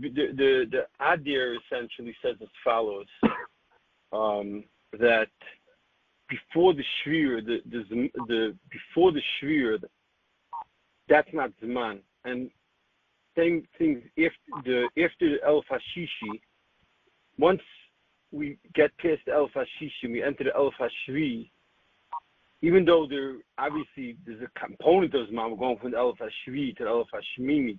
the Adir essentially says as follows, that before the Shvir, before the Shvir, that's not Zman. And same thing after the Elf Hashishi, once we get past the Elf Hashishi, we enter the Elf Hashvi, even though there's a component of Zman, we're going from the Elf Hashvi to the Elf Hashmimi,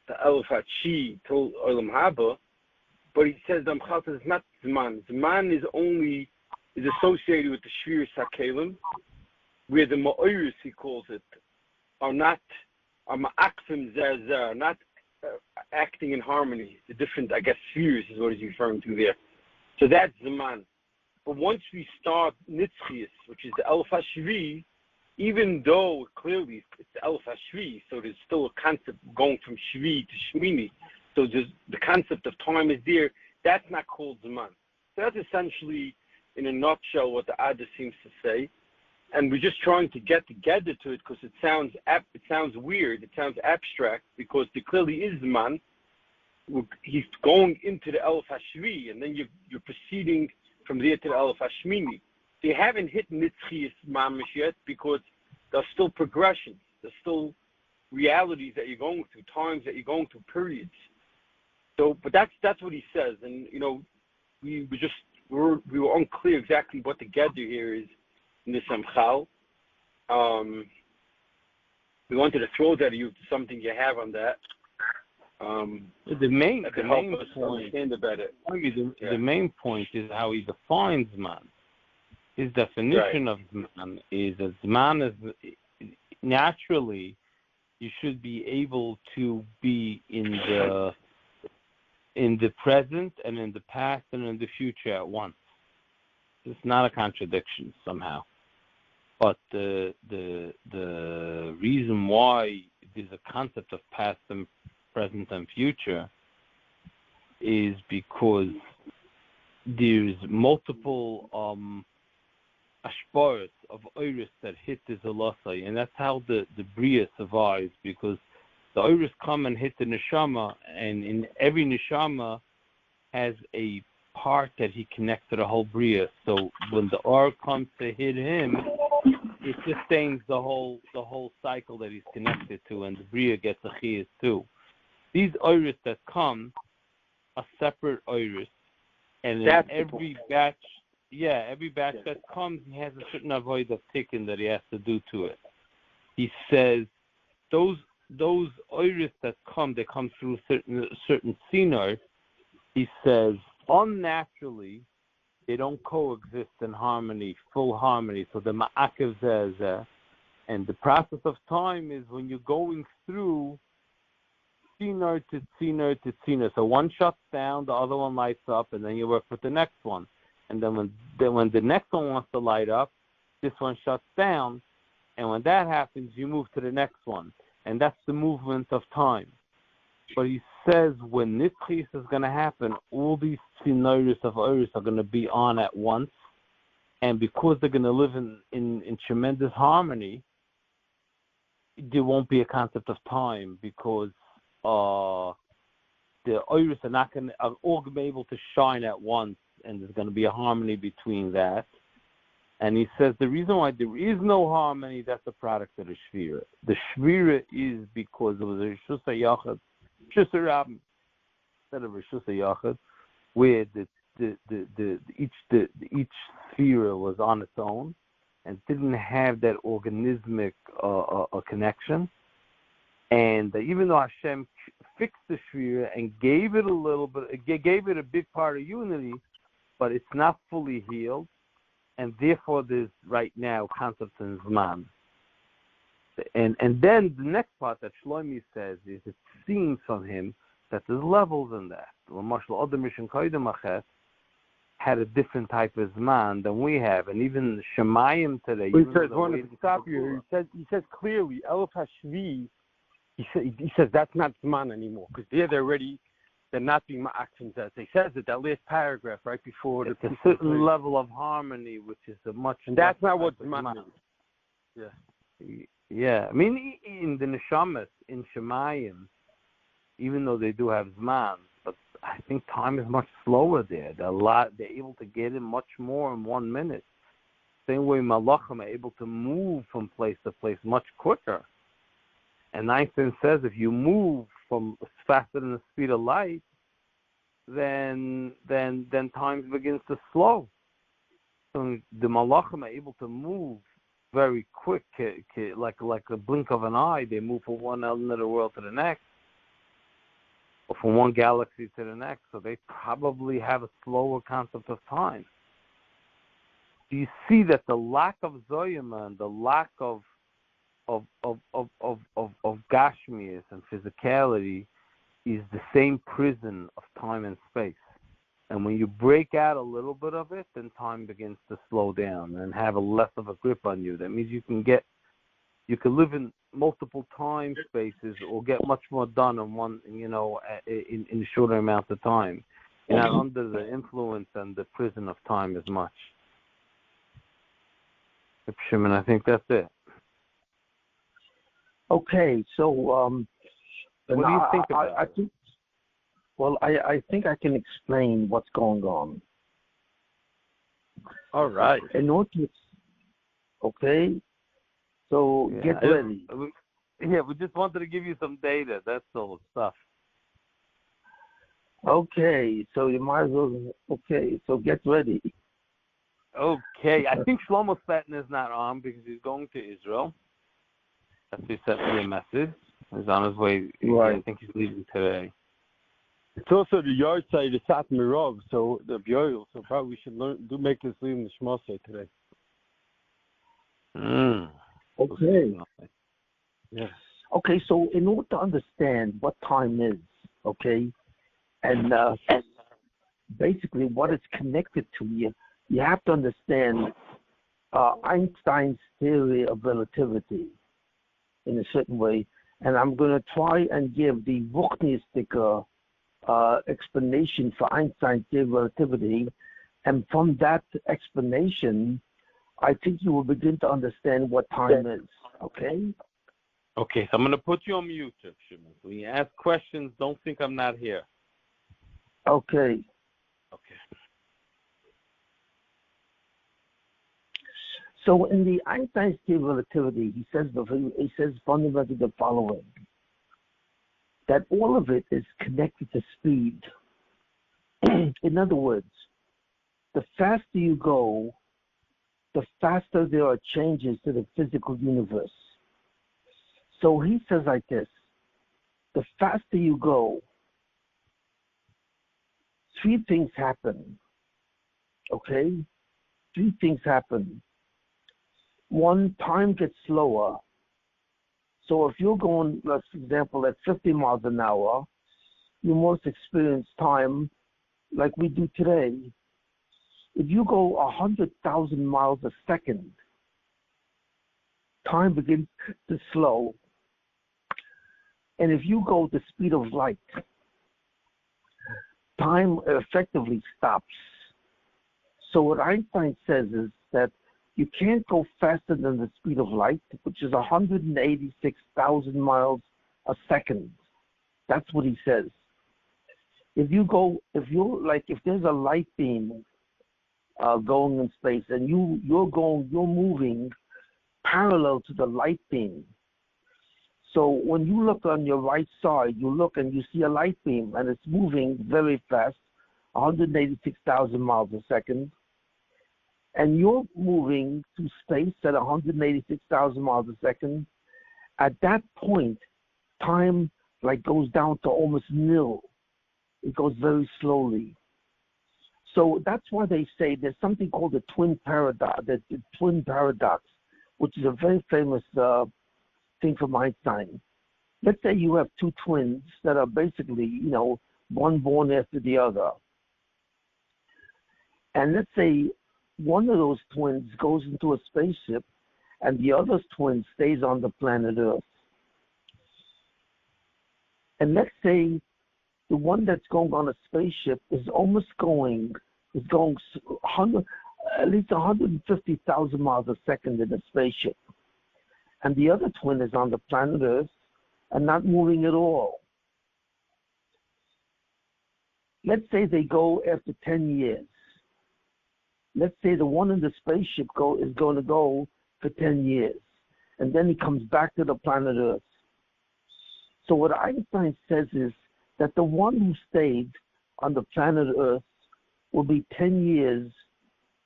the Elf Hashi to Olam Haba, but he says the Amchalta is not Zman. Zman is associated with the Shvir Sakelim, where the Ma'oris, he calls it, are Ma'akfim Zer, not acting in harmony. The different, spheres is what he's referring to there. So that's Zman. But once we start Nitzchias, which is the Elf Hashvi, even though clearly it's the Elf Hashvi, so there's still a concept going from Shvi to Shmini. So the concept of time is there. That's not called Zman. So that's essentially, in a nutshell, what the Ada seems to say. And we're just trying to get together to it because it sounds weird, it sounds abstract, because there clearly is Zman. He's going into the Elf Hashvi, and then you're proceeding from there to the Elf Hashmini. So you haven't hit Nitzchias Mamish yet because there's still progressions. There's still realities that you're going through, times that you're going through, periods. So, but that's what he says. And, we were unclear exactly what the gather here is in this Amchal. We wanted to throw that at you to something you have on that. The main point is how he defines Zman. His definition of Zman is that Zman is naturally you should be able to be in the present and in the past and in the future at once. It's not a contradiction somehow. But the reason why there's a concept of past and present and future is because there's multiple ashparas of Oris that hit the Zolosai, and that's how the Bria survives, because the Oris come and hit the Neshama, and in every Neshama has a part that he connects to the whole Bria. So when the Or comes to hit him, it sustains the whole cycle that he's connected to, and the Bria gets a chiyas too. These Oris that come are separate Oris, and in every batch that comes, he has a certain avoid of tikkun that he has to do to it. He says those Oris that come, they come through certain scenery. He says unnaturally they don't coexist in harmony, full harmony. So the ma'akev zeh, and the process of time is when you're going through tziner to tziner to tziner. So one shuts down, the other one lights up, and then you work with the next one. And then when the next one wants to light up, this one shuts down, and when that happens, you move to the next one, and that's the movement of time. But he says when Nitzchis is going to happen, all these scenarios of Oris are going to be on at once, and because they're going to live in tremendous harmony, there won't be a concept of time, because the Oris are all going to be able to shine at once, and there's going to be a harmony between that. And he says the reason why there is no harmony, that's a product of the Shvira. The Shvira is because there was a Rishus HaYachad, Rishus HaRabbi, instead of Rishus HaYachad, where each Shvira was on its own and didn't have that organismic connection. And even though Hashem fixed the Shvira and gave it a little bit, gave it a big part of unity, but it's not fully healed, and therefore there's right now concepts in Zman. And then the next part that Shlomi says is it seems from him that there's levels in that. Marshal Adam Rishon Koydem Achet had a different type of Zman than we have, and even Shemayim today. He says, to stop you, he says clearly, Elf Hashvi, he says that's not Zman anymore, because they're not being ma'aksim as he says it, that last paragraph right before it's a certain level of harmony, which is a much. And that's not what Zman is. Yeah. I mean, in the neshamas, in Shemayim, even though they do have Zman. But I think time is much slower there. They're able to get in much more in 1 minute. Same way Malachim are able to move from place to place much quicker. And Einstein says if you move from faster than the speed of light, then time begins to slow. So the Malachim are able to move very quick, like a blink of an eye. They move from one end of the world to the next, or from one galaxy to the next. So they probably have a slower concept of time. Do you see that the lack of Zoyama and the lack of Gashmias and physicality is the same prison of time and space? And when you break out a little bit of it, then time begins to slow down and have a less of a grip on you. That means you can live in multiple time spaces or get much more done in one, in a shorter amount of time. You're not under the influence and the prison of time as much. Shimon, I think that's it. Okay, so what do you think about it? I think I can explain what's going on. All right. Okay, so get ready. We just wanted to give you some data. That's all stuff. Okay, so you might as well. Okay, so get ready. Okay, I think Shlomo Spaten is not on because he's going to Israel. That's who sent me a message. He's on his way. Right. I think he's leaving today. It's also the yard site of Sat Mirov, so the B'yoyel, so probably we should make this leave in the Shmosai today. Okay. Yes. Okay, so in order to understand what time is, okay, and basically what it's connected to, you have to understand Einstein's theory of relativity in a certain way. And I'm going to try and give the Ruchnistic explanation for Einstein's theory of relativity. And from that explanation, I think you will begin to understand what time is, okay? Okay, so I'm going to put you on mute, Shimon. When you ask questions, don't think I'm not here. Okay. Okay. So in the Einstein's theory of relativity, he says fundamentally the following, that all of it is connected to speed. In other words, the faster you go, the faster there are changes to the physical universe. So he says like this, the faster you go, three things happen, okay? Three things happen. One, time gets slower. So if you're going, for example, at 50 miles an hour, you most experience time like we do today. If you go 100,000 miles a second, time begins to slow. And if you go the speed of light, time effectively stops. So what Einstein says is that you can't go faster than the speed of light, which is 186,000 miles a second. That's what he says. If there's a light beam going in space and you're moving parallel to the light beam. So when you look on your right side, you look and you see a light beam and it's moving very fast, 186,000 miles a second. And you're moving through space at 186,000 miles a second. At that point, time goes down to almost nil. It goes very slowly. So that's why they say there's something called the twin paradox, which is a very famous thing from Einstein. Let's say you have two twins that are basically, one born after the other. And let's say one of those twins goes into a spaceship and the other twin stays on the planet Earth. And let's say the one that's going on a spaceship is going at least 150,000 miles a second in a spaceship. And the other twin is on the planet Earth and not moving at all. let's say they go after 10 years. Let's say the one in the spaceship is going to go for 10 years, and then he comes back to the planet Earth. So what Einstein says is that the one who stayed on the planet Earth will be 10 years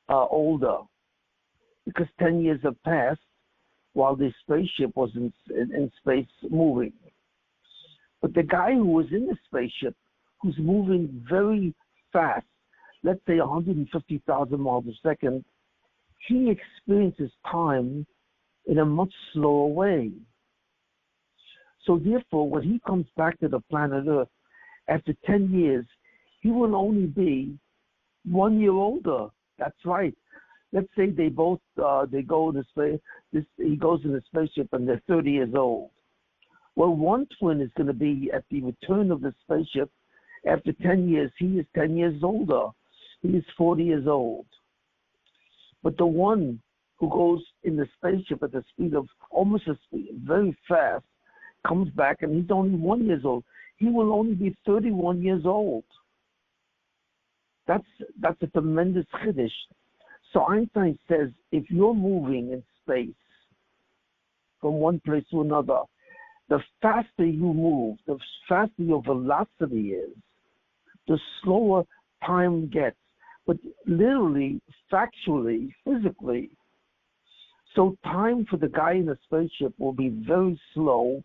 older, because 10 years have passed while the spaceship was in space moving. But the guy who was in the spaceship, who's moving very fast, let's say 150,000 miles a second, he experiences time in a much slower way. So therefore, when he comes back to the planet Earth, after 10 years, he will only be 1 year older. That's right. Let's say they both they go in space. He goes in the spaceship and they're 30 years old. Well, one twin is going to be at the return of the spaceship. After 10 years, he is 10 years older. He is 40 years old. But the one who goes in the spaceship at the speed of almost a speed, very fast, comes back and he's only 1 year old. He will only be 31 years old. That's a tremendous chiddush. So Einstein says if you're moving in space from one place to another, the faster you move, the faster your velocity is, the slower time gets. But literally, factually, physically. So time for the guy in the spaceship will be very slow.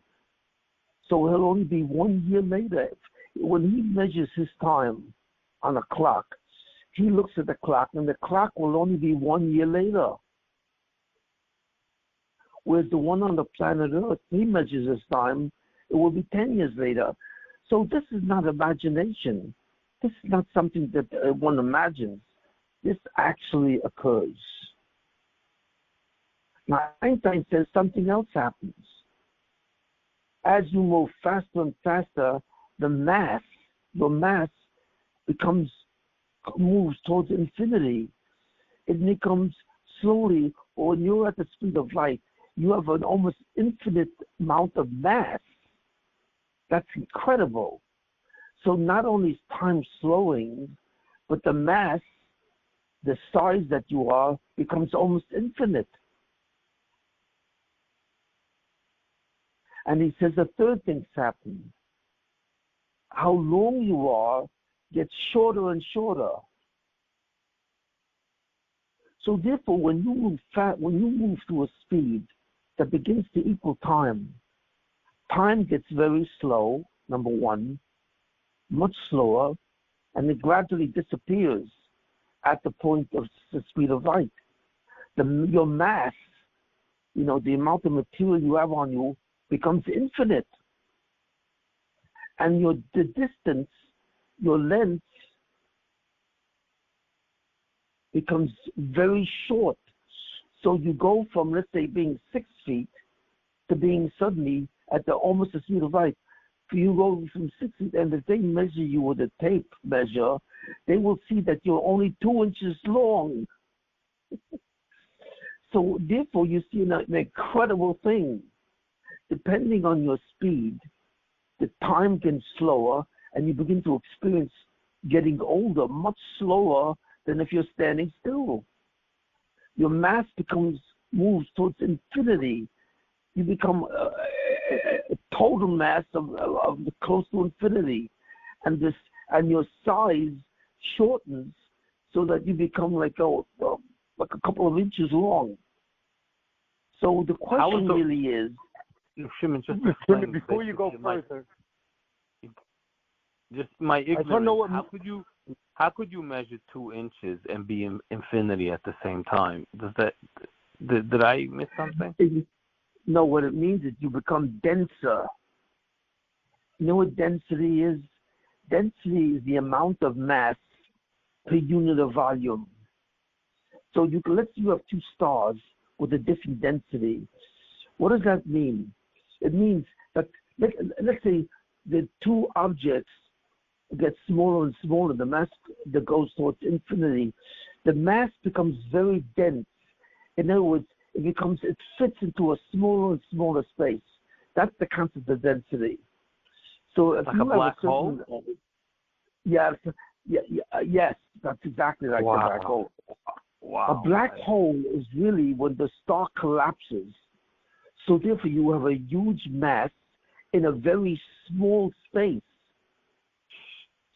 So he'll only be 1 year later. When he measures his time on a clock, he looks at the clock, and the clock will only be 1 year later. Whereas the one on the planet Earth, he measures his time, it will be 10 years later. So this is not imagination. This is not something that one imagines. This actually occurs. Now, Einstein says something else happens. As you move faster and faster, your mass moves towards infinity. It becomes slowly, or when you're at the speed of light, you have an almost infinite amount of mass. That's incredible. So not only is time slowing, but the mass, the size that you are, becomes almost infinite. And he says the third thing's happened. How long you are gets shorter and shorter. So therefore, when you move to a speed that begins to equal time gets very slow, number one, much slower, and it gradually disappears at the point of the speed of light. Your mass, the amount of material you have on you, becomes infinite. And the distance, your length, becomes very short. So you go from, let's say, being 6 feet to being suddenly at almost the speed of light. You go from 6 feet, and if they measure you with a tape measure, they will see that you're only 2 inches long. So therefore, you see an incredible thing. Depending on your speed, the time gets slower, and you begin to experience getting older much slower than if you're standing still. Your mass moves towards infinity. You become a total mass of close to infinity, and your size shortens so that you become like a couple of inches long. So the question really is, Shimon, just before you go further, just my ignorance. How could you measure 2 inches and be in infinity at the same time? Did I miss something? No, what it means is you become denser. You know what density is? Density is the amount of mass per unit of volume. So let's say you have 2 stars with a different density. What does that mean? It means that, let's say the 2 objects get smaller and smaller, the mass that goes towards infinity, the mass becomes very dense. In other words, it fits into a smaller and smaller space. That's the concept of density. So if like you a black hole? Yes, yes, that's exactly like the black hole. Wow. A black hole is really when the star collapses. So therefore, you have a huge mass in a very small space.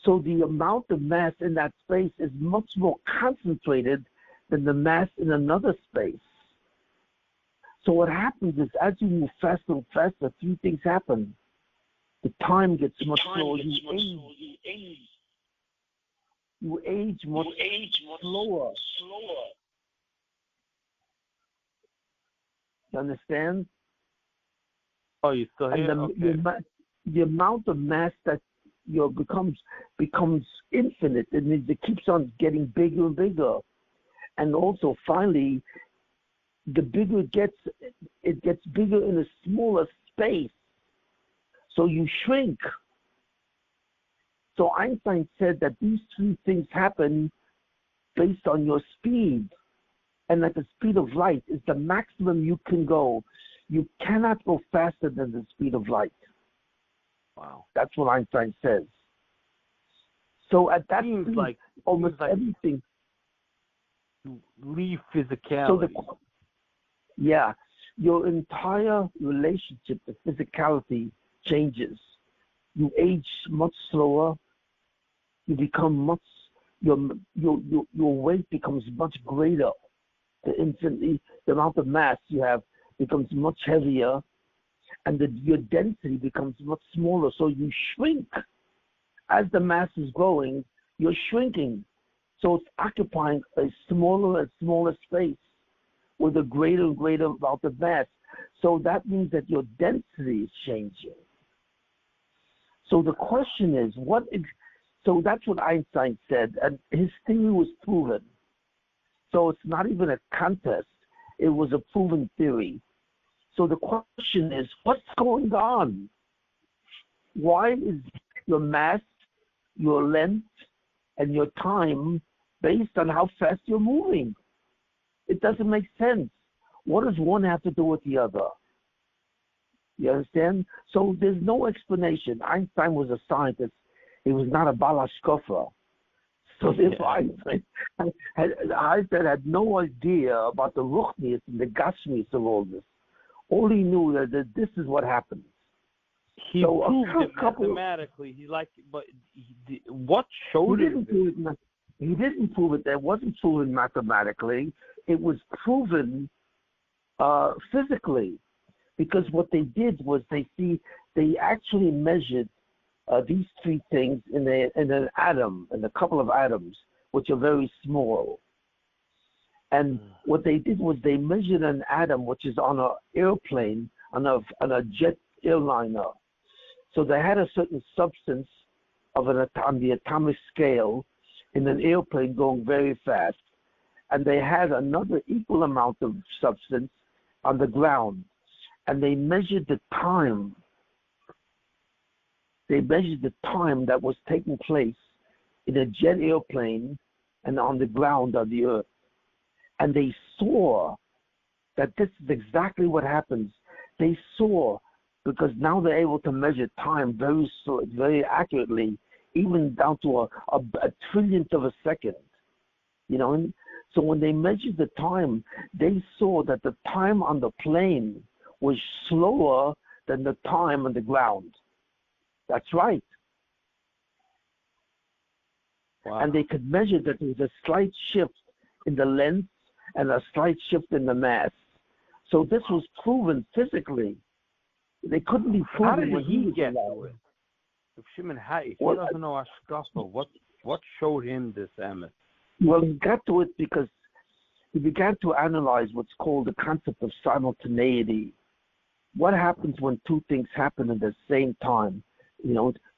So the amount of mass in that space is much more concentrated than the mass in another space. So what happens is, as you move faster and faster, three things happen. The time gets much slower. You age much slower. You understand? Oh, you still here? And the amount of mass that becomes infinite. It means it keeps on getting bigger and bigger. And also, finally, the bigger it gets bigger in a smaller space. So you shrink. So Einstein said that these three things happen based on your speed. And that the speed of light is the maximum you can go. You cannot go faster than the speed of light. Wow. That's what Einstein says. So at that Seems speed, like almost everything. Leave physicality. Yeah, your entire relationship to physicality changes. You age much slower. You become your weight becomes much greater. The amount of mass you have becomes much heavier, and your density becomes much smaller. So you shrink. As the mass is growing, you're shrinking. So it's occupying a smaller and smaller space with a greater and greater amount of mass. So that means that your density is changing. So the question is, so that's what Einstein said, and his theory was proven. So it's not even a contest. It was a proven theory. So the question is, what's going on? Why is your mass, your length, and your time based on how fast you're moving? It doesn't make sense. What does one have to do with the other? You understand? So there's no explanation. Einstein was a scientist. He was not a balashkofa. So therefore, Einstein had no idea about the ruchnius and the gashmius of all this. All he knew that this is what happens. He proved it mathematically. What showed it? He didn't prove it. That wasn't proven mathematically. It was proven physically, because what they did was they actually measured these three things in an atom, in a couple of atoms, which are very small. And what they did was they measured an atom which is on an airplane, on a jet airliner. So they had a certain substance on the atomic scale in an airplane going very fast. And they had another equal amount of substance on the ground. And they measured the time. They measured the time that was taking place in a jet airplane and on the ground on the earth. And they saw that this is exactly what happens. They saw, because now they're able to measure time very accurately, even down to a trillionth of a second. And so when they measured the time, they saw that the time on the plane was slower than the time on the ground. That's right. Wow. And they could measure that there was a slight shift in the length and a slight shift in the mass. So this was proven physically. They couldn't be proven. How did when he was get alive. to it? If Shimon, if he doesn't know Ashkafa, what showed him this emet? Well, he got to it because he began to analyze what's called the concept of simultaneity. What happens when two things happen at the same time?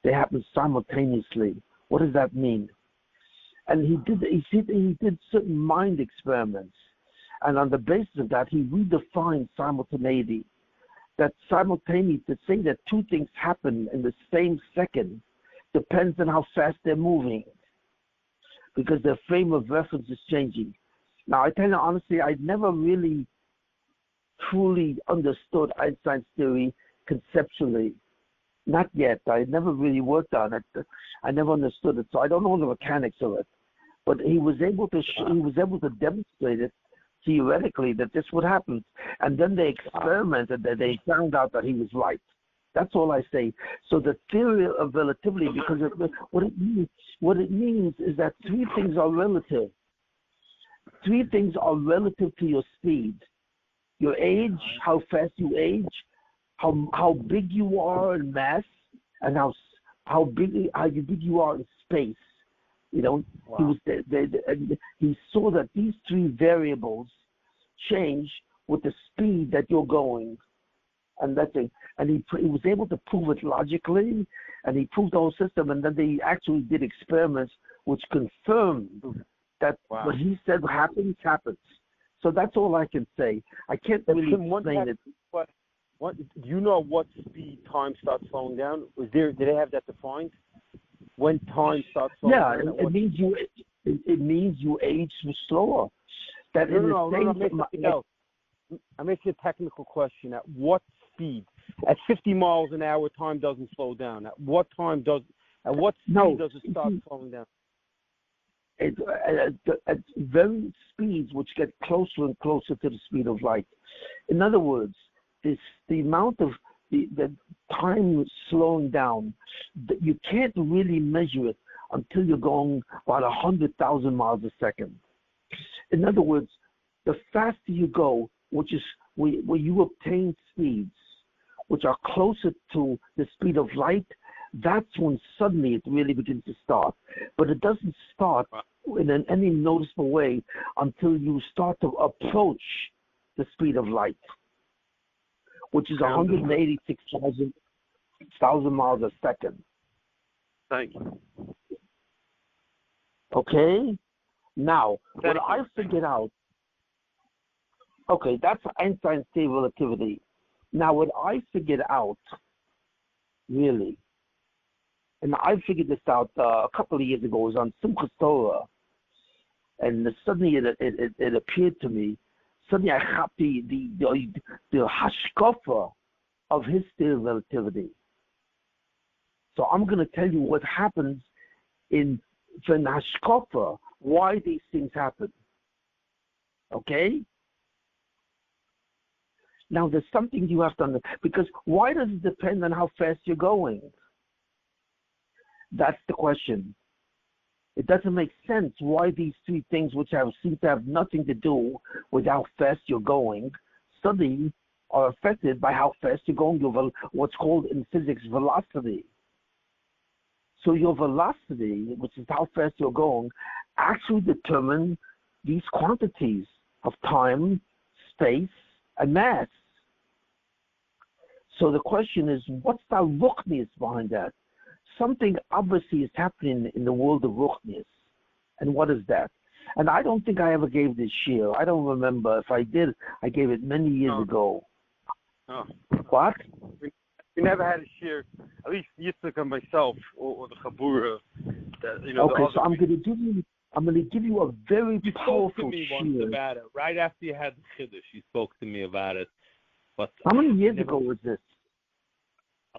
They happen simultaneously. What does that mean? And he did certain mind experiments, and on the basis of that, he redefined simultaneity. That simultaneity, to say that two things happen in the same second, depends on how fast they're moving, because their frame of reference is changing. Now, I tell you honestly, I never really truly understood Einstein's theory conceptually. Not yet. I never really worked on it. I never understood it, so I don't know the mechanics of it. But he was able to demonstrate it theoretically that this would happen, and then they experimented that they found out that he was right. That's all I say. So the theory of relativity, because what it means is that three things are relative. Three things are relative to your speed: your age, how fast you age, how big you are in mass, and how big you are in space. Wow. He saw that these three variables change with the speed that you're going, and that's it. And he was able to prove it logically, and he proved the whole system. And then they actually did experiments which confirmed that what he said happens. So that's all I can say. I can't really explain it. What do you know what speed time starts slowing down? Did they have that defined? When time starts slowing down? Yeah, it means you age slower. That I'm asking a technical question. At what speed? At 50 miles an hour, time doesn't slow down. At what speed does it start slowing down? At very speeds which get closer and closer to the speed of light. In other words, the amount of the time slowing down, you can't really measure it until you're going about 100,000 miles a second. In other words, the faster you go, which is where you obtain speeds which are closer to the speed of light, that's when suddenly it really begins to start. But it doesn't start in any noticeable way until you start to approach the speed of light, which is 186,000 miles a second. Thank you. Okay? Now, what I figured out, that's Einstein's theory of relativity. Now, what I figured out, really, and I figured this out a couple of years ago, it was on Simchas Torah, and suddenly it appeared to me, suddenly I got the hashkafa of his theory of relativity. So I'm going to tell you what happens in the hashkafa, why these things happen. Okay? Now, there's something you have to understand, because why does it depend on how fast you're going? That's the question. It doesn't make sense why these three things, which seem to have nothing to do with how fast you're going, suddenly are affected by how fast you're going. You have what's called in physics velocity. So your velocity, which is how fast you're going, actually determine these quantities of time, space, and mass. So the question is, what's the ruchnius behind that? Something obviously is happening in the world of ruchnius. And what is that? And I don't think I ever gave this shir. I don't remember. If I did, I gave it many years ago. Oh. What? We never had a shir, at least Yitzhak and myself, or the Chabura. So I'm going to give you a very powerful spoke to me shir. once about it. Right after you had the chiddush, you spoke to me about it. But how many years ago was this? A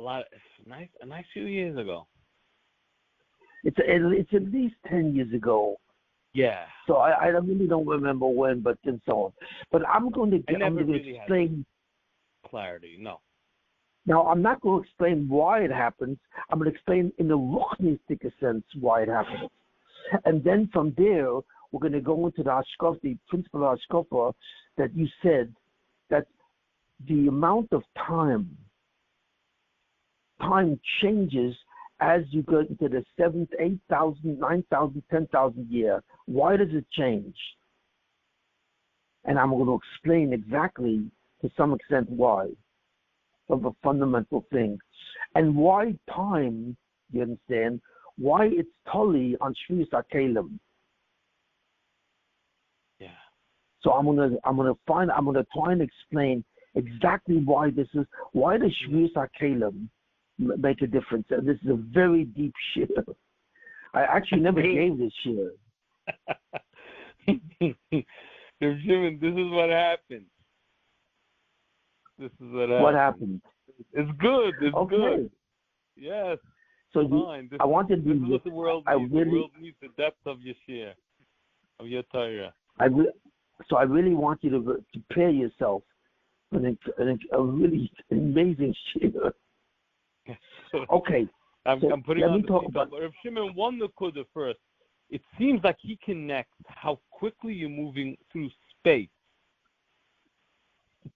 nice few years ago. It's at least 10 years ago. Yeah. So I really don't remember when, but and so on. But I'm going to explain clarity. No. Now, I'm not going to explain why it happens. I'm going to explain in the ruchnistic sense why it happens. And then from there, we're going to go into the hashkafa, the principle of hashkafa, that you said that the amount of time changes as you go into the 7th, 8,000, 9,000, 10,000 year. Why does it change? And I'm going to explain exactly, to some extent, why, of a fundamental thing. And why time, you understand, why it's totally on Shvius HaKelim. Yeah. So I'm gonna try and explain exactly why this is, why does Shvius HaKelim make a difference? And this is a very deep shir. I actually never gave this shir. Shimon, this is what happened. What happened? It's good. It's okay. good. Yes. So fine. I wanted this is what the world needs. the world needs the depth of your share, of your Torah. So I really want you to prepare yourself for a really amazing share. Okay. I'm putting on the seatbelt. But if Shimon won the Kudah first, it seems like he connects how quickly you're moving through space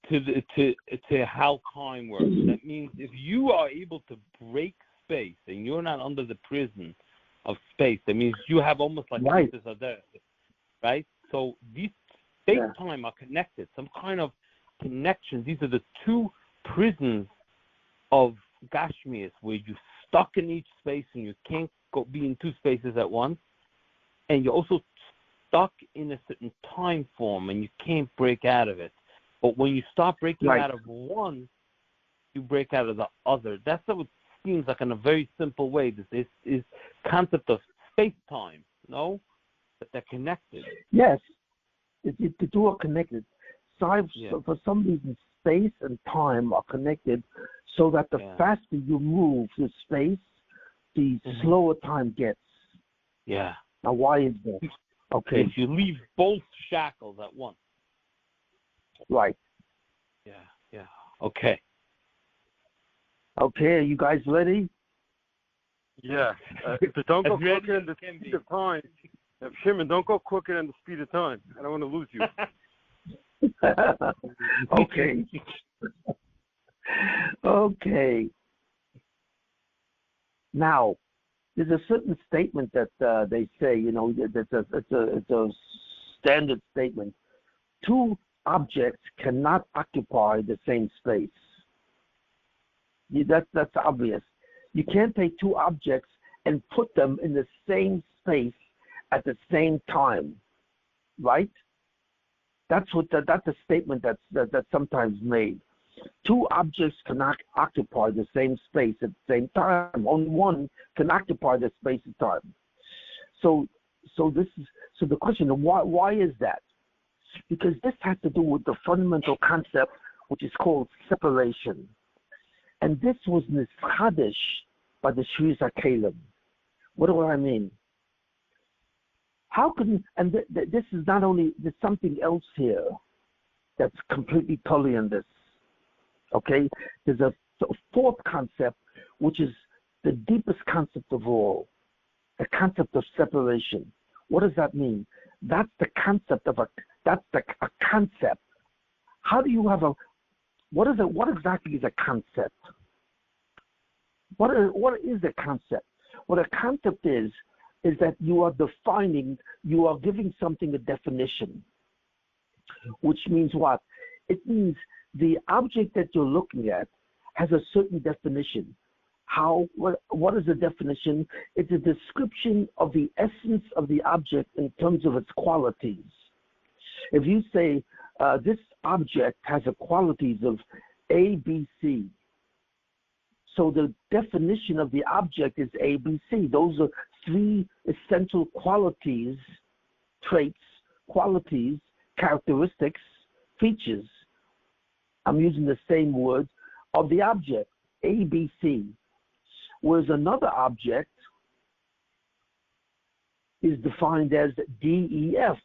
to how time works. That means if you are able to break space and you're not under the prison of space, that means you have almost like pieces of that, right? So these space-time are connected, some kind of connection. These are the two prisons of Gashmias, where you're stuck in each space and you can't be in two spaces at once, and you're also stuck in a certain time form and you can't break out of it. But when you start breaking out of one, you break out of the other. That's what it seems like in a very simple way. This is concept of space-time, no? That they're connected. Yes. The two are connected. So for some reason, space and time are connected so that the faster you move through space, the slower time gets. Yeah. Now, why is that? Okay. If you leave both shackles at once. Right. Yeah. Okay. Okay, are you guys ready? Yeah. Don't go quicker than the speed of time. Shimon, don't go quicker than the speed of time. I don't want to lose you. Okay. Okay. Now, there's a certain statement that they say, it's a standard statement. Two objects cannot occupy the same space. That's obvious. You can't take two objects and put them in the same space at the same time, right? That's a statement that's sometimes made. Two objects cannot occupy the same space at the same time. Only one can occupy the space and time. So the question is why is that? Because this has to do with the fundamental concept which is called separation, and this was nischadish by the Shri Kalim. What do I mean? How can this is not only there's something else here that's completely totally in this. Okay, there's a fourth concept which is the deepest concept of all, the concept of separation. What does that mean? That's the concept of a concept. How do you have what exactly is a concept? What is a concept? What a concept is that you are giving something a definition, which means what? It means the object that you're looking at has a certain definition. What is the definition? It's a description of the essence of the object in terms of its qualities. If you say this object has the qualities of A, B, C, so the definition of the object is A, B, C. Those are three essential qualities, traits, qualities, characteristics, features. I'm using the same words of the object, A, B, C. Whereas another object is defined as D, E, F.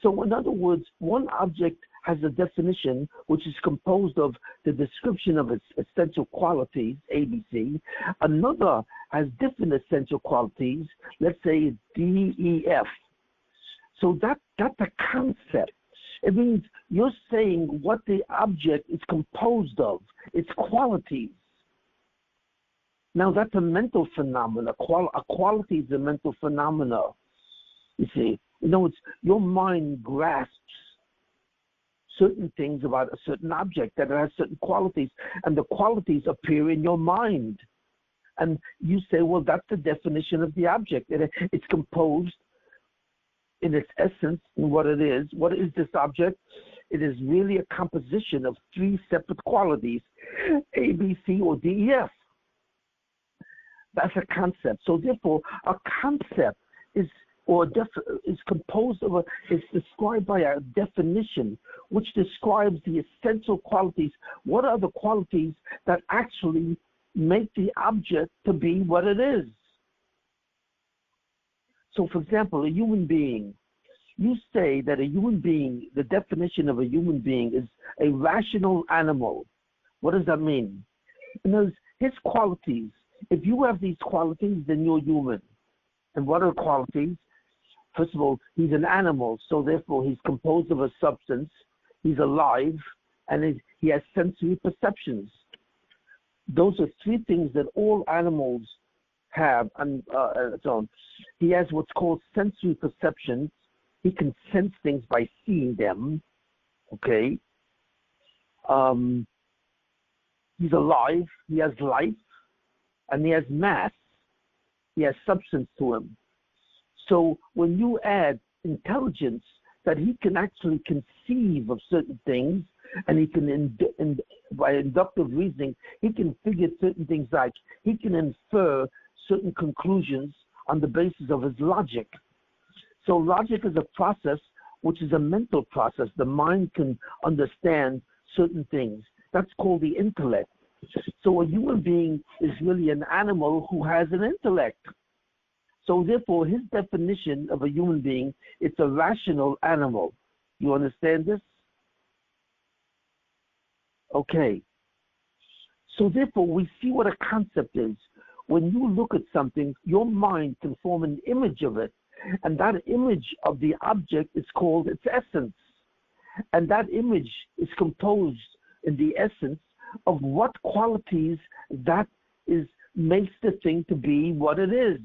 So in other words, one object has a definition which is composed of the description of its essential qualities, A, B, C. Another has different essential qualities, let's say D, E, F. So that's a concept. It means you're saying what the object is composed of, its qualities. Now that's a mental phenomena. A quality is a mental phenomena. You see, it's your mind grasps certain things about a certain object that has certain qualities, and the qualities appear in your mind. And you say, well, that's the definition of the object. It's composed in its essence and what it is. What is this object? It is really a composition of three separate qualities, A, B, C, or D, E, F. That's a concept. So therefore, a concept is composed of is described by a definition which describes the essential qualities. What are the qualities that actually make the object to be what it is. So, for example, a human being, you say that a human being, the definition of a human being is a rational animal. What does that mean? In other words, his qualities, if you have these qualities, then you're human. And what are qualities? First of all, he's an animal, so therefore he's composed of a substance, he's alive, and he has sensory perceptions. Those are three things that all animals have, and so on. He has what's called sensory perceptions. He can sense things by seeing them, okay? He's alive, he has life, and he has mass, he has substance to him. So when you add intelligence, that he can actually conceive of certain things, and he can, by inductive reasoning, he can figure certain things out. He can infer certain conclusions on the basis of his logic. So logic is a process which is a mental process. The mind can understand certain things. That's called the intellect. So a human being is really an animal who has an intellect. So therefore, his definition of a human being, it's a rational animal. You understand this? Okay. So therefore, we see what a concept is. When you look at something, your mind can form an image of it. And that image of the object is called its essence. And that image is composed in the essence of what qualities that makes the thing to be what it is.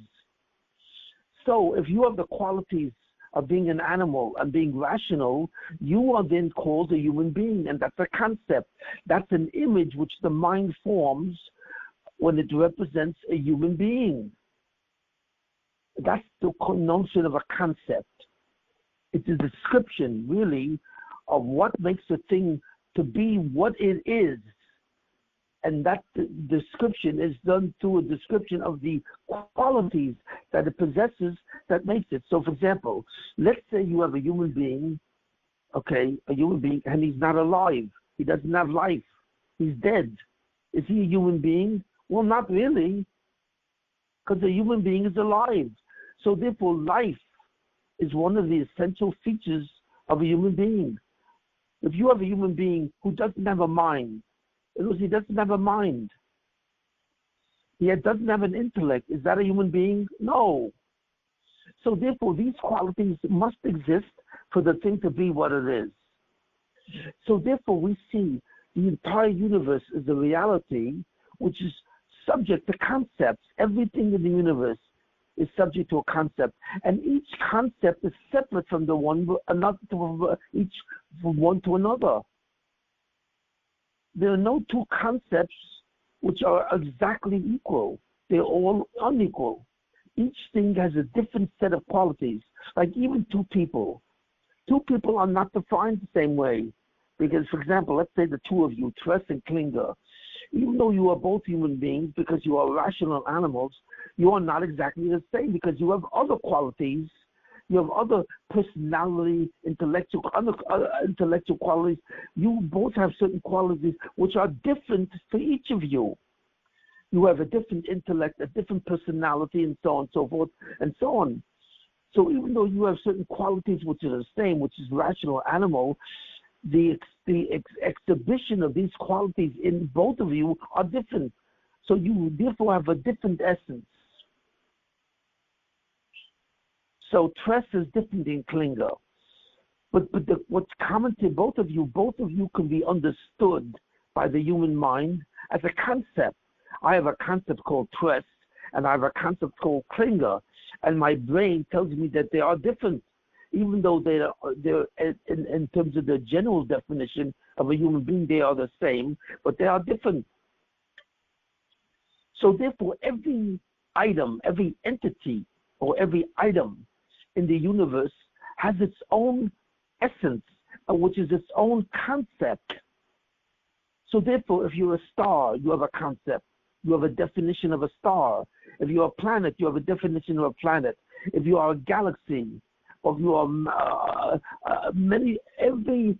So if you have the qualities of being an animal and being rational, you are then called a human being, and that's a concept. That's an image which the mind forms when it represents a human being. That's the notion of a concept. It's a description, really, of what makes a thing to be what it is. And that description is done through a description of the qualities that it possesses that makes it. So, for example, let's say you have a human being, okay, a human being, and he's not alive. He doesn't have life. He's dead. Is he a human being? Well, not really, because a human being is alive. So, therefore, life is one of the essential features of a human being. If you have a human being who doesn't have a mind, he doesn't have a mind. He doesn't have an intellect. Is that a human being? No. So therefore, these qualities must exist for the thing to be what it is. So therefore, we see the entire universe is a reality which is subject to concepts. Everything in the universe is subject to a concept, and each concept is separate from the one another, each from one to another. There are no two concepts which are exactly equal. They're all unequal. Each thing has a different set of qualities. Like even two people are not defined the same way. Because, for example, let's say the two of you, Tress and Klinger, even though you are both human beings, because you are rational animals, you are not exactly the same because you have other qualities. You have other personality, intellectual qualities. You both have certain qualities which are different for each of you. You have a different intellect, a different personality, and so on and so forth, and so on. So even though you have certain qualities which are the same, which is rational animal, the exhibition of these qualities in both of you are different. So you therefore have a different essence. So Tress is different than Klinger. But what's common to both of you can be understood by the human mind as a concept. I have a concept called Tress, and I have a concept called Klinger, and my brain tells me that they are different, even though they're in terms of the general definition of a human being, they are the same, but they are different. So therefore, every item, every entity, or every item in the universe has its own essence, which is its own concept. So therefore, if you're a star, you have a concept. You have a definition of a star. If you're a planet, you have a definition of a planet. If you are a galaxy, or if you are every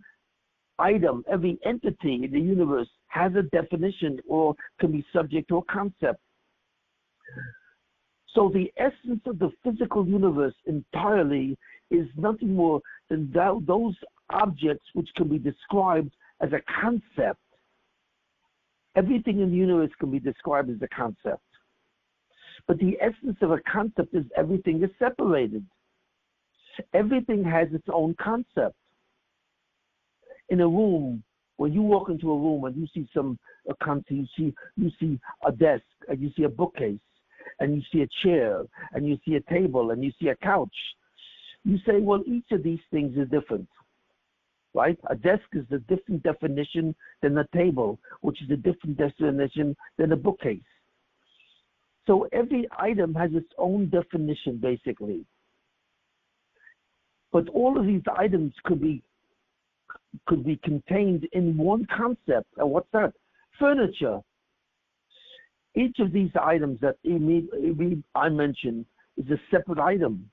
item, every entity in the universe has a definition or can be subject to a concept. So the essence of the physical universe entirely is nothing more than those objects which can be described as a concept. Everything in the universe can be described as a concept. But the essence of a concept is everything is separated. Everything has its own concept. In a room, when you walk into a room and you see a concept, you see a desk, and you see a bookcase, and you see a chair, and you see a table, and you see a couch. You say, well, each of these things is different, right? A desk is a different definition than a table, which is a different definition than a bookcase. So every item has its own definition, basically. But all of these items could be contained in one concept. And what's that? Furniture. Each of these items that I mentioned is a separate item.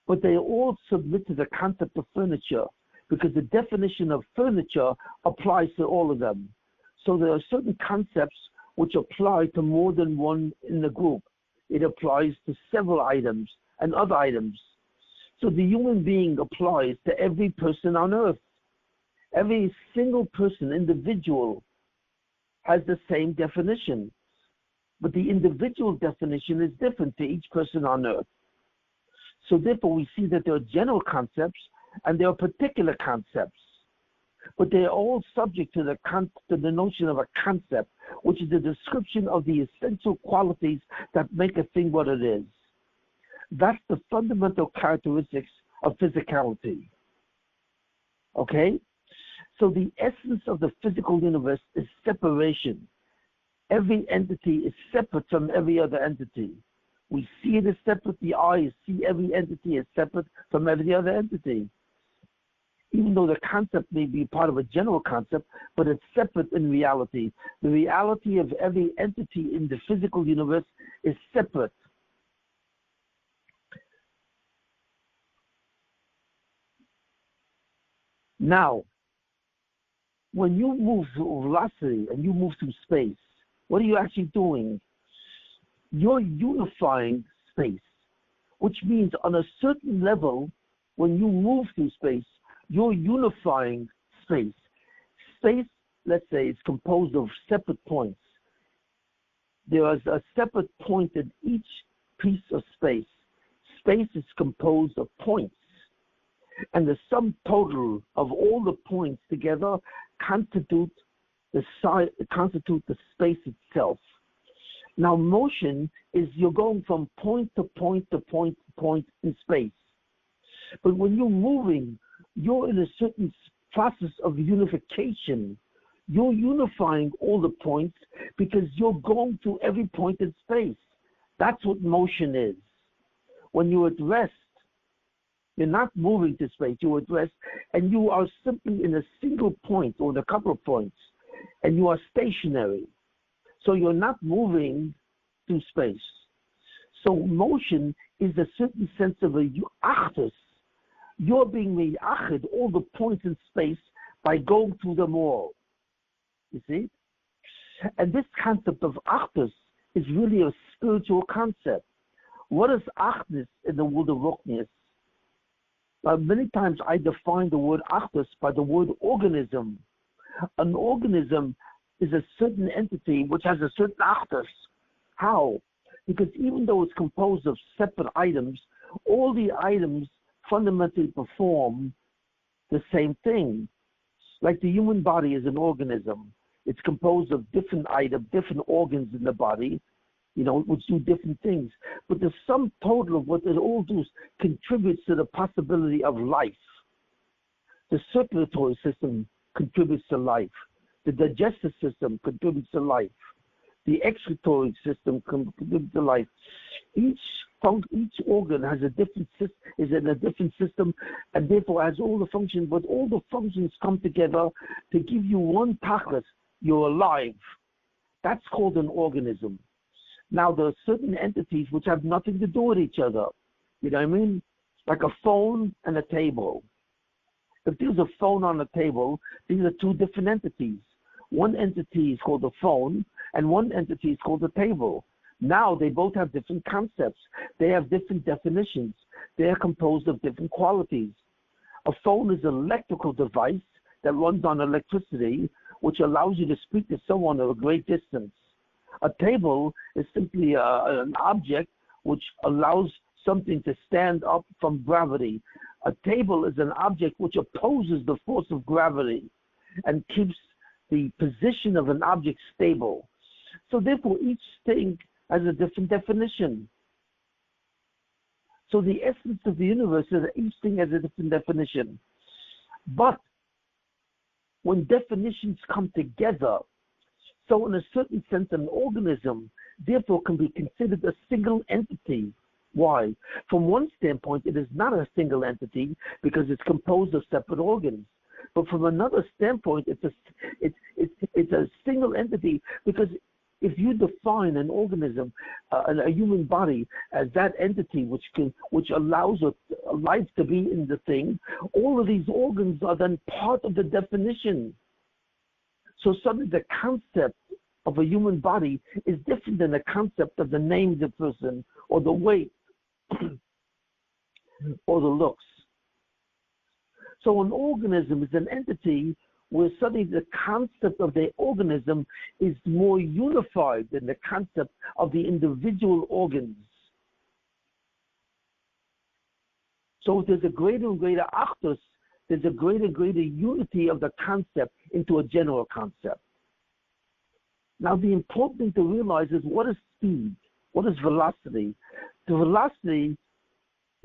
But they all submit to the concept of furniture because the definition of furniture applies to all of them. So there are certain concepts which apply to more than one in the group. It applies to several items and other items. So the human being applies to every person on earth. Every single person, individual, has the same definition. But the individual definition is different to each person on earth. So therefore we see that there are general concepts and there are particular concepts. But they are all subject to the notion of a concept, which is the description of the essential qualities that make a thing what it is. That's the fundamental characteristics of physicality. Okay? So the essence of the physical universe is separation. Every entity is separate from every other entity. We see it as separate. The eyes see every entity as separate from every other entity. Even though the concept may be part of a general concept, but it's separate in reality. The reality of every entity in the physical universe is separate. Now, when you move through velocity and you move through space, what are you actually doing? You're unifying space, which means on a certain level, when you move through space, you're unifying space. Space, let's say, is composed of separate points. There is a separate point in each piece of space. Space is composed of points. And the sum total of all the points together constitute the space itself. Now, motion is you're going from point to point to point to point in space. But when you're moving, you're in a certain process of unification. You're unifying all the points because you're going to every point in space. That's what motion is. When you're at rest, you're not moving to space, you're at rest, and you are simply in a single point or in a couple of points, and you are stationary. So you're not moving through space. So motion is a certain sense of a achdus. You're being me'achid, all the points in space, by going through them all. You see? And this concept of achdus is really a spiritual concept. What is achdus in the world of Ruchnius? Many times I define the word achdus by the word organism. An organism is a certain entity which has a certain achdus. How? Because even though it's composed of separate items, all the items fundamentally perform the same thing. Like the human body is an organism. It's composed of different items, different organs in the body, which do different things. But the sum total of what it all does contributes to the possibility of life. The circulatory system contributes to life. The digestive system contributes to life. The excretory system contributes to life. Each organ has is in a different system, and therefore has all the functions. But all the functions come together to give you one tachlis. You're alive. That's called an organism. Now there are certain entities which have nothing to do with each other. You know what I mean? Like a phone and a table. If there's a phone on the table, these are two different entities. One entity is called the phone, and one entity is called the table. Now they both have different concepts. They have different definitions. They are composed of different qualities. A phone is an electrical device that runs on electricity, which allows you to speak to someone at a great distance. A table is simply an object which allows something to stand up from gravity. A table is an object which opposes the force of gravity and keeps the position of an object stable. So therefore, each thing has a different definition. So the essence of the universe is that each thing has a different definition. But when definitions come together, so in a certain sense, an organism therefore can be considered a single entity. Why? From one standpoint, it is not a single entity because it's composed of separate organs. But from another standpoint, it's a single entity because if you define an organism, a human body, as that entity which allows a life to be in the thing, all of these organs are then part of the definition. So suddenly the concept of a human body is different than the concept of the name of the person or the weight or the looks. So an organism is an entity where suddenly the concept of the organism is more unified than the concept of the individual organs. So if there's a greater and greater achdus, there's a greater and greater unity of the concept into a general concept. Now the important thing to realize is what is speed? What is velocity? The velocity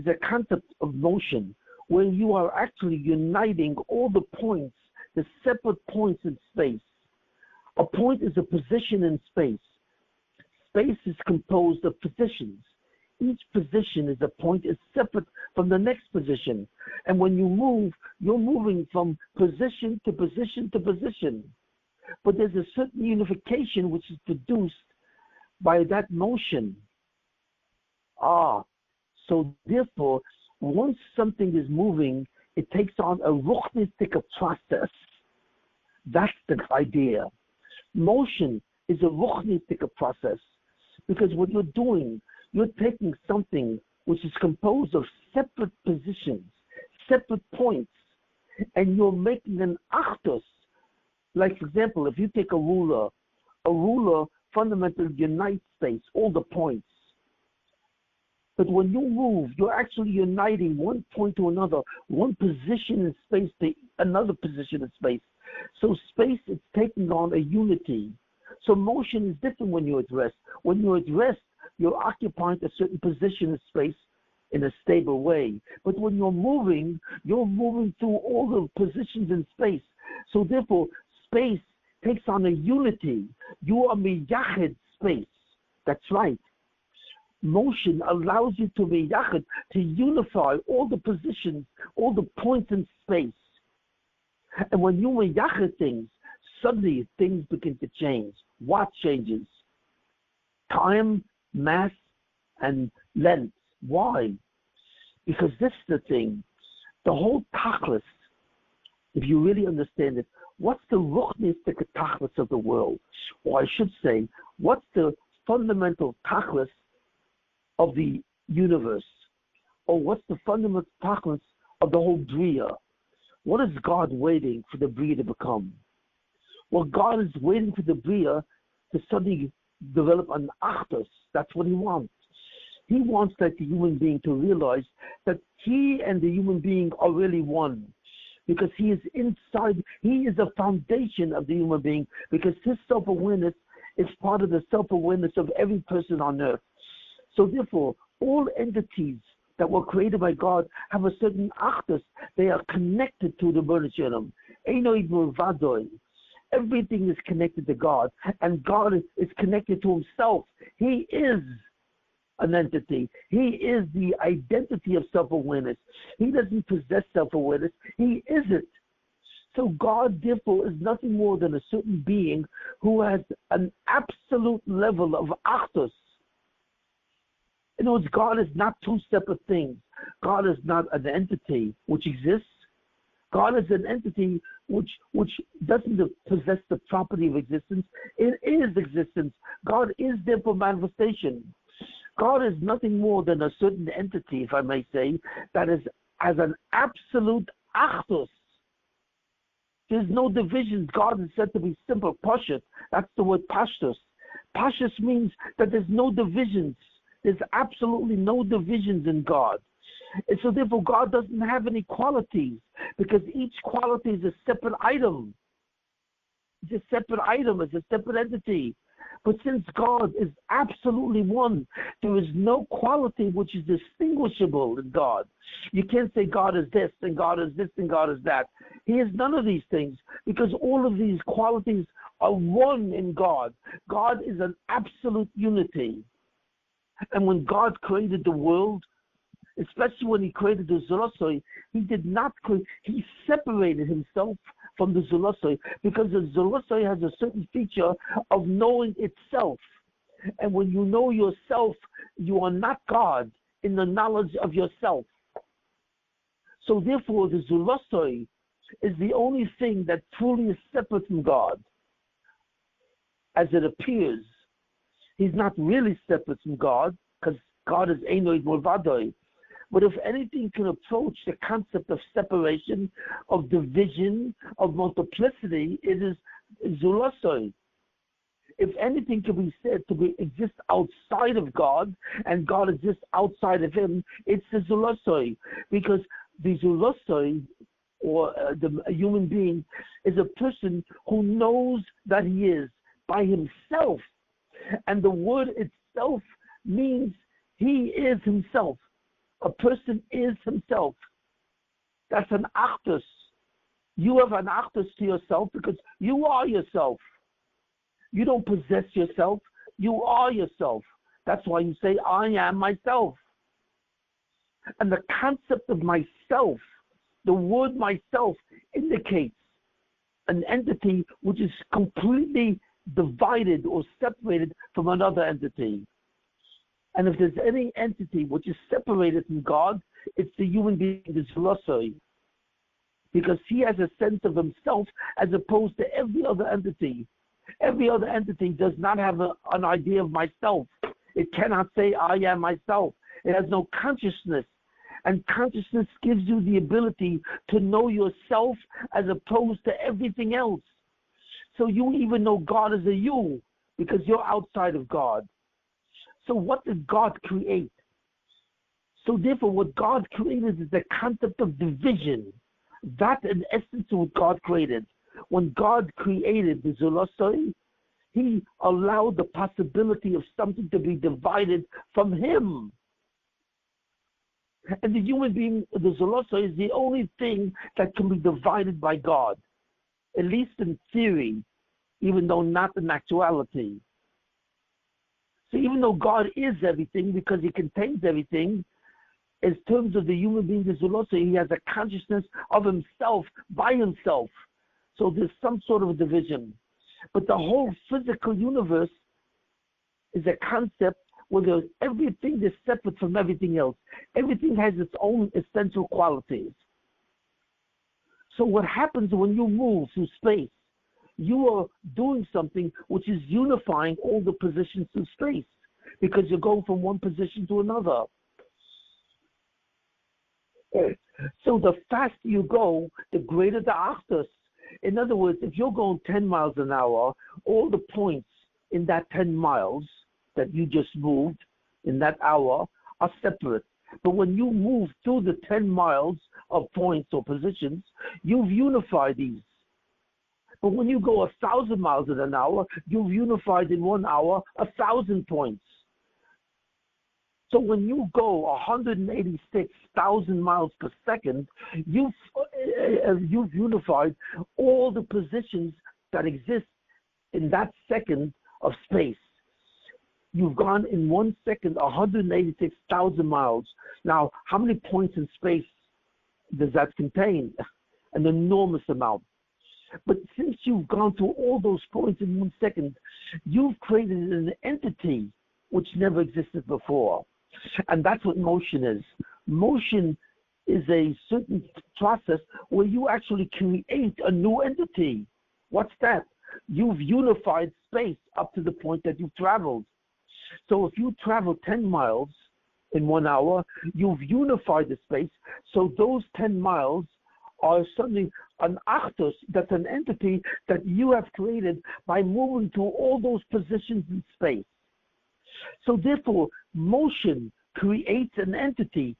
is a concept of motion where you are actually uniting all the points, the separate points in space. A point is a position in space. Space is composed of positions. Each position is a point is separate from the next position. And when you move, you're moving from position to position to position. But there's a certain unification which is produced by that motion. So therefore, once something is moving, it takes on a ruchnistic process. That's the idea. Motion is a ruchnistic process because what you're doing, you're taking something which is composed of separate positions, separate points, and you're making an achdus. Like, for example, if you take a ruler fundamentally unites space, all the points. But when you move, you're actually uniting one point to another, one position in space to another position in space. So space is taking on a unity. So motion is different when you're at rest. When you're at rest, you're occupying a certain position in space in a stable way. But when you're moving through all the positions in space. So therefore, space takes on a unity. You are miyached space. That's right. Motion allows you to be yachid, to unify all the positions, all the points in space. And when you yachid things, suddenly things begin to change. What changes? Time, mass, and length. Why? Because this is the thing. The whole tachlis, if you really understand it, what's the ruchnistic tachlis of the world? Or I should say, what's the fundamental tachlis of the universe? Or what's the fundamental tachlis of the whole bria? What is God waiting for the bria to become? Well, God is waiting for the bria to suddenly develop an achdus. That's what he wants. He wants that the human being to realize that he and the human being are really one. Because he is inside, he is the foundation of the human being, because his self-awareness is part of the self-awareness of every person on earth. So therefore, all entities that were created by God have a certain achdus. They are connected to the Rebbeinu Shalom. Einoi Vadoi. Everything is connected to God, and God is connected to himself. He is an entity. He is the identity of self-awareness. He doesn't possess self-awareness. He is it. So God, therefore, is nothing more than a certain being who has an absolute level of achdus. In other words, God is not two separate things. God is not an entity which exists, God is an entity which doesn't possess the property of existence. It is existence. God is therefore manifestation. God is nothing more than a certain entity, if I may say, that is as an absolute achdus. There's no divisions. God is said to be simple. Pashut. That's the word pashtus. Pashtus means that there's no divisions. There's absolutely no divisions in God. And so therefore God doesn't have any qualities, because each quality is a separate item. It's a separate item. It's a separate entity. But since God is absolutely one, there is no quality which is distinguishable in God. You can't say God is this, and God is this, and God is that. He is none of these things, because all of these qualities are one in God. God is an absolute unity. And when God created the world, especially when he created the Zulosoi, he did not create, he separated himself from the Zulosoi, because the Zulosoi has a certain feature of knowing itself. And when you know yourself, you are not God in the knowledge of yourself. So therefore, the Zulosoi is the only thing that truly is separate from God, as it appears. He's not really separate from God, because God is Einoid Mulvadoi. But if anything can approach the concept of separation, of division, of multiplicity, it is Zulosoi. If anything can be said to exist outside of God, and God exists outside of him, it's the Zulosoi. Because the Zulosoi, or a human being, is a person who knows that he is by himself. And the word itself means he is himself. A person is himself. That's an actus. You have an actus to yourself because you are yourself. You don't possess yourself. You are yourself. That's why you say, I am myself. And the concept of myself, the word myself, indicates an entity which is completely divided or separated from another entity. And if there's any entity which is separated from God, it's the human being, the Zulosoi. Because he has a sense of himself as opposed to every other entity. Every other entity does not have an idea of myself. It cannot say, I am myself. It has no consciousness. And consciousness gives you the ability to know yourself as opposed to everything else. So you even know God is a you, because you're outside of God. So what did God create? So therefore, what God created is the concept of division. That, in essence, is what God created. When God created the Zulosoi, he allowed the possibility of something to be divided from him. And the human being, the Zulosoi, is the only thing that can be divided by God, at least in theory, even though not in actuality. So even though God is everything, because he contains everything, in terms of the human being, the Zulosoi, he has a consciousness of himself by himself. So there's some sort of a division. But the whole physical universe is a concept where everything is separate from everything else. Everything has its own essential qualities. So what happens when you move through space? You are doing something which is unifying all the positions through space, because you're going from one position to another. So the faster you go, the greater the achdus. In other words, if you're going 10 miles an hour, all the points in that 10 miles that you just moved in that hour are separate. But when you move through the 10 miles of points or positions, you've unified these. But when you go 1,000 miles in an hour, you've unified in 1 hour 1,000 points. So when you go 186,000 miles per second, you've unified all the positions that exist in that second of space. You've gone in 1 second 186,000 miles. Now, how many points in space does that contain? An enormous amount. But since you've gone through all those points in 1 second, you've created an entity which never existed before. And that's what motion is. Motion is a certain process where you actually create a new entity. What's that? You've unified space up to the point that you've traveled. So if you travel 10 miles in 1 hour, you've unified the space. So those 10 miles are suddenly an actus, that's an entity that you have created by moving to all those positions in space. So therefore, motion creates an entity.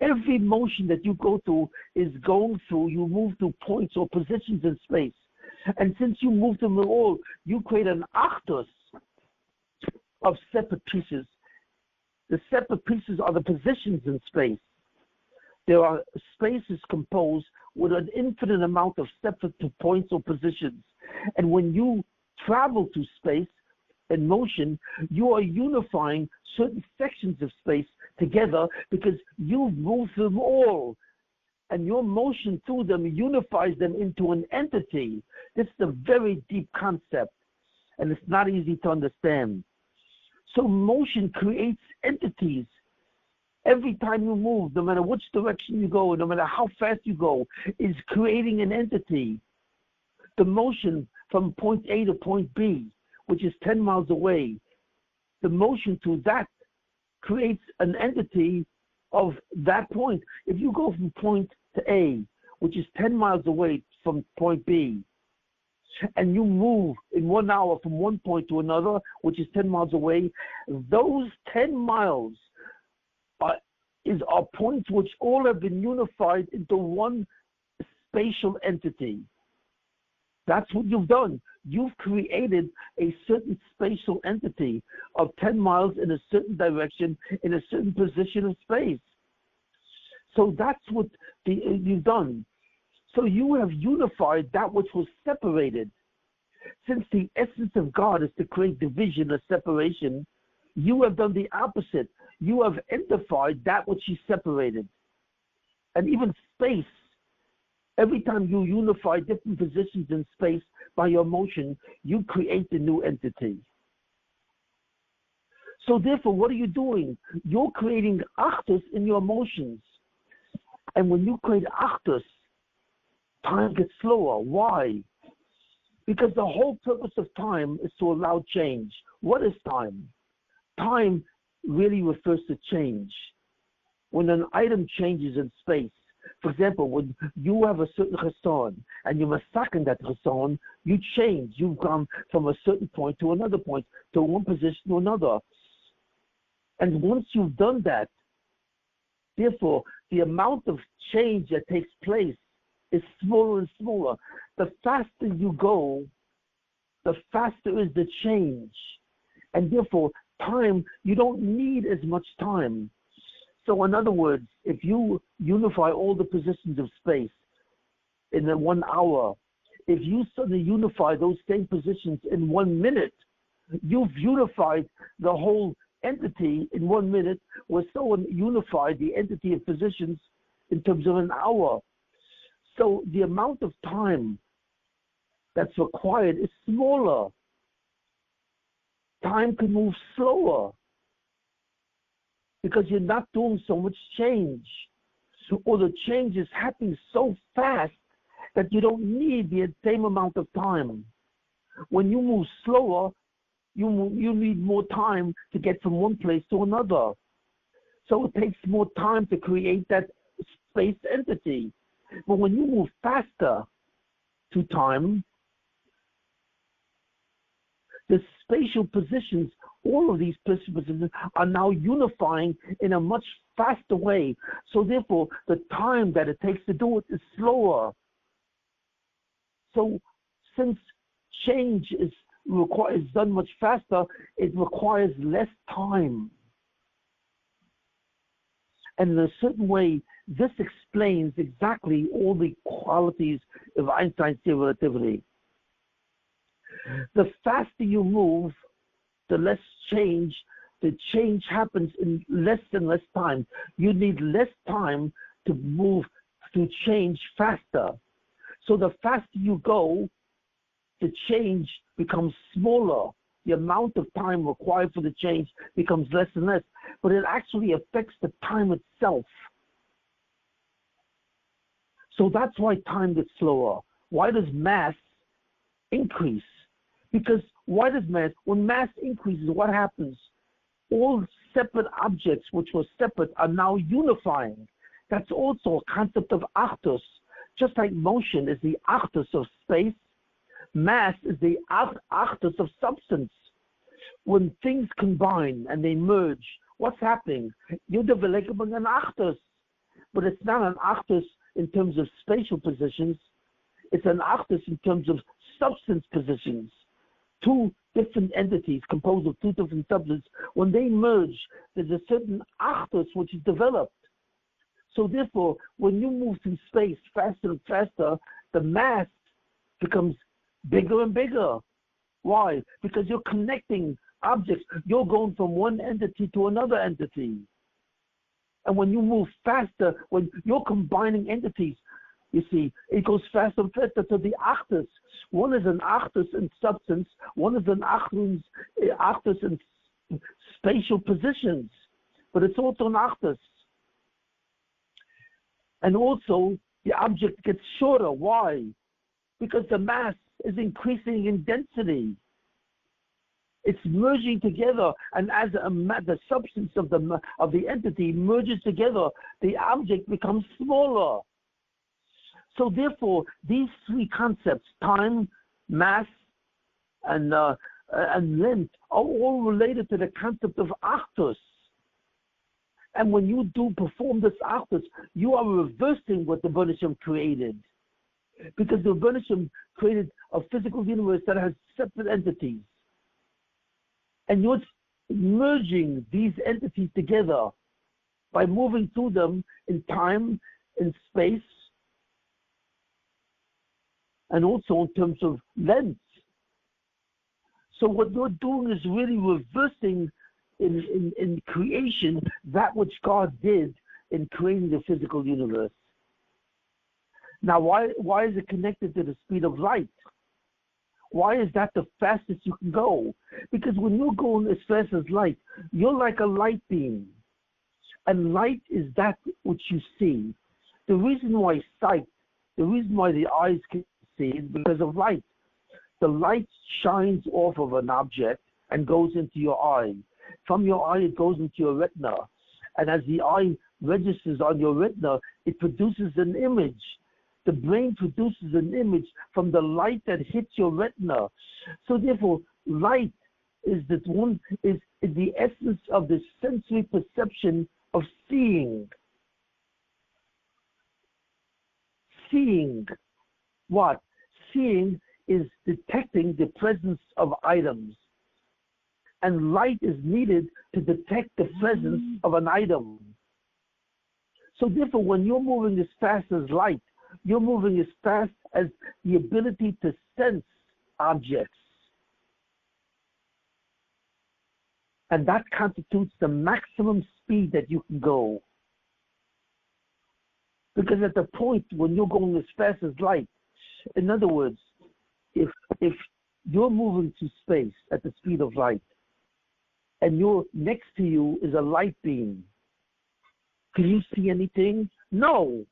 Every motion that you go through is going through, you move through points or positions in space. And since you move them all, you create an actus of separate pieces. The separate pieces are the positions in space. There are spaces composed with an infinite amount of separate points or positions. And when you travel through space in motion, you are unifying certain sections of space together because you've moved them all. And your motion through them unifies them into an entity. This is a very deep concept, and it's not easy to understand. So motion creates entities. Every time you move, no matter which direction you go, no matter how fast you go, is creating an entity. The motion from point A to point B, which is 10 miles away, the motion to that creates an entity of that point. If you go from point to A, which is 10 miles away from point B, and you move in 1 hour from one point to another, which is 10 miles away, those 10 miles are points which all have been unified into one spatial entity. That's what you've done. You've created a certain spatial entity of 10 miles in a certain direction, in a certain position of space. So that's what you've done. So you have unified that which was separated. Since the essence of God is to create division or separation, you have done the opposite. You have identified that which is separated. And even space, every time you unify different positions in space by your motion, you create a new entity. So therefore, what are you doing? You're creating actus in your motions. And when you create actus, time gets slower. Why? Because the whole purpose of time is to allow change. What is time? Time really refers to change. When an item changes in space, for example, when you have a certain chesson and you masakin that chesson, you change. You've gone from a certain point to another point, to one position to another. And once you've done that, therefore, the amount of change that takes place is smaller and smaller. The faster you go, the faster is the change. And therefore, time, you don't need as much time. So in other words, if you unify all the positions of space in 1 hour, if you suddenly unify those same positions in 1 minute, you've unified the whole entity in 1 minute, where someone unified the entity of positions in terms of an hour. So the amount of time that's required is smaller. Time can move slower because you're not doing so much change. Or the change is happening so fast that you don't need the same amount of time. When you move slower, you need more time to get from one place to another. So it takes more time to create that space entity. But when you move faster to time, the spatial positions, all of these positions are now unifying in a much faster way. So therefore, the time that it takes to do it is slower. So since change is done much faster, it requires less time. And in a certain way, this explains exactly all the qualities of Einstein's theory of relativity. The faster you move, the less change. The change happens in less and less time. You need less time to move, to change faster. So the faster you go, the change becomes smaller. The amount of time required for the change becomes less and less. But it actually affects the time itself. So that's why time gets slower. Why does mass increase? Because when mass increases, what happens? All separate objects which were separate are now unifying. That's also a concept of achdus. Just like motion is the achdus of space, mass is the achdus of substance. When things combine and they merge, what's happening? You're developing an achdus, but it's not an achdus in terms of spatial positions. It's an achdus in terms of substance positions. Two different entities composed of two different substances, when they merge, there's a certain achdus which is developed. So therefore, when you move through space faster and faster, the mass becomes bigger and bigger. Why? Because you're connecting objects. You're going from one entity to another entity. And when you move faster, when you're combining entities, you see, it goes faster and faster to the achdus. One is an achdus in substance, one is an achdus in spatial positions, but it's also an achdus. And also, the object gets shorter. Why? Because the mass is increasing in density. It's merging together, and as the substance of the entity merges together, the object becomes smaller. So therefore, these three concepts, time, mass, and length, are all related to the concept of achdus. And when you perform this achdus, you are reversing what the Rebbe created. Because the Rebbe created a physical universe that has separate entities. And you're merging these entities together by moving through them in time, in space, and also in terms of length. So what you're doing is really reversing in creation that which God did in creating the physical universe. Now, why is it connected to the speed of light? Why is that the fastest you can go? Because when you're going as fast as light, you're like a light beam. And light is that which you see. The reason why the eyes can see is because of light. The light shines off of an object and goes into your eye. From your eye, it goes into your retina. And as the eye registers on your retina, it produces an image. The brain produces an image from the light that hits your retina. So therefore, light is the essence of the sensory perception of seeing. Seeing what? Seeing is detecting the presence of items. And light is needed to detect the presence of an item. So therefore, when you're moving as fast as light, you're moving as fast as the ability to sense objects. And that constitutes the maximum speed that you can go. Because at the point when you're going as fast as light, in other words, if you're moving through space at the speed of light, and next to you is a light beam, can you see anything? No.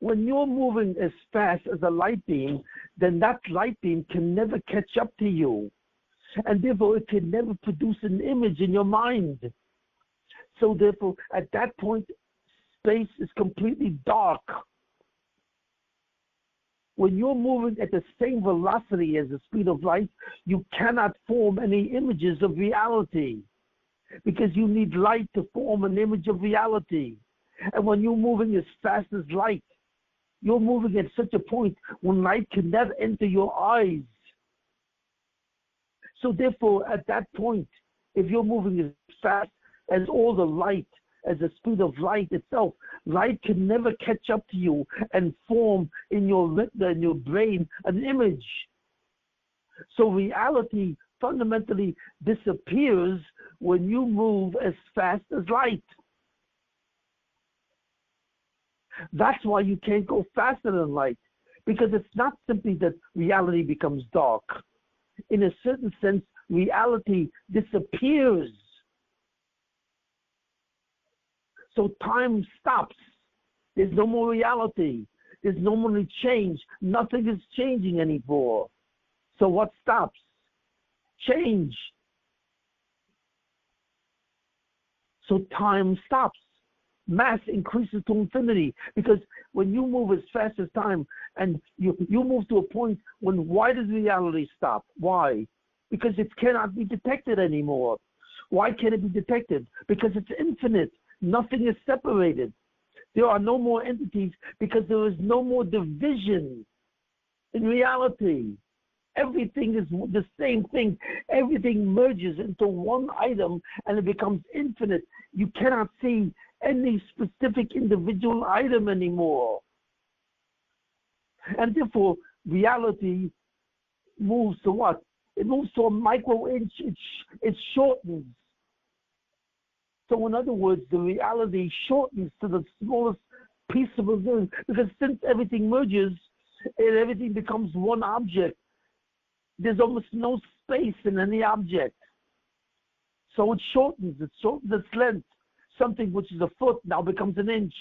When you're moving as fast as a light beam, then that light beam can never catch up to you. And therefore, it can never produce an image in your mind. So therefore, at that point, space is completely dark. When you're moving at the same velocity as the speed of light, you cannot form any images of reality. Because you need light to form an image of reality. And when you're moving as fast as light, you're moving at such a point when light can never enter your eyes. So therefore, at that point, if you're moving as fast as all the light, as the speed of light itself, light can never catch up to you and form in your retina, in your brain, an image. So reality fundamentally disappears when you move as fast as light. That's why you can't go faster than light, because it's not simply that reality becomes dark. In a certain sense, reality disappears. So time stops. There's no more reality. There's no more change. Nothing is changing anymore. So what stops? Change. So time stops. Mass increases to infinity, because when you move as fast as time and you move to a point when, why does reality stop? Why? Because it cannot be detected anymore. Why can't it be detected? Because it's infinite. Nothing is separated. There are no more entities because there is no more division in reality. Everything is the same thing. Everything merges into one item and it becomes infinite. You cannot see any specific individual item anymore. And therefore, reality moves to what? It moves to a micro inch. It shortens. So in other words, the reality shortens to the smallest piece of a thing, because since everything merges and everything becomes one object, there's almost no space in any object. So it shortens its length. Something which is a foot now becomes an inch.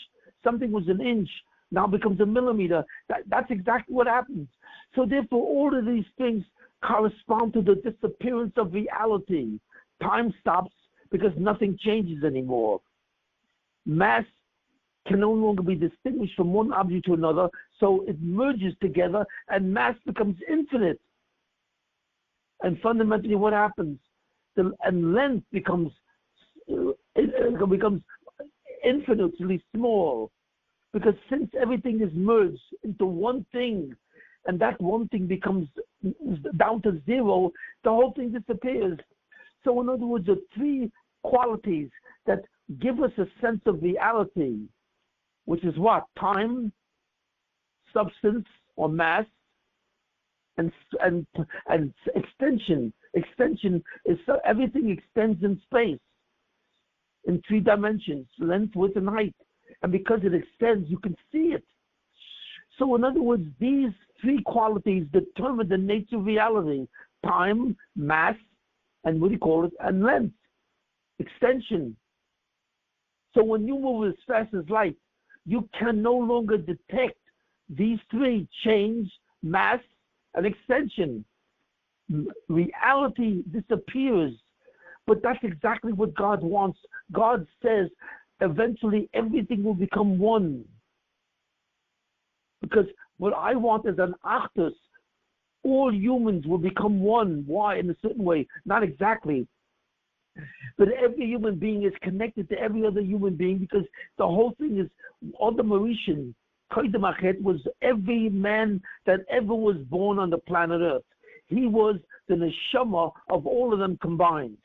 Something which is an inch now becomes a millimeter. That's exactly what happens. So therefore, all of these things correspond to the disappearance of reality. Time stops because nothing changes anymore. Mass can no longer be distinguished from one object to another, so it merges together and mass becomes infinite. And fundamentally what happens? And length becomes infinitely small, because since everything is merged into one thing, and that one thing becomes down to zero, the whole thing disappears. So in other words, the three qualities that give us a sense of reality, which is what? Time, substance or mass, and extension. Extension is everything extends in space in 3 dimensions, length, width, and height. And because it extends, you can see it. So in other words, these 3 qualities determine the nature of reality: time, mass, and and length, extension. So when you move as fast as light, you can no longer detect these 3: change, mass, and extension. Reality disappears. But that's exactly what God wants. God says eventually everything will become one. Because what I want is an actus. All humans will become one. Why? In a certain way. Not exactly. But every human being is connected to every other human being, because the whole thing is Adam Mauritian. Koidemachet was every man that ever was born on the planet Earth. He was the neshama of all of them combined.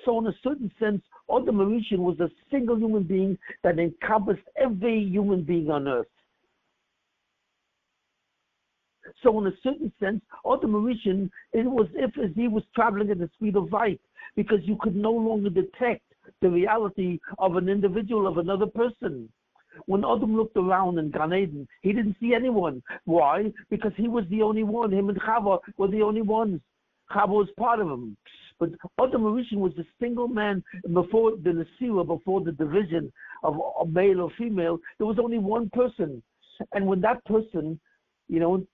So in a certain sense, Adam Mauritian was a single human being that encompassed every human being on Earth. So in a certain sense, Adam Mauritian, it was as he was traveling at the speed of light, because you could no longer detect the reality of an individual, of another person. When Adam looked around in Gan Eden, he didn't see anyone. Why? Because he was the only one. Him and Chava were the only ones. Chava was part of him. But Adam Mauritian was a single man before the Nesira, before the division of male or female. There was only one person. And when that person, who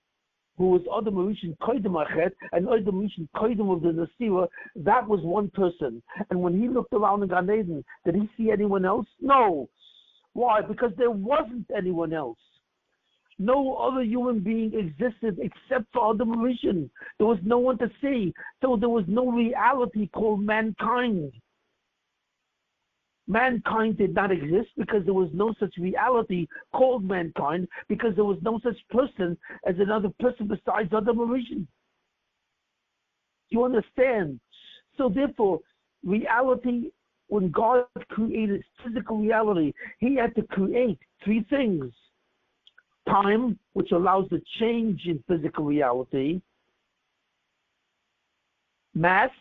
was Adam Mauritian Koidem Achet, and Adam Mauritian Koidem of the Nesira, that was one person. And when he looked around in Gan Eden, did he see anyone else? No. Why? Because there wasn't anyone else. No other human being existed except for Adam Mauritian. There was no one to see. So there was no reality called mankind. Mankind did not exist because there was no such reality called mankind, because there was no such person as another person besides Adam Mauritian. You understand? So therefore, reality, when God created physical reality, he had to create 3 things. Time, which allows the change in physical reality. Mass,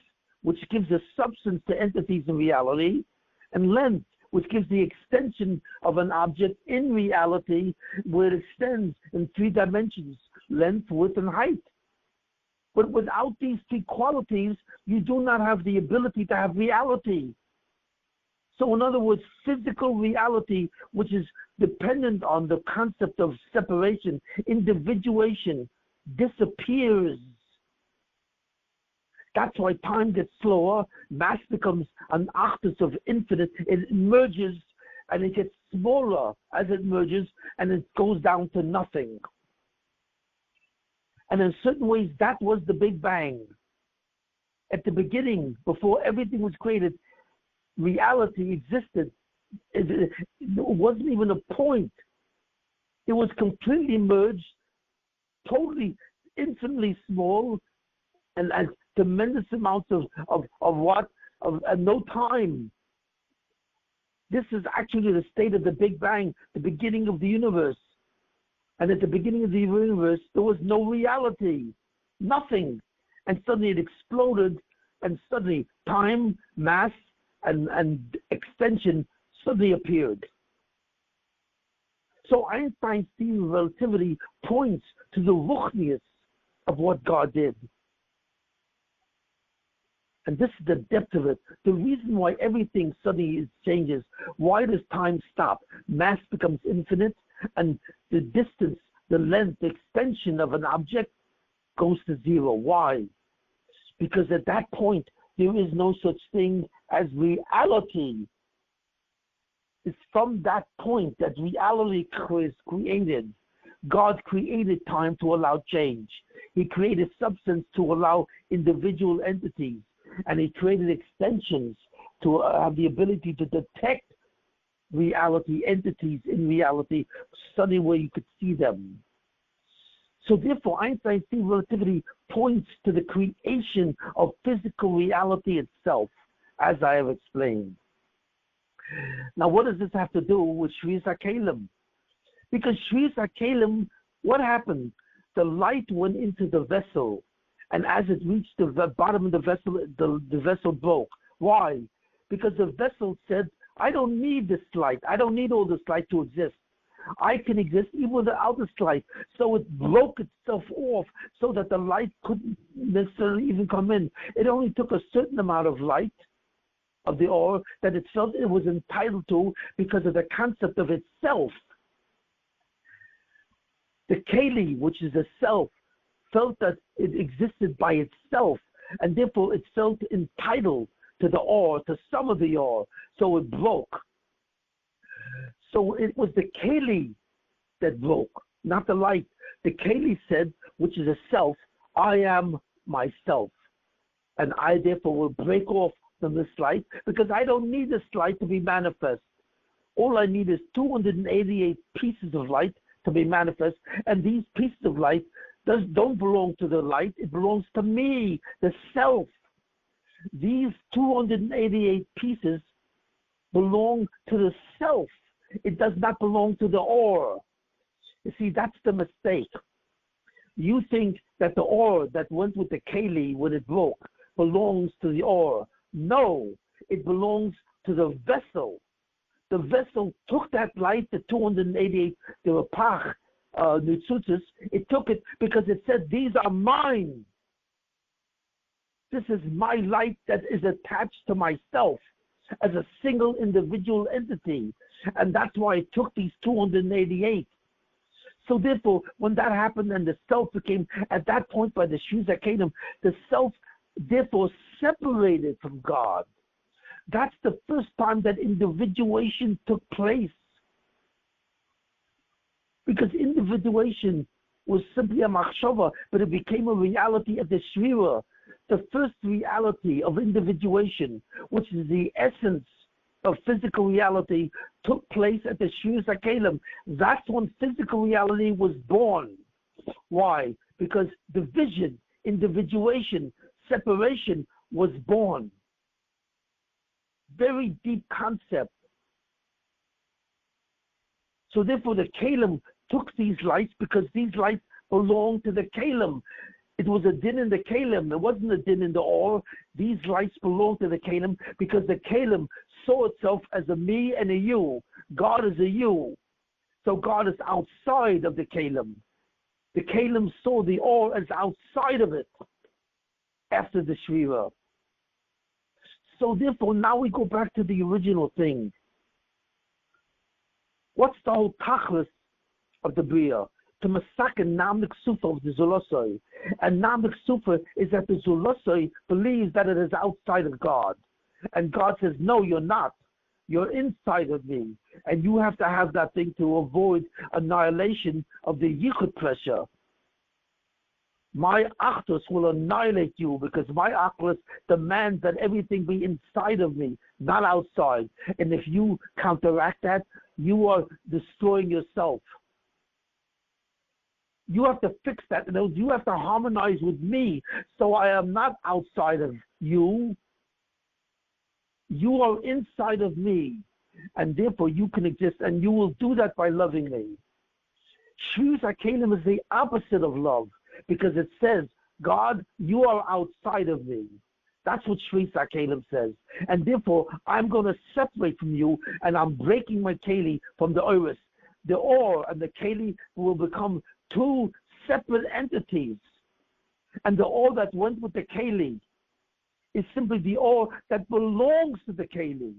which gives a substance to entities in reality. And length, which gives the extension of an object in reality, where it extends in 3 dimensions: length, width, and height. But without these 3 qualities, you do not have the ability to have reality. So in other words, physical reality, which is dependent on the concept of separation, individuation, disappears. That's why time gets slower, mass becomes an octave of infinite, it merges and it gets smaller as it merges and it goes down to nothing. And in certain ways, that was the Big Bang. At the beginning, before everything was created, reality existed. It wasn't even a point. It was completely merged, totally, infinitely small, and as tremendous amounts of no time. This is actually the state of the Big Bang, the beginning of the universe. And at the beginning of the universe, there was no reality, nothing. And suddenly it exploded, and suddenly time, mass, and extension suddenly appeared. So Einstein's theory of relativity points to the ruchnius of what God did. And this is the depth of it. The reason why everything suddenly changes. Why does time stop? Mass becomes infinite, and the distance, the length, the extension of an object goes to zero. Why? Because at that point, there is no such thing as reality. It's from that point that reality is created. God created time to allow change. He created substance to allow individual entities. And he created extensions to have the ability to detect reality, entities in reality, study where you could see them. So therefore, Einstein's theory of relativity points to the creation of physical reality itself, as I have explained. Now, what does this have to do with Shrius HaKelim? Because Shrius HaKelim, what happened? The light went into the vessel, and as it reached the bottom of the vessel broke. Why? Because the vessel said, I don't need this light. I don't need all this light to exist. I can exist even without this light. So it broke itself off so that the light couldn't necessarily even come in. It only took a certain amount of light of the ore that it felt it was entitled to because of the concept of itself. The Keli, which is a self, felt that it existed by itself, and therefore it felt entitled to the ore, to some of the ore, so it broke. So it was the Keli that broke, not the light. The Keli said, which is a self, I am myself, and I therefore will break off from this light because I don't need this light to be manifest. All I need is 288 pieces of light to be manifest, and these pieces of light don't belong to the light, it belongs to me, the self. These 288 pieces belong to the self. It does not belong to the ore. You see, that's the mistake. You think that the ore that went with the Keli when it broke belongs to the ore. No, it belongs to the vessel. The vessel took that light, the 288, the Rapach, Nutsutis, it took it because it said, these are mine. This is my light that is attached to myself as a single individual entity. And that's why it took these 288. So therefore, when that happened and the self became, at that point by the Shrius HaKelim, the self therefore separated from God. That's the first time that individuation took place. Because individuation was simply a machshava, but it became a reality at the Shriya. The first reality of individuation, which is the essence of physical reality, took place at the Shrius HaKelim. That's when physical reality was born. Why? Because division, individuation, separation was born. Very deep concept. So therefore the Kalim took these lights because these lights belonged to the Kalim. It was a din in the Kalim. It wasn't a din in the ore. These lights belonged to the Kalim because the Kalim saw itself as a me and a you. God is a you. So God is outside of the Kalim. The Kalim saw the ore as outside of it after the Shriya. So therefore, now we go back to the original thing. What's the whole tachlis of the Bria? To masakin namnik sufa of the Zulosoi. And namnik sufa is that the Zulosoi believes that it is outside of God. And God says, no, you're not. You're inside of me. And you have to have that thing to avoid annihilation of the yichud pressure. My achdus will annihilate you because my achdus demands that everything be inside of me, not outside. And if you counteract that, you are destroying yourself. You have to fix that. You have to harmonize with me so I am not outside of you. You are inside of me, and therefore you can exist, and you will do that by loving me. Shvius HaKelim is the opposite of love, because it says, God, you are outside of me. That's what Shvius HaKelim says. And therefore, I'm going to separate from you, and I'm breaking my Keli from the Oris. The Or and the Keli will become two separate entities. And the Or that went with the Keli is simply the Or that belongs to the Keli.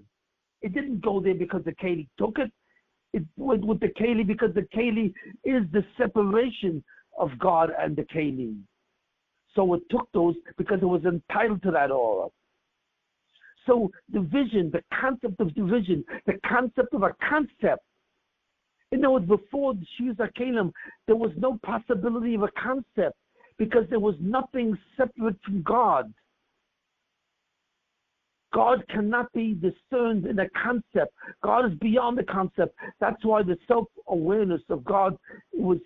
It didn't go there because the Keli took it. It went with the Keli because the Keli is the separation of God and the Keli. So it took those because it was entitled to that aura. So division, the concept of division, the concept of a concept. In other words, before the Shvius HaKelim, there was no possibility of a concept because there was nothing separate from God. God cannot be discerned in a concept. God is beyond the concept. That's why the self-awareness of God was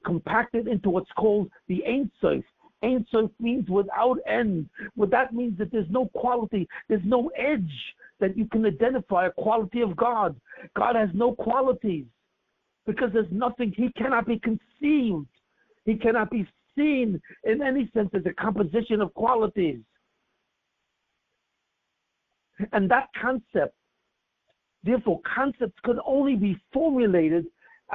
compacted into what's called the Ein Sof. Ein Sof means without end. What that means that there's no quality, there's no edge that you can identify a quality of God. God has no qualities because there's nothing. He cannot be conceived. He cannot be seen in any sense as a composition of qualities. And that concept, therefore, concepts could only be formulated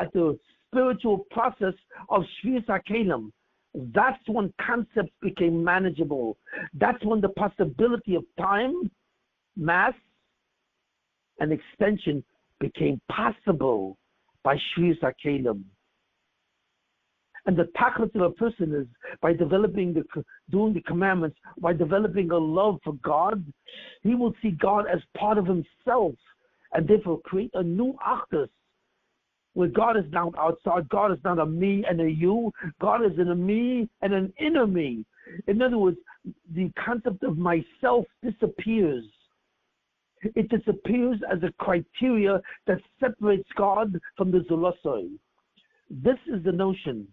at the spiritual process of Shvius HaKelim. That's when concepts became manageable. That's when the possibility of time, mass, and extension became possible by Shvius HaKelim. And the tachlis of a person is by developing doing the commandments, by developing a love for God, he will see God as part of himself and therefore create a new achdus where God is not outside, God is not a me and a you, God is in a me and an inner me. In other words, the concept of myself disappears. It disappears as a criteria that separates God from the Zulosoi. This is the notion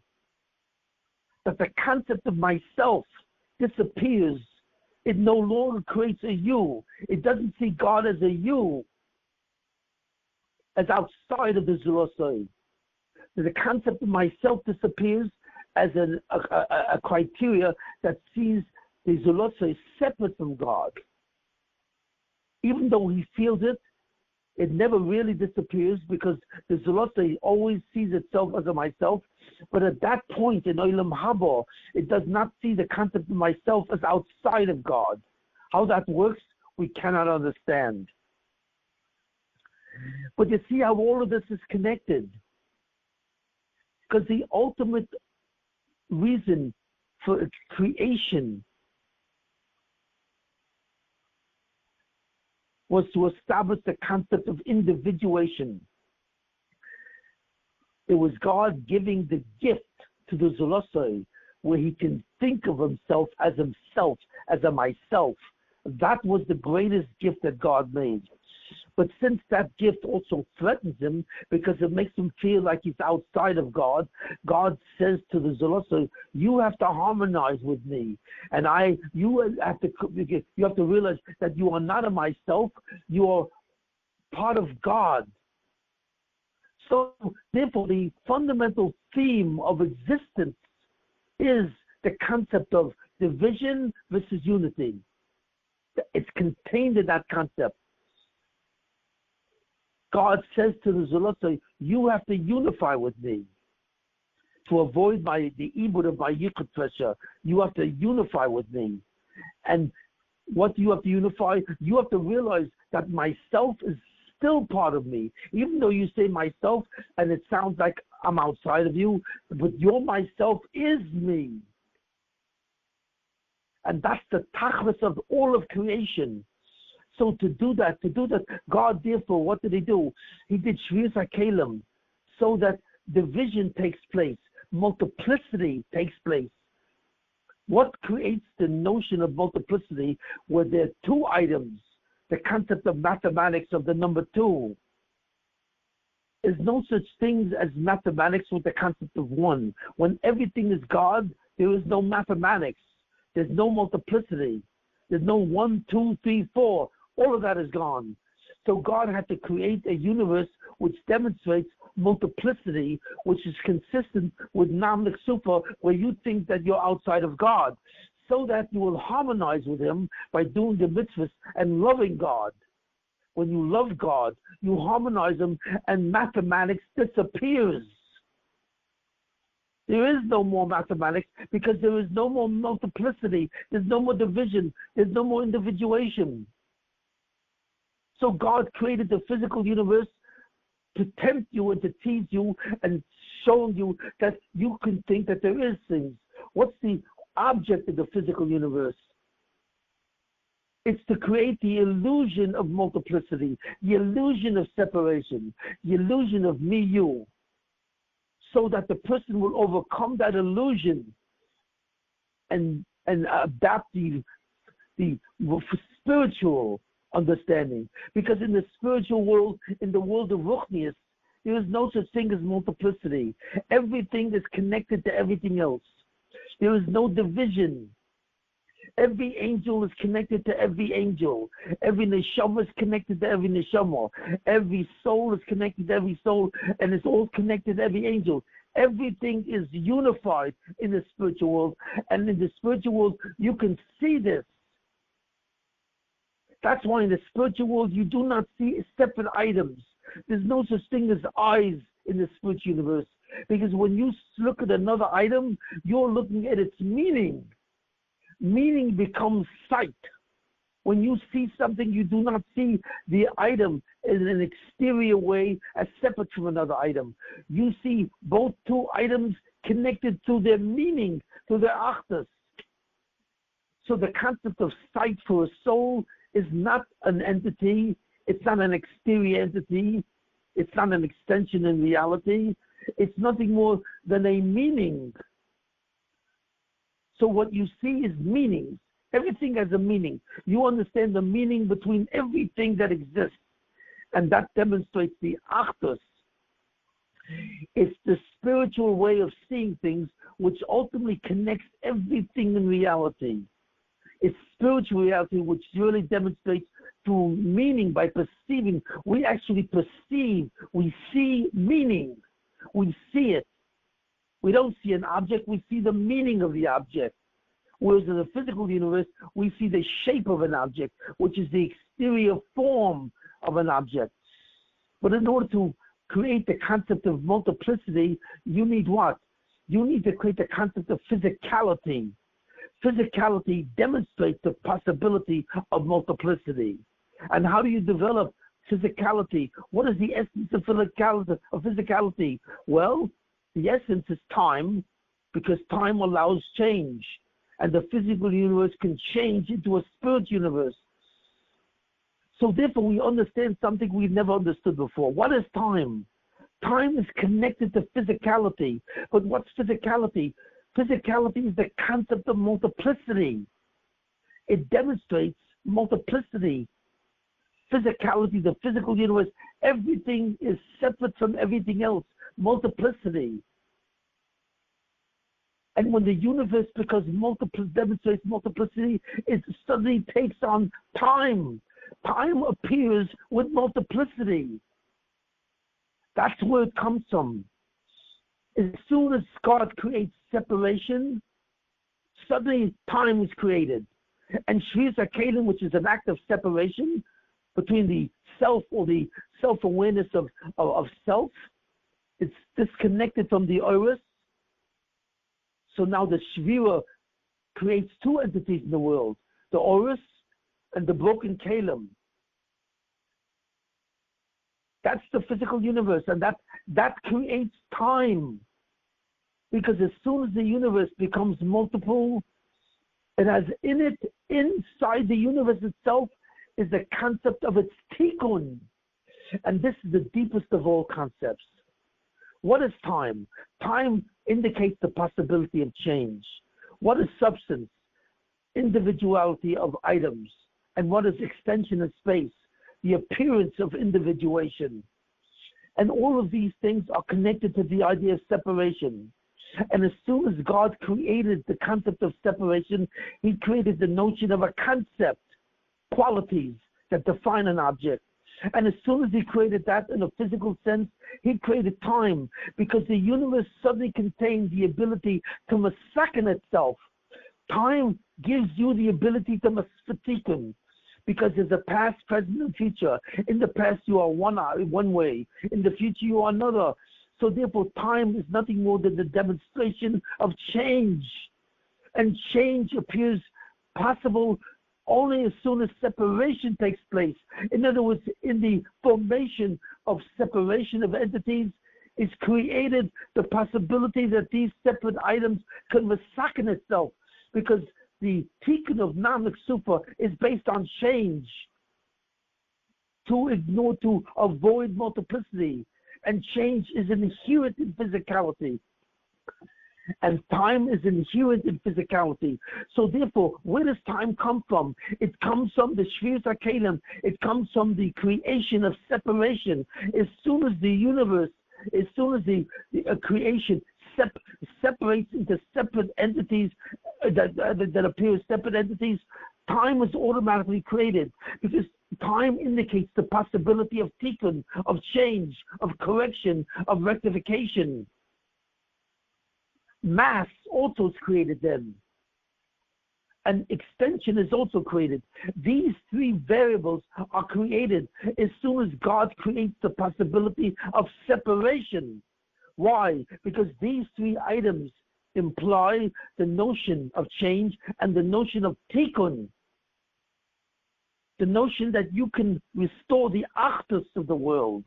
that the concept of myself disappears. It no longer creates a you. It doesn't see God as a you, as outside of the Zulosoi. The concept of myself disappears as a criteria that sees the Zulosoi separate from God. Even though he feels it, it never really disappears because the Zulosoi always sees itself as a myself. But at that point in Olam Haba, it does not see the concept of myself as outside of God. How that works, we cannot understand. But you see how all of this is connected. Because the ultimate reason for creation was to establish the concept of individuation. It was God giving the gift to the Zulosoi where he can think of himself, as a myself. That was the greatest gift that God made. But since that gift also threatens him because it makes him feel like he's outside of God, God says to the Zulosoi, you have to harmonize with me. And you have to realize that you are not a myself, you are part of God. So therefore the fundamental theme of existence is the concept of division versus unity. It's contained in that concept. God says to the Zulosoi, you have to unify with me. To avoid the ibud of my yichud pressure, you have to unify with me. And What do you have to unify? You have to realize that myself is still part of me. Even though you say myself and it sounds like I'm outside of you, but your myself is me. And that's the tachlis of all of creation. So to do that, God therefore, what did he do? He did Shvius HaKelim so that division takes place, multiplicity takes place. What creates the notion of multiplicity where there are two items? The concept of mathematics of the number two. There's no such thing as mathematics with the concept of one. When everything is God, there is no mathematics. There's no multiplicity. There's no 1, 2, 3, 4. All of that is gone. So God had to create a universe which demonstrates multiplicity, which is consistent with Namlik Super, where you think that you're outside of God, so that you will harmonize with him by doing the mitzvahs and loving God. When you love God, you harmonize him, and mathematics disappears. There is no more mathematics because there is no more multiplicity. There's no more division. There's no more individuation. So God created the physical universe to tempt you and to tease you and show you that you can think that there is things. What's the object of the physical universe? It's to create the illusion of multiplicity, the illusion of separation, the illusion of me, you, so that the person will overcome that illusion and adapt the spiritual understanding. Because in the spiritual world, in the world of Ruchnius, there is no such thing as multiplicity. Everything is connected to everything else. There is no division. Every angel is connected to every angel. Every neshama is connected to every neshama. Every soul is connected to every soul, and it's all connected to every angel. Everything is unified in the spiritual world, and in the spiritual world, you can see this. That's why in the spiritual world, you do not see separate items. There's no such thing as eyes in the spiritual universe, because when you look at another item, you're looking at its meaning. Meaning becomes sight. When you see something, you do not see the item in an exterior way as separate from another item. You see both two items connected to their meaning, to their achtas. So the concept of sight for a soul is not an entity. It's not an exterior entity. It's not an extension in reality. It's nothing more than a meaning. So what you see is meanings. Everything has a meaning. You understand the meaning between everything that exists. And that demonstrates the achdus. It's the spiritual way of seeing things which ultimately connects everything in reality. It's spiritual reality which really demonstrates through meaning by perceiving. We actually perceive. We see meaning. We see it. We don't see an object, we see the meaning of the object. Whereas in the physical universe, we see the shape of an object, which is the exterior form of an object. But in order to create the concept of multiplicity, you need what? You need to create the concept of physicality. Physicality demonstrates the possibility of multiplicity. And how do you develop physicality? What is the essence of physicality? Well, the essence is time, because time allows change. And the physical universe can change into a spirit universe. So therefore, we understand something we've never understood before. What is time? Time is connected to physicality. But what's physicality? Physicality is the concept of multiplicity. It demonstrates multiplicity. Physicality, the physical universe, everything is separate from everything else. Multiplicity. And when the universe, because demonstrates multiplicity, it suddenly takes on time. Time appears with multiplicity. That's where it comes from. As soon as God creates separation, suddenly time is created. And Shvius HaKelim, which is an act of separation between the self or the self-awareness of self, it's disconnected from the Oris. So now the Shvira creates two entities in the world, the Oris and the broken kalim. That's the physical universe, and that creates time. Because as soon as the universe becomes multiple, it has in it, inside the universe itself, is the concept of its tikkun. And this is the deepest of all concepts. What is time? Time indicates the possibility of change. What is substance? Individuality of items. And what is extension of space? The appearance of individuation. And all of these things are connected to the idea of separation. And as soon as God created the concept of separation, he created the notion of a concept, qualities that define an object. And as soon as he created that in a physical sense, he created time, because the universe suddenly contained the ability to masaken itself. Time gives you the ability to masfatikum, because there's a past, present, and future. In the past, you are one way. In the future, you are another. So therefore, time is nothing more than the demonstration of change. And change appears possible only as soon as separation takes place. In other words, in the formation of separation of entities is created the possibility that these separate items can masaken itself, because the tikkun of Nanak Sufa is based on change, to avoid multiplicity. And change is inherent in physicality. And time is inherent in physicality. So therefore, where does time come from? It comes from the Shvius HaKelim. It comes from the creation of separation. As soon as the universe, as soon as the creation separates into separate entities, that appear as separate entities, time is automatically created, because time indicates the possibility of tikkun, of change, of correction, of rectification. Mass also is created then. And extension is also created. These three variables are created as soon as God creates the possibility of separation. Why? Because these three items imply the notion of change and the notion of tikkun. The notion that you can restore the achdus of the world.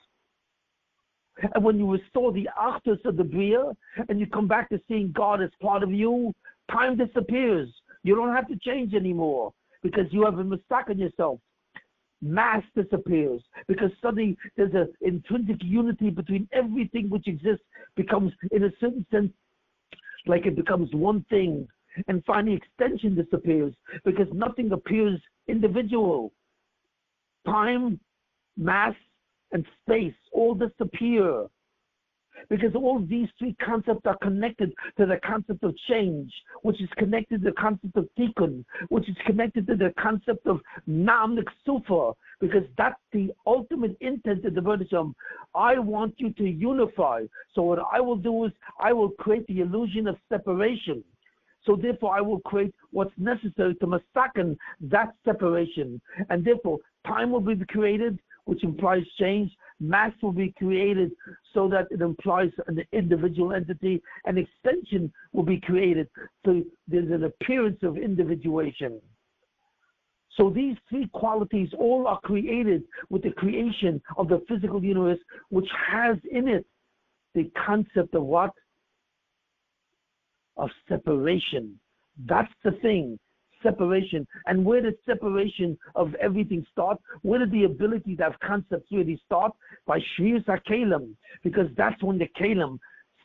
And when you restore the achdus of the Bria, and you come back to seeing God as part of you, time disappears. You don't have to change anymore, because you have a mistake in yourself. Mass disappears, because suddenly there's an intrinsic unity between everything which exists, becomes, in a certain sense, like it becomes one thing. And finally, extension disappears, because nothing appears individual. Time, mass, and space all disappear, because all of these three concepts are connected to the concept of change, which is connected to the concept of tikkun, which is connected to the concept of Nanak Sufa, because that's the ultimate intent of the Buddhism. I want you to unify. So what I will do is I will create the illusion of separation. So therefore I will create what's necessary to masaken that separation. And therefore time will be created, which implies change. Mass will be created so that it implies an individual entity, and extension will be created so there's an appearance of individuation. So these three qualities all are created with the creation of the physical universe, which has in it the concept of what? Of separation. That's the thing. Separation. And where did separation of everything start? Where did the ability to have concepts really start? By Shvius HaKelim, because that's when the Kelim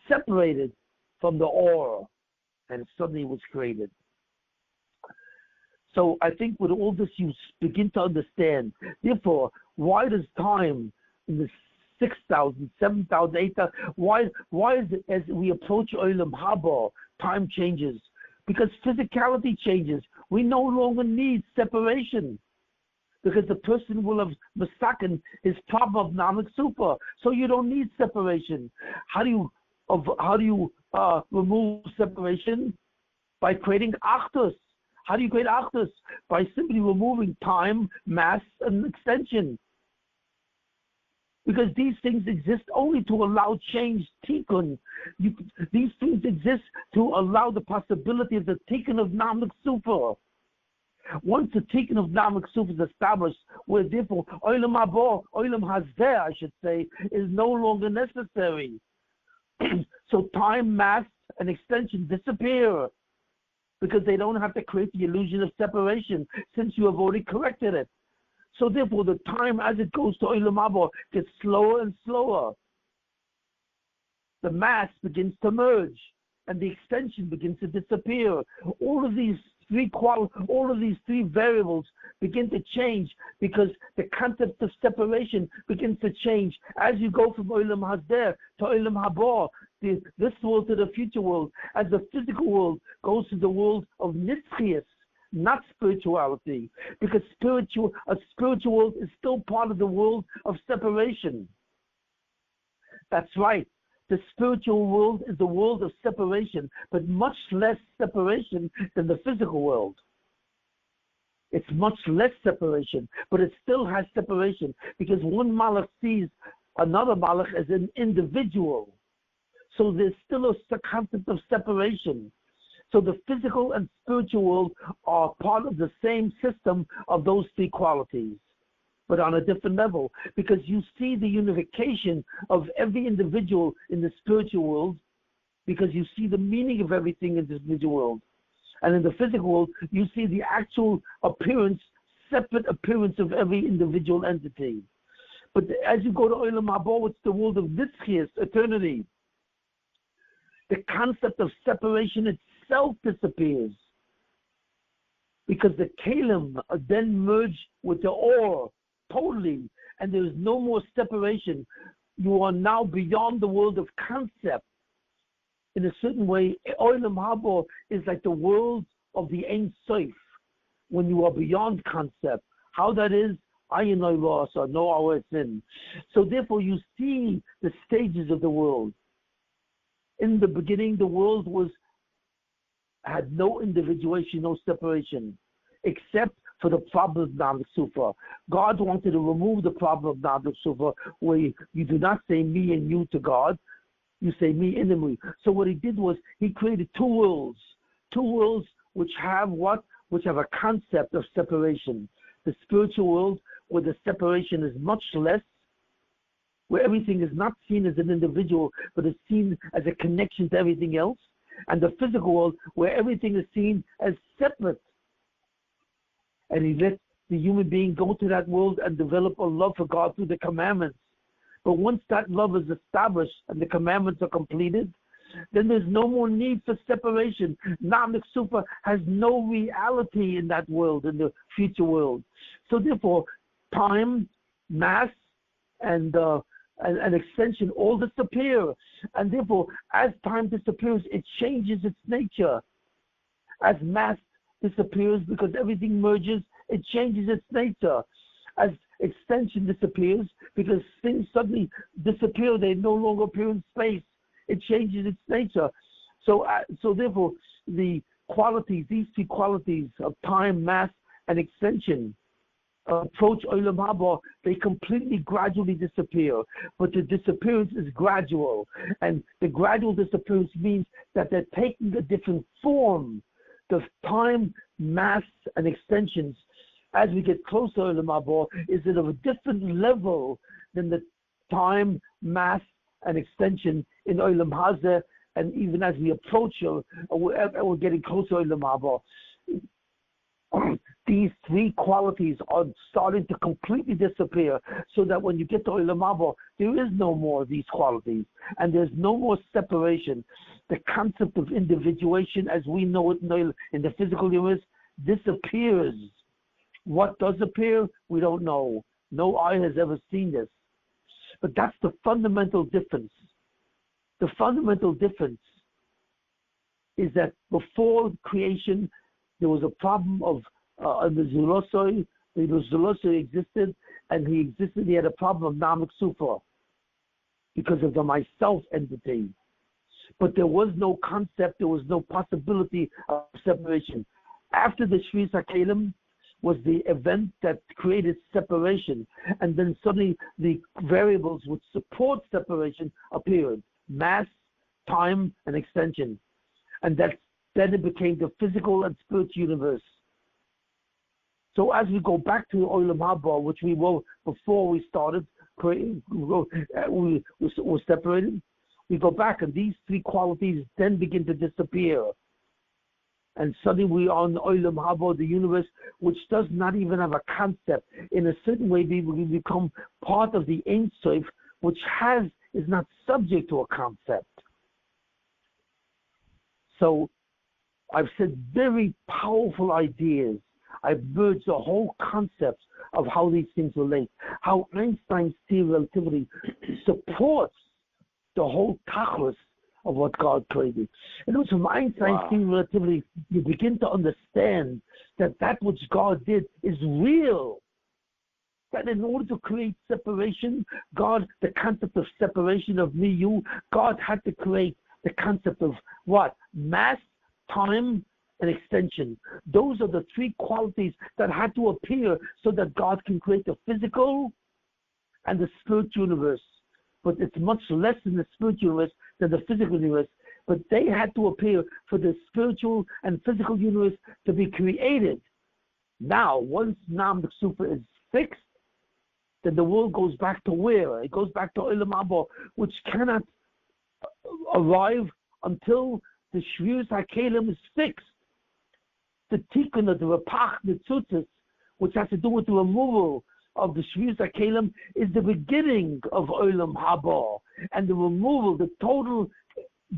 separated from the ore and suddenly was created. So I think with all this you begin to understand. Therefore, why does time in the 6,000, 7,000, 8,000, why is it as we approach Olam Haba, time changes? Because physicality changes. We no longer need separation, because the person will have masaken his problem of Nanak Sufa. So you don't need separation. How do you remove separation? By creating achdus. How do you create achdus? By simply removing time, mass, and extension. Because these things exist only to allow change, tikkun. These things exist to allow the possibility of the tikkun of Nanak Sufa. Once the Tikkun of Namak Suf is established, where therefore Olam Haba, Olam Hazeh, I should say, is no longer necessary. So time, mass, and extension disappear because they don't have to create the illusion of separation since you have already corrected it. So therefore, the time as it goes to Olam Haba gets slower and slower. The mass begins to merge, and the extension begins to disappear. All of these three variables begin to change because the concept of separation begins to change as you go from Olam Hazeh to Olam Haba, this world to the future world, as the physical world goes to the world of Nitzchias, not spirituality, because a spiritual world is still part of the world of separation. That's right. The spiritual world is the world of separation, but much less separation than the physical world. It's much less separation, but it still has separation because one malach sees another malach as an individual. So there's still a concept of separation. So the physical and spiritual world are part of the same system of those three qualities, but on a different level, because you see the unification of every individual in the spiritual world, because you see the meaning of everything in this visual world. And in the physical world, you see the actual appearance, separate appearance of every individual entity. But as you go to Olam Haba, it's the world of Nitzchias, eternity. The concept of separation itself disappears, because the kalim then merge with the ore, totally, and there is no more separation. You are now beyond the world of concept. In a certain way, Olam Haba is like the world of the Ein Sof, when you are beyond concept. How that is, I know our sin. So therefore, you see the stages of the world. In the beginning, the world had no individuation, no separation, except for the problem of Namak Sufa. God wanted to remove the problem of Namak Sufa, where you do not say me and you to God, you say me and me. So what he did was he created two worlds which have what? Which have a concept of separation. The spiritual world, where the separation is much less, where everything is not seen as an individual, but is seen as a connection to everything else. And the physical world, where everything is seen as separate. And he let the human being go to that world and develop a love for God through the commandments. But once that love is established and the commandments are completed, then there's no more need for separation. Namak Sufa has no reality in that world, in the future world. So therefore, time, mass, and extension all disappear. And therefore, as time disappears, it changes its nature. As mass disappears because everything merges, it changes its nature. As extension disappears because things suddenly disappear, they no longer appear in space, it changes its nature. So therefore, the qualities, these three qualities of time, mass, and extension approach Olam Haba, they completely gradually disappear. But the disappearance is gradual. And the gradual disappearance means that they're taking a different form. The time, mass, and extensions, as we get closer to Olam Haba, is at a different level than the time, mass, and extension in Olam Hazeh. And even as we approach, we're getting closer to Olam Haba. These three qualities are starting to completely disappear, so that when you get to Olam Haba, there is no more of these qualities, and there's no more separation. The concept of individuation, as we know it in the physical universe, disappears. What does appear, we don't know. No eye has ever seen this. But that's the fundamental difference. The fundamental difference is that before creation, there was a problem of the Zulosoi. The Zulosoi existed, and he had a problem of Namak Sufa because of the myself entity. But there was no concept, there was no possibility of separation. After the Shri Sakelim was the event that created separation, and then suddenly the variables which support separation appeared: mass, time, and extension. And then it became the physical and spiritual universe. So as we go back to Olam Haba, which we were before we started, we were separated, we go back and these three qualities then begin to disappear. And suddenly we are on Olam Haba, the universe, which does not even have a concept. In a certain way, we become part of the Ein Sof, which is not subject to a concept. So I've said very powerful ideas. I've merged the whole concept of how these things relate, how Einstein's theory of relativity supports the whole tachlis of what God created. And it was from Einstein's theory of relativity, you begin to understand that which God did is real. That in order to create separation, the concept of separation of me, you, God had to create the concept of what? Mass, time, and extension. Those are the three qualities that had to appear so that God can create the physical and the spiritual universe. But it's much less in the spiritual universe than the physical universe. But they had to appear for the spiritual and physical universe to be created. Now, once Nam the Super is fixed, then the world goes back to where? It goes back to Olam Haba, which cannot arrive until the Shvius HaKelim is fixed. The tikkun of the Rapach Mitzutzis, which has to do with the removal of the Shvius HaKelim, is the beginning of Olam Haba, and the removal, the total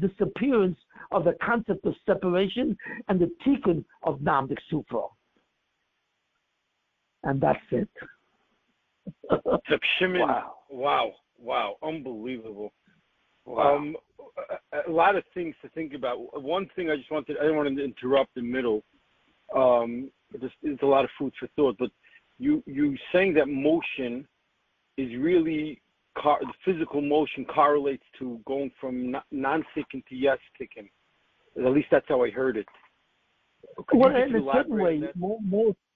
disappearance of the concept of separation and the tikkun of Nam the Super. And that's it. Shimon, wow, unbelievable. Wow. A lot of things to think about. One thing I didn't want to interrupt in the middle. There's a lot of food for thought, but you saying that motion is really, the physical motion correlates to going from non-ticking to yes-ticking. At least that's how I heard it. Well, in a certain way,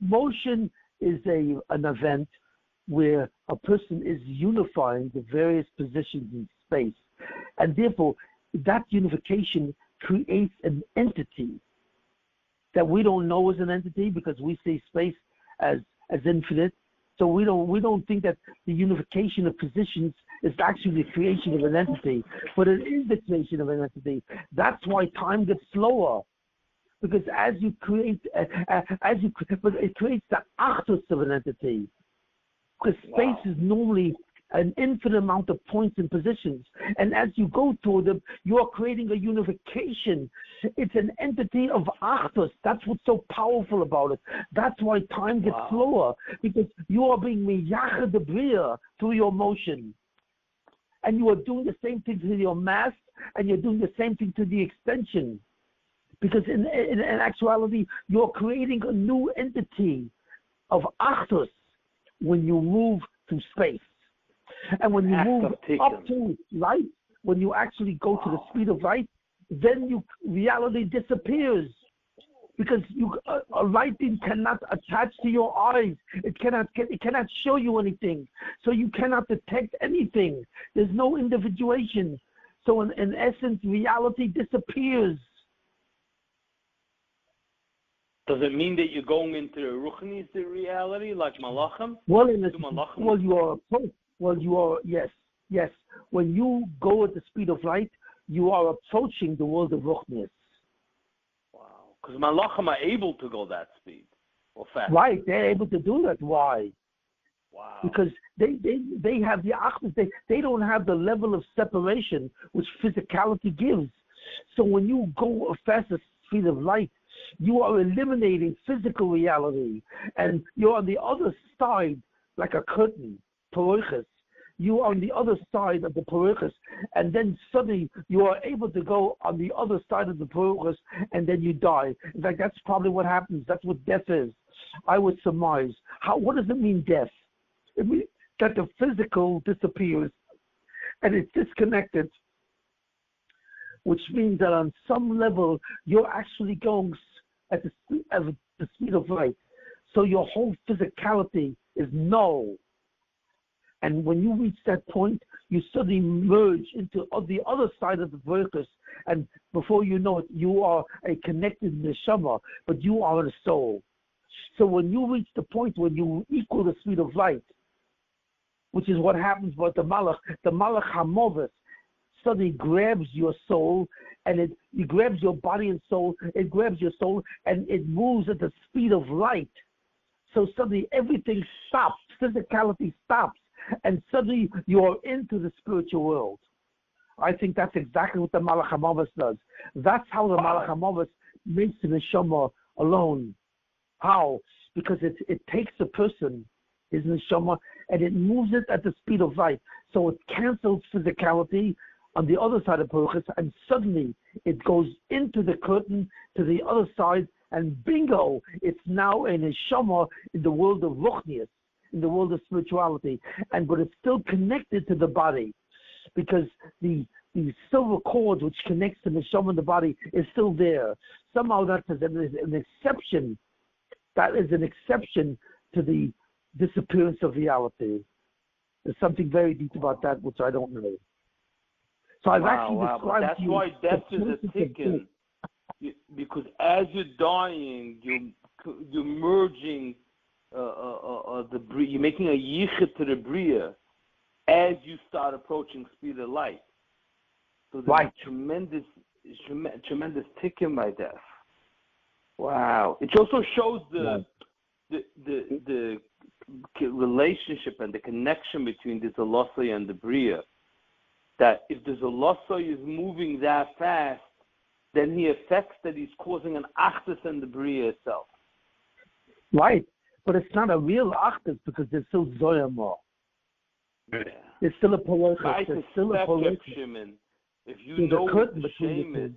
motion is an event where a person is unifying the various positions in space. And therefore, that unification creates an entity that we don't know as an entity because we see space as infinite. So we don't think that the unification of positions is actually the creation of an entity, but it is the creation of an entity. That's why time gets slower, because as you create, but it creates the actus of an entity. Because space is normally an infinite amount of points and positions. And as you go through them, you are creating a unification. It's an entity of actus. That's what's so powerful about it. That's why time gets slower, because you are being miyachad the bria through your motion. And you are doing the same thing to your mass, and you're doing the same thing to the extension. Because in actuality, you're creating a new entity of actus when you move through space. And when you move up to light, when you actually go to the speed of light, then reality disappears. Because lighting cannot attach to your eyes. It cannot show you anything. So you cannot detect anything. There's no individuation. So in essence, reality disappears. Does it mean that you're going into the Ruchnis, the reality, like Malachim? Yes. When you go at the speed of light, you are approaching the world of Ruchnis. Wow. Because Malachim are able to go that speed or fast. Right, they're able to do that. Why? Wow. Because they have the actus. They don't have the level of separation which physicality gives. So when you go at faster speed of light, you are eliminating physical reality, and you're on the other side, like a curtain, porochus. You are on the other side of the porochus, and then suddenly you are able to go on the other side of the porochus, and then you die. In fact, that's probably what happens. That's what death is. I would surmise. What does it mean, death? It means that the physical disappears, and it's disconnected, which means that on some level you're actually going at the speed of light. So your whole physicality is null. And when you reach that point, you suddenly merge into the other side of the vercus, and before you know it, you are a connected neshama, but you are a soul. So when you reach the point when you equal the speed of light, which is what happens with the Malach HaMovis, suddenly grabs your soul, and it grabs your body and soul, it grabs your soul, and it moves at the speed of light. So suddenly everything stops, physicality stops, and suddenly you're into the spiritual world. I think that's exactly what the Malach HaMovis does. That's how the Malach HaMovis makes the neshama alone. How? Because it takes a person, his neshama, and it moves it at the speed of light. So it cancels physicality on the other side of Peruchas, and suddenly it goes into the curtain to the other side, and bingo, it's now a neshama in the world of ruchnius, in the world of spirituality, but it's still connected to the body, because the silver cord which connects the neshama and the body is still there. Somehow that's an exception. That is an exception to the disappearance of reality. There's something very deep about that which I don't know. So I've actually described that's to you why death is a ticking. Because as you're dying, you're merging the bria. You're making a yichud to the bria as you start approaching speed of light. So there's a tremendous ticking by death. Wow! It also shows the relationship and the connection between the Zolosai and the bria. That if the Zolosai is moving that fast, then he affects that he's causing an achdus in the bria itself. Right, but it's not a real achdus because there's still zoyama. Yeah. It's still a polocha. It's still a polocha. Shimon, if you know the shame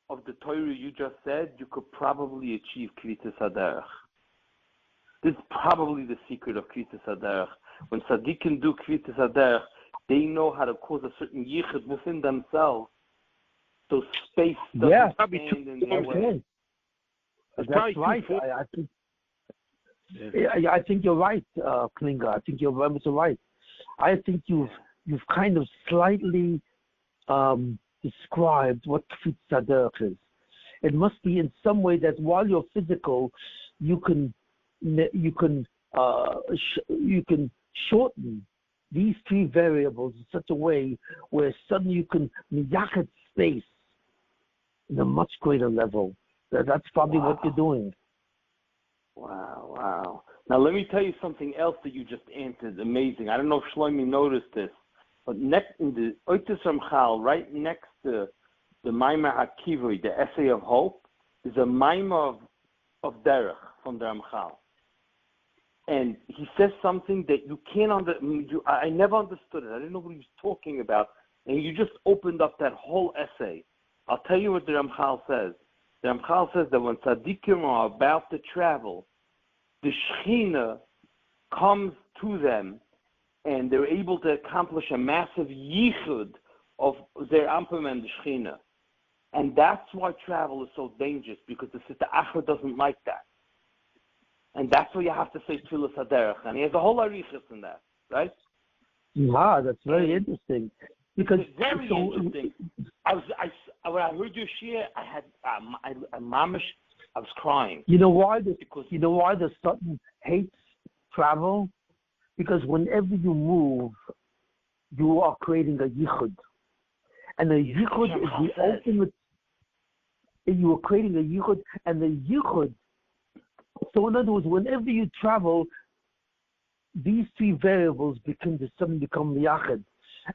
of the Torah you just said, you could probably achieve Kritas Haderech. This is probably the secret of Kritas Haderech. When Tzaddikim do Kritas Haderech, they know how to cause a certain yichud within themselves, so space doesn't stand in their way. That's right. I think you're right, Klinger. I think you're right. I think you've kind of slightly described what Kritas Haderech is. It must be in some way that while you're physical, you can shorten these three variables in such a way where suddenly you can miyachet space in a much greater level. That's probably what you're doing. Wow. Now let me tell you something else that you just answered. Amazing. I don't know if Shlomi noticed this, but next in the Oitis Ramchal, right next to the Maimar HaKivui, the essay of hope, is a Maimar of Derech from the Ramchal. And he says something that you can't I never understood it. I didn't know what he was talking about. And you just opened up that whole essay. I'll tell you what the Ramchal says. The Ramchal says that when tzaddikim are about to travel, the Shechina comes to them and they're able to accomplish a massive yichud of their ampam and the Shechina. And that's why travel is so dangerous, because the Sister Achra doesn't like that. And that's why you have to say Tfilas Haderech. And he has a whole arichas in that, right? Yeah, that's very interesting. Because it's very interesting. When I heard your shir, I was crying. You know why the Sutton hates travel? Because whenever you move, you are creating a yichud. And the yichud is the ultimate. You are creating a yichud, and the yichud. So in other words, whenever you travel, these three variables become miyached.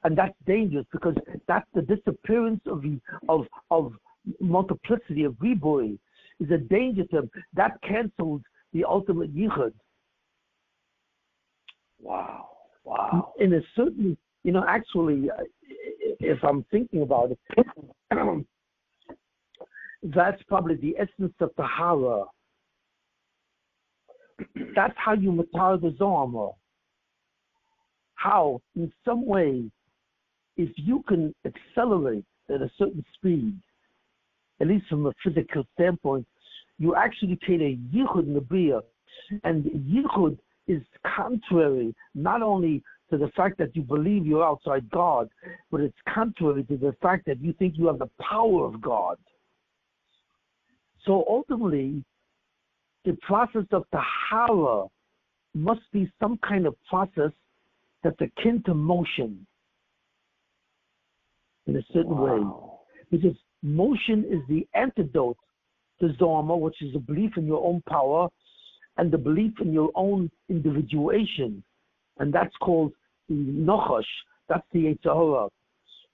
And that's dangerous because that's the disappearance of multiplicity, of riboy, is a danger to them. That cancels the ultimate yichud. Wow. In a certain, actually, if I'm thinking about it, that's probably the essence of Tahara. That's how you matar the Zohar. How, in some way, if you can accelerate at a certain speed, at least from a physical standpoint, you actually create a yichud in the bria. And yichud is contrary not only to the fact that you believe you're outside God, but it's contrary to the fact that you think you have the power of God. So ultimately, the process of tahara must be some kind of process that's akin to motion in a certain way. Because motion is the antidote to Zoma, which is a belief in your own power and the belief in your own individuation. And that's called the Nochash, that's the Yetzirah.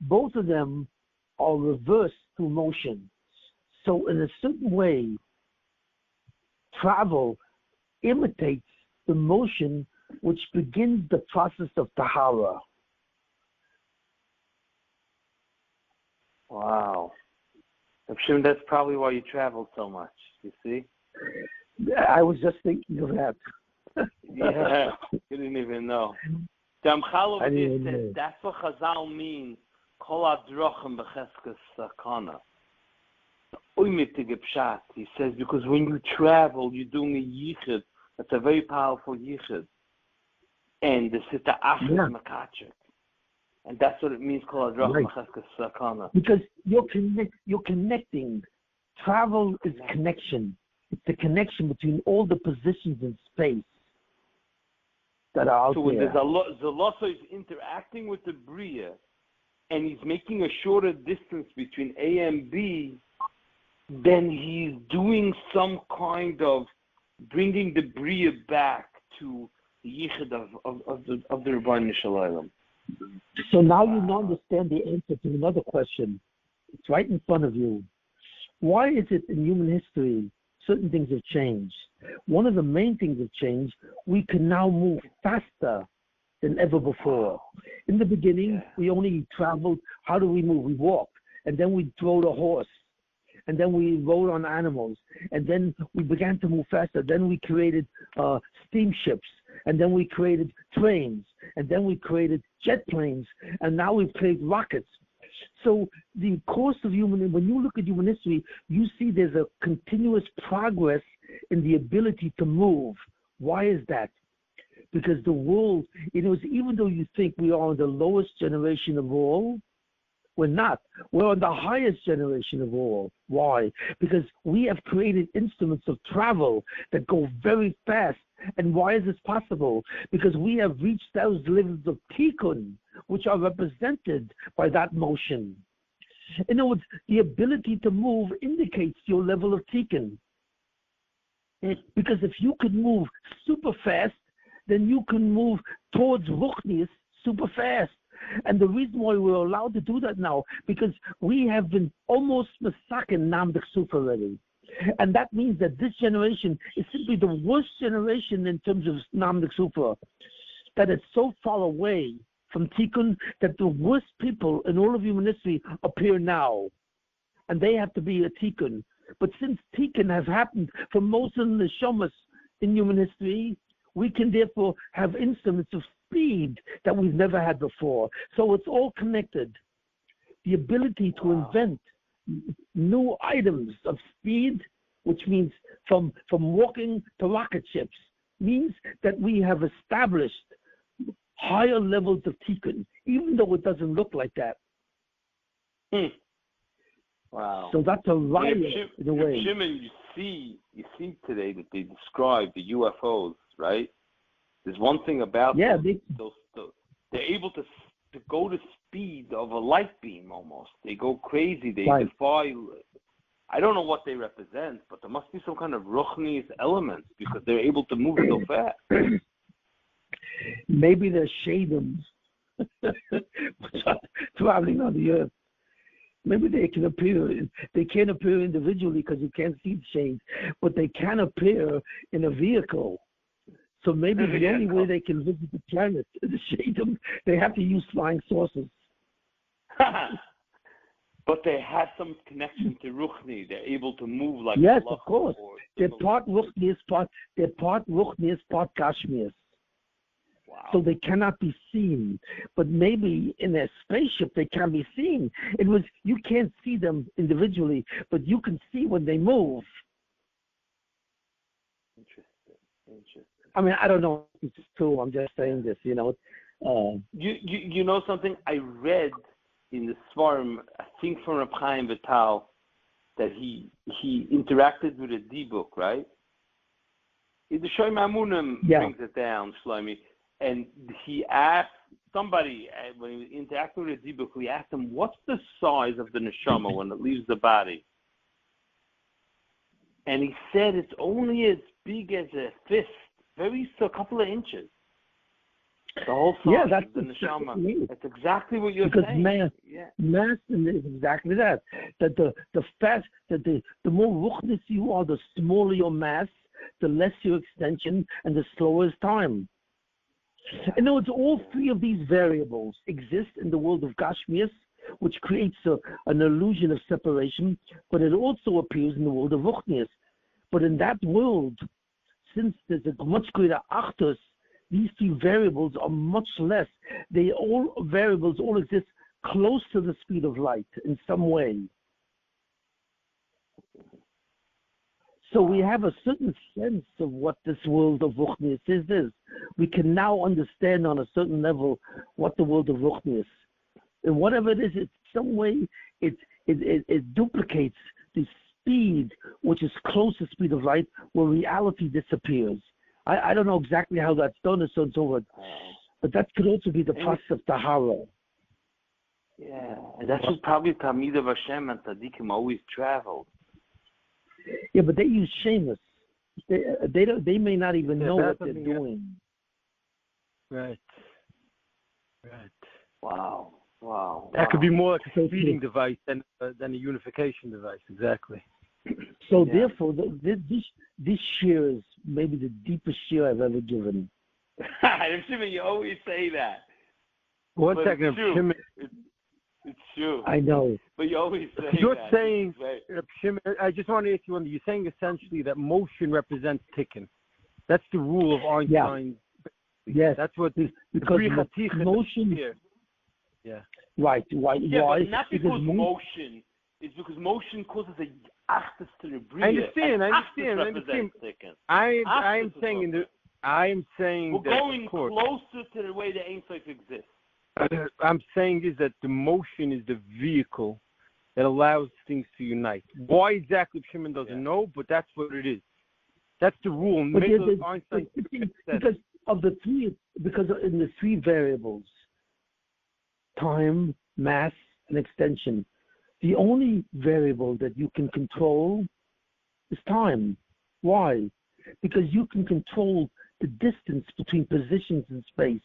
Both of them are reversed through motion. So in a certain way, travel imitates the motion which begins the process of Tahara. Wow. I'm sure that's probably why you travel so much, you see? I was just thinking of that. Yeah, you didn't even know. The Amchal of this says that's what Chazal means, Kol HaDrochim B'Cheskes Sakana. He says, because when you travel, you're doing a yichud. That's a very powerful yichud. And the Sita Achas Makachik. And that's what it means, Kol HaDrochim B'Cheskes Sakana. Because you're connecting. Travel is connection. It's the connection between all the positions in space that are out so when there. The Zaloso is interacting with the Bria, and he's making a shorter distance between A and B, then he's doing some kind of bringing the Bria back to the Yichud of the Rabbi Shalom. So now you understand the answer to another question. It's right in front of you. Why is it in human history certain things have changed? One of the main things have changed. We can now move faster than ever before. In the beginning, we only traveled. How do we move? We walked, and then we rode a horse, and then we rode on animals, and then we began to move faster. Then we created steamships, and then we created trains, and then we created jet planes, and now we've created rockets. So the course of when you look at human history, you see there's a continuous progress in the ability to move. Why is that? Because the world, even though you think we are on the lowest generation of all, we're not. We're on the highest generation of all. Why? Because we have created instruments of travel that go very fast. And why is this possible? Because we have reached those levels of tikkun, which are represented by that motion. In other words, the ability to move indicates your level of tikkun. Because if you could move super fast, then you can move towards ruchnius super fast. And the reason why we're allowed to do that now, because we have been almost masakin nam d'chsuf already. And that means that this generation is simply the worst generation in terms of nam d'chsuf, that it's so far away from tikkun that the worst people in all of human history appear now. And they have to be a tikkun. But since tikkun has happened for most of the neshamas in human history, we can therefore have instruments of speed that we've never had before. So it's all connected. The ability to invent new items of speed, which means from walking to rocket ships, means that we have established higher levels of tikkun, even though it doesn't look like that. Wow. So that's a riot in a way. Shimon, you see today that they describe the UFOs, right? There's one thing about they're able to go to speed of a light beam almost. They go crazy. They defy. I don't know what they represent, but there must be some kind of ruchnius element because they're able to move so fast. Maybe they're shadums which are traveling on the earth. Maybe they can appear. They can't appear individually because you can't see the shades, but they can appear in a vehicle. So maybe the only way they can visit the planet is to shade them. They have to use flying saucers. But they have some connection to Ruchni. They're able to move like yes, of course. They're part Ruchnius, part Kashmirs. Wow. So they cannot be seen. But maybe in a spaceship they can be seen. You can't see them individually, but you can see when they move. Interesting. I mean, I don't know if it's true. I'm just saying this, You know something? I read in the Svarim, I think from Reb Chaim Vital, that he interacted with a D-book, right? The Shoy Mamunim brings it down, Shlomi, and he asked somebody when he was interacting with Zibuk, he asked him, "What's the size of the neshama when it leaves the body?" And he said it's only as big as a fist, a couple of inches. The whole size of the neshama. That's exactly what you're saying. Because mass is exactly that. That the more ruchnis you are, the smaller your mass, the less your extension, and the slower is time. In other words, all three of these variables exist in the world of Gashmias, which creates an illusion of separation, but it also appears in the world of Ruchnias. But in that world, since there's a much greater Achtus, these three variables are much less. Variables all exist close to the speed of light in some way. So we have a certain sense of what this world of Ruchnias is. We can now understand on a certain level what the world of Ruchnias is. And whatever it is, in some way, it duplicates the speed, which is close to the speed of light, where reality disappears. I don't know exactly how that's done and so on, but that could also be the process of Tahara. Yeah, and that's what probably Talmid of Hashem and Tzaddikim always traveled. Yeah, but they use Shemus. They may not even know what they're doing. Right. Wow. That could be more like a feeding device than a unification device. Exactly. So therefore, this shear is maybe the deepest shear I've ever given. Shimon, you always say that. One second, Shimon. It's true. I know. But you always say You're that. saying, Shimon, I just want to ask you one. You're saying essentially that motion represents ticking. That's the rule of Einstein. Yeah. Yes. That's what because motion. Yeah. Right. Why? Yeah, why? But not because motion. It's because motion causes a achtus to the bria. I understand. I'm saying we're going closer to the way the Ein Sof exists. I'm saying is that the motion is the vehicle that allows things to unite. Why exactly Shimon doesn't know, but that's what it is. That's the rule. Because in the three variables, time, mass, and extension, the only variable that you can control is time. Why? Because you can control the distance between positions in space.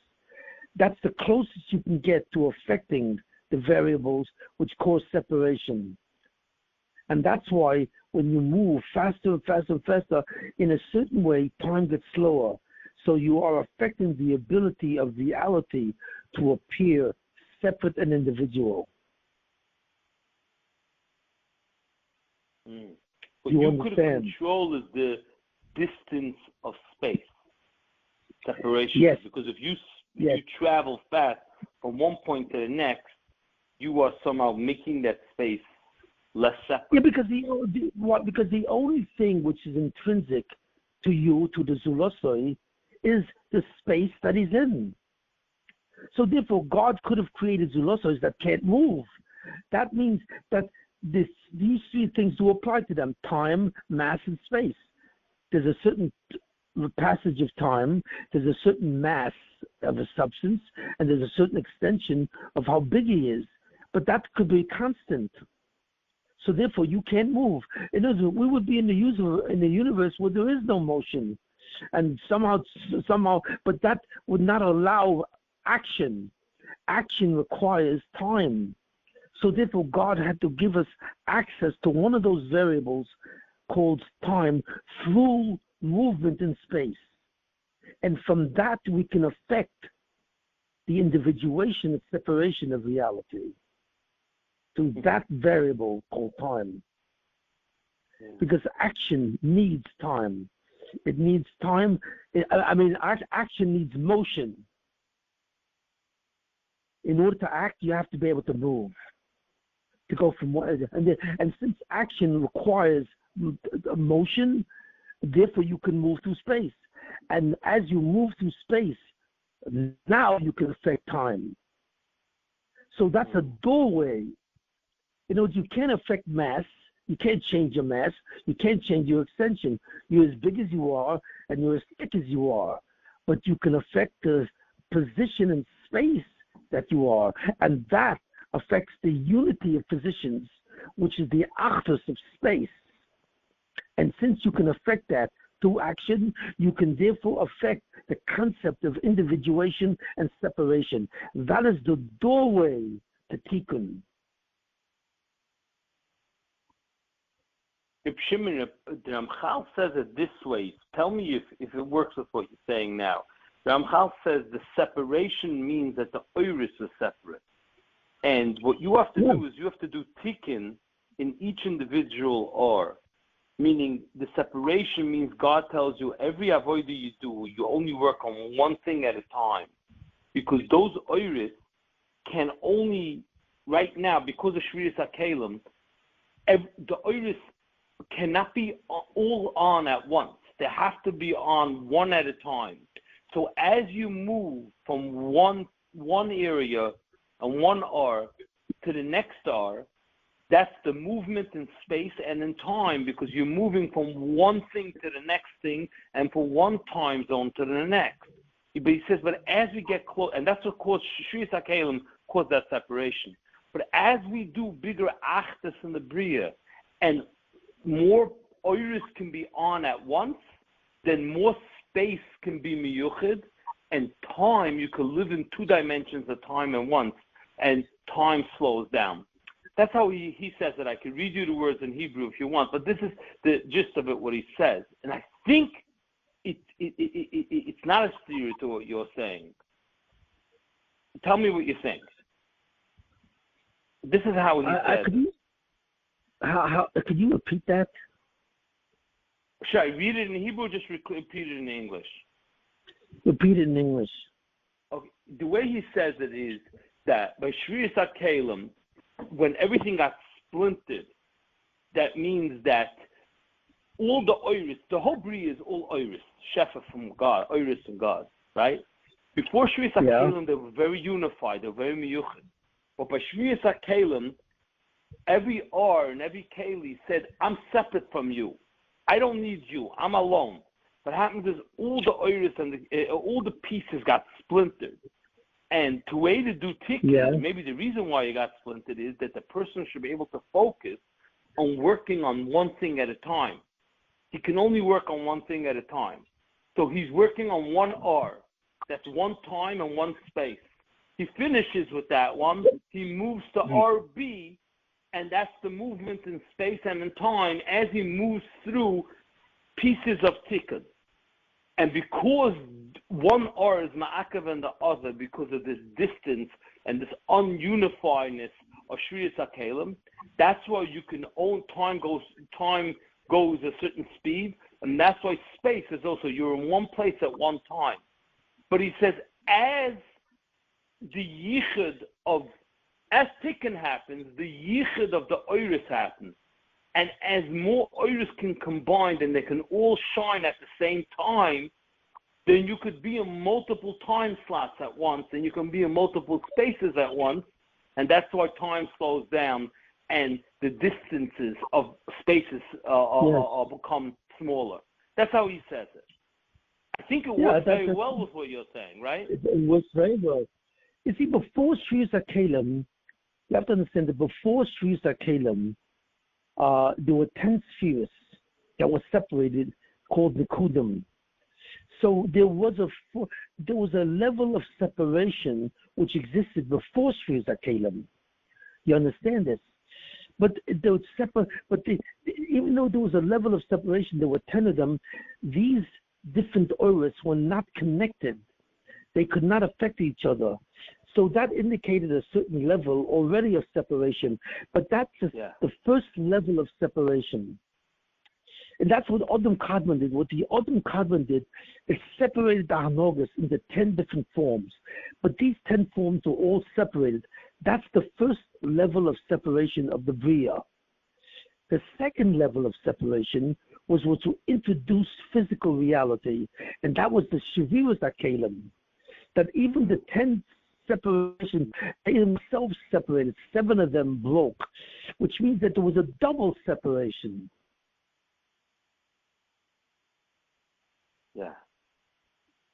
That's the closest you can get to affecting the variables which cause separation. And that's why when you move faster and faster and faster, in a certain way, time gets slower. So you are affecting the ability of reality to appear separate and individual. What you could control is the distance of space, separation. Yes. Because if you travel fast from one point to the next, you are somehow making that space less separate. Yeah, because the only thing which is intrinsic to you, to the Zulosoi, is the space that he's in. So therefore, God could have created Zulosos that can't move. That means that these three things do apply to them: time, mass, and space. There's a certain passage of time, there's a certain mass of a substance, and there's a certain extension of how big he is. But that could be constant. So therefore, you can't move. In other words, we would be in the universe where there is no motion, and somehow, but that would not allow action. Action requires time. So therefore, God had to give us access to one of those variables called time through movement in space. And from that, we can affect the individuation and separation of reality through that variable called time. Because action needs time. It needs time. Action needs motion. In order to act, you have to be able to move. To go from one, and since action requires motion, therefore you can move through space. And as you move through space, now you can affect time. So that's a doorway. You can't affect mass, You can't change your mass. You can't change your extension. You're as big as you are, and you're as thick as you are. But you can affect the position in space that you are, and that affects the unity of positions, which is the achdus of space. And since you can affect that through action, you can therefore affect the concept of individuation and separation. That is the doorway to tikkun. If Shimon, the Ramchal says it this way. Tell me if it works with what you're saying now. The Ramchal says the separation means that the oiris is separate. And what you have to do is you have to do tikkun in each individual or. Meaning the separation means God tells you every avodah you do, you only work on one thing at a time. Because those oiris can only, right now, because of Shviras HaKelim, the oiris cannot be all on at once. They have to be on one at a time. So as you move from one area and one R to the next R, that's the movement in space and in time, because you're moving from one thing to the next thing and from one time zone to the next. But he says, but as we get close, and that's what caused Shviras HaKelim, caused that separation. But as we do bigger achdus in the Bria, and more oiris can be on at once, then more space can be miyuchid, and time, you can live in two dimensions of time at once, and time slows down. That's how he says it. I could read you the words in Hebrew if you want, but this is the gist of it, what he says. And I think it's not a theory to what you're saying. Tell me what you think. This is how he says it. Could you repeat that? Should I read it in Hebrew or just repeat it in English? Repeat it in English. Okay. The way he says it is that by Shviras HaKelim, when everything got splintered, that means that all the oiris, the whole bria is all oiris, shefa from God, oiris from God, right? Before Shviras HaKelim, they were very unified, they were very miyuchid. But by Shviras HaKelim, every R and every keli said, I'm separate from you. I don't need you. I'm alone. What happens is all the oiris and all the pieces got splintered. And the way to do tikkun, maybe the reason why it got splintered is that the person should be able to focus on working on one thing at a time. He can only work on one thing at a time. So he's working on one R. That's one time and one space. He finishes with that one. He moves to RB, and that's the movement in space and in time as he moves through pieces of tikkun. And because one R is ma'akav and the other, because of this distance and this ununifiedness of Shviras HaKelim, that's why you can own time goes a certain speed, and that's why space is also, you're in one place at one time. But he says, as tikkun happens, the yichud of the oiris happens. And as more oiris can combine and they can all shine at the same time, then you could be in multiple time slots at once, and you can be in multiple spaces at once, and that's why time slows down and the distances of spaces are become smaller. That's how he says it. I think it works very well with what you're saying, right? It works very well. You see, before Shviras HaKelim, you have to understand that before Shviras HaKelim, there were 10 spheres that were separated called Nikudim. So there was a level of separation which existed before Shviras HaKelim. You understand this? But they would separate. Even though there was a level of separation, there were 10 of them. These different oiris were not connected. They could not affect each other. So that indicated a certain level already of separation. But that's the first level of separation. And that's what Adam Kadmon did. What the Adam Kadmon did is separated the Hanogas into 10 different forms. But these 10 forms were all separated. That's the first level of separation of the Bria. The second level of separation was to introduce physical reality. And that was the Shviras HaKelim. That even the 10 separation. They themselves separated. 7 of them broke, which means that there was a double separation. Yeah.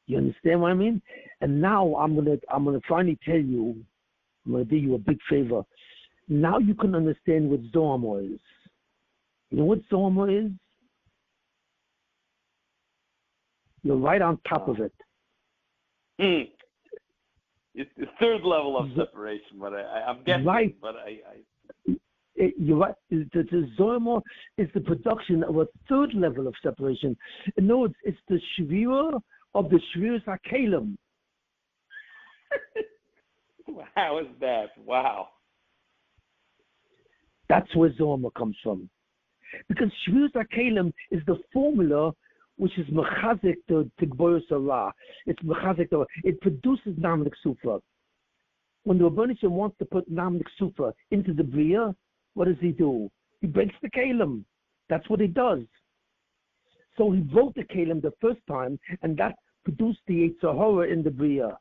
You understand what I mean? And now I'm gonna finally tell you, I'm gonna do you a big favor. Now you can understand what Zorma is. You know what Zorma is? You're right on top of it. It's the third level of separation, but I'm guessing. Right. But You're right. The Zorma is the production of a third level of separation. No, it's the Shvira of the Shviras HaKelim. How is that? Wow. That's where Zorma comes from. Because Shviras HaKelim is the formula which is mechazik the Tigboros Hara. It's mechazik. It produces Namlik Sufa. When the Rabbi wants to put Namlik Sufa into the Bria, what does he do? He breaks the Kalim. That's what he does. So he broke the Kalim the first time, and that produced the Yetzer Hara in the Bria.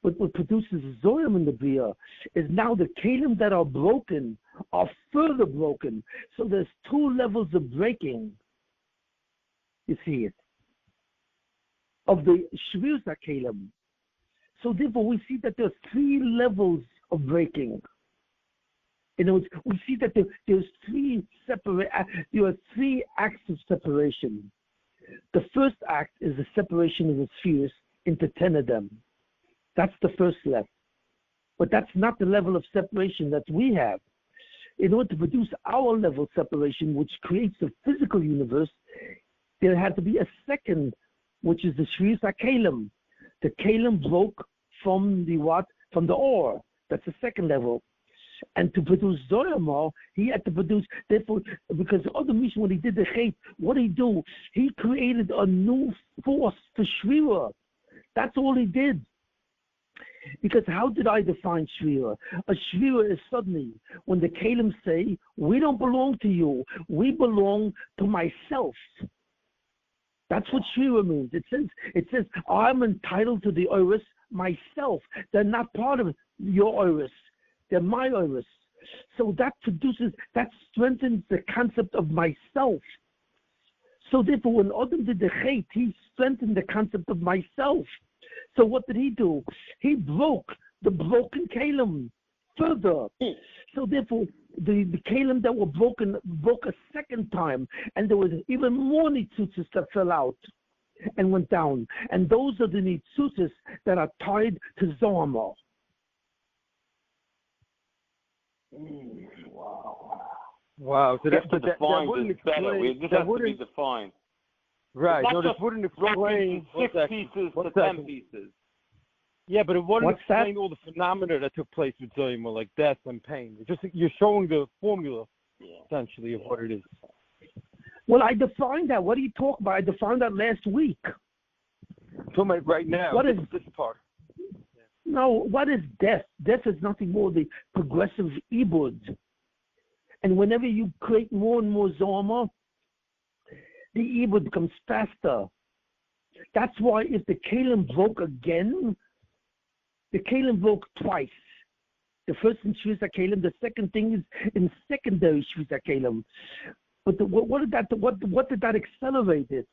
But what produces Zoyam in the Bria is now the Kalim that are broken are further broken. So there's 2 levels of breaking. You see it. Of the Shviras HaKelim. So therefore we see that there's 3 levels of breaking. In other words, we see that there are 3 acts of separation. The first act is the separation of the spheres into 10 of them. That's the first level. But that's not the level of separation that we have. In order to produce our level of separation, which creates a physical universe, there had to be a second, which is the Shviras HaKelim. The Kelim broke from the what? From the ore. That's the second level. And to produce Zoyamah, he had to produce, therefore, because the other mission, when he did the Chet, what did he do? He created a new force for Shvira. That's all he did. Because how did I define Shvira? A Shvira is suddenly, when the Kelim say, we don't belong to you, we belong to myself. That's what Shvira means. It says, I'm entitled to the Oris myself. They're not part of your Oris. They're my Oris. So that strengthens the concept of myself. So therefore, when Adam did the Chet, he strengthened the concept of myself. So what did he do? He broke the broken Kalim further. So therefore, the Kalim that were broken broke a second time, and there was even more Nitzutzis that fell out and went down. And those are the Nitzutzis that are tied to Zohar. Wow. So that wouldn't explain. This has to be defined. Right. It's no, this just wouldn't explain 6 pieces to 10 pieces. Yeah, but it wouldn't What's explain that? all the phenomena that took place with Zoyma, like death and pain. It's just you're showing the formula, essentially, of what it is. Well, I defined that. What are you talking about? I defined that last week. I'm talking about right now. What is this part? No, what is death? Death is nothing more than progressive ibud. And whenever you create more and more Zoma, the ibud becomes faster. That's why if the Kalim broke again, the Kalim broke twice. The first in Shviras HaKelim, the second thing is in secondary Shviras HaKelim. But what did that accelerate it?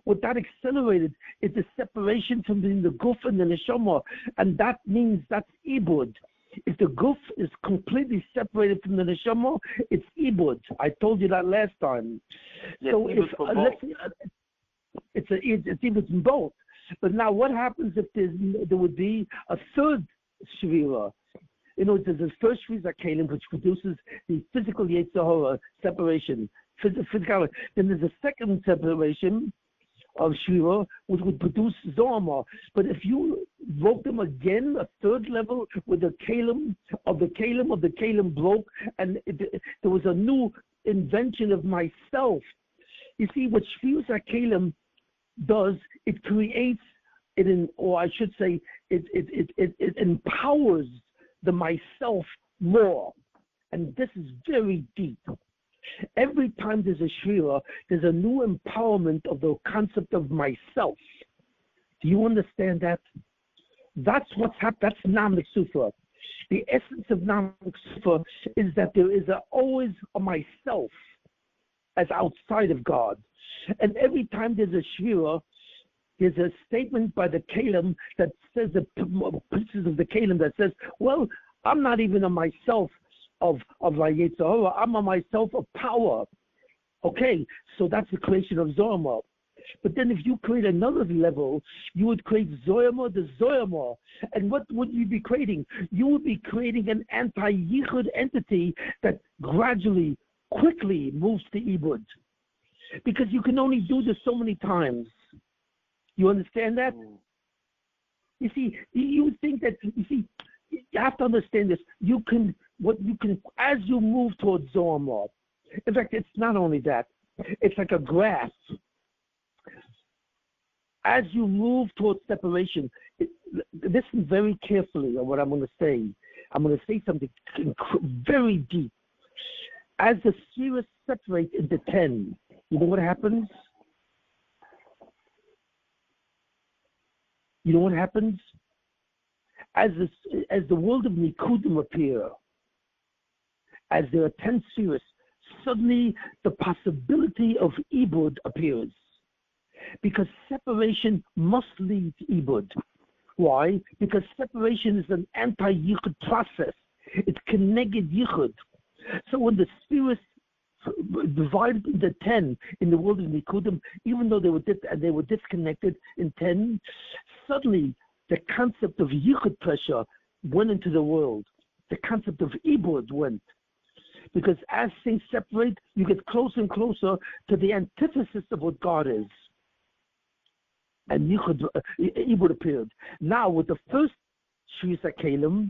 What that accelerated is the separation from the guf and the neshama, and that means that's ibud. If the guf is completely separated from the neshama, it's ibud. I told you that last time. Yes, so it's ibud in both. But now, what happens if there would be a third shvira? You know, there's the first Shviras HaKelim, which produces the physical Yetzer Hara separation, physical. Then there's a second separation of Shvira, which would produce Zohar. But if you broke them again, a third level with the Kalim broke, and there was a new invention of myself. You see, what Shviras HaKelim does, it creates it empowers the myself more, and this is very deep. Every time there's a shvira, there's a new empowerment of the concept of myself. Do you understand that? That's what's happened. That's Namlik Sufa. The essence of Namlik Sufa is that there is always a myself as outside of God. And every time there's a shvira, there's a statement by the Kalim that says, the pieces of the Kalim that says, well, I'm not even a myself of Yetzirah, I'm a myself of power. Okay, so that's the creation of Zoyama. But then if you create another level, you would create Zoyama the Zoyama. And what would you be creating? You would be creating an anti-Yichud entity that gradually, quickly moves to Ibud. Because you can only do this so many times. You understand that? You see, you think that, you see, you have to understand this. As you move towards Zohar, in fact, it's not only that. It's like a graph. As you move towards separation, listen very carefully on what I'm going to say. I'm going to say something very deep. As the spheres separate into 10, you know what happens? You know what happens? As the world of Nikudim appear, as there are 10 spheres, suddenly the possibility of Ibud appears. Because separation must lead to Ibud. Why? Because separation is an anti-Yichud process. It's connected Yichud. So when the spheres divided into 10 in the world of Nikudim, even though they were disconnected in 10, suddenly the concept of Yichud pressure went into the world. The concept of Ibud went. Because as things separate, you get closer and closer to the antithesis of what God is. And Ibud appeared. Now, with the first Shri Kalim,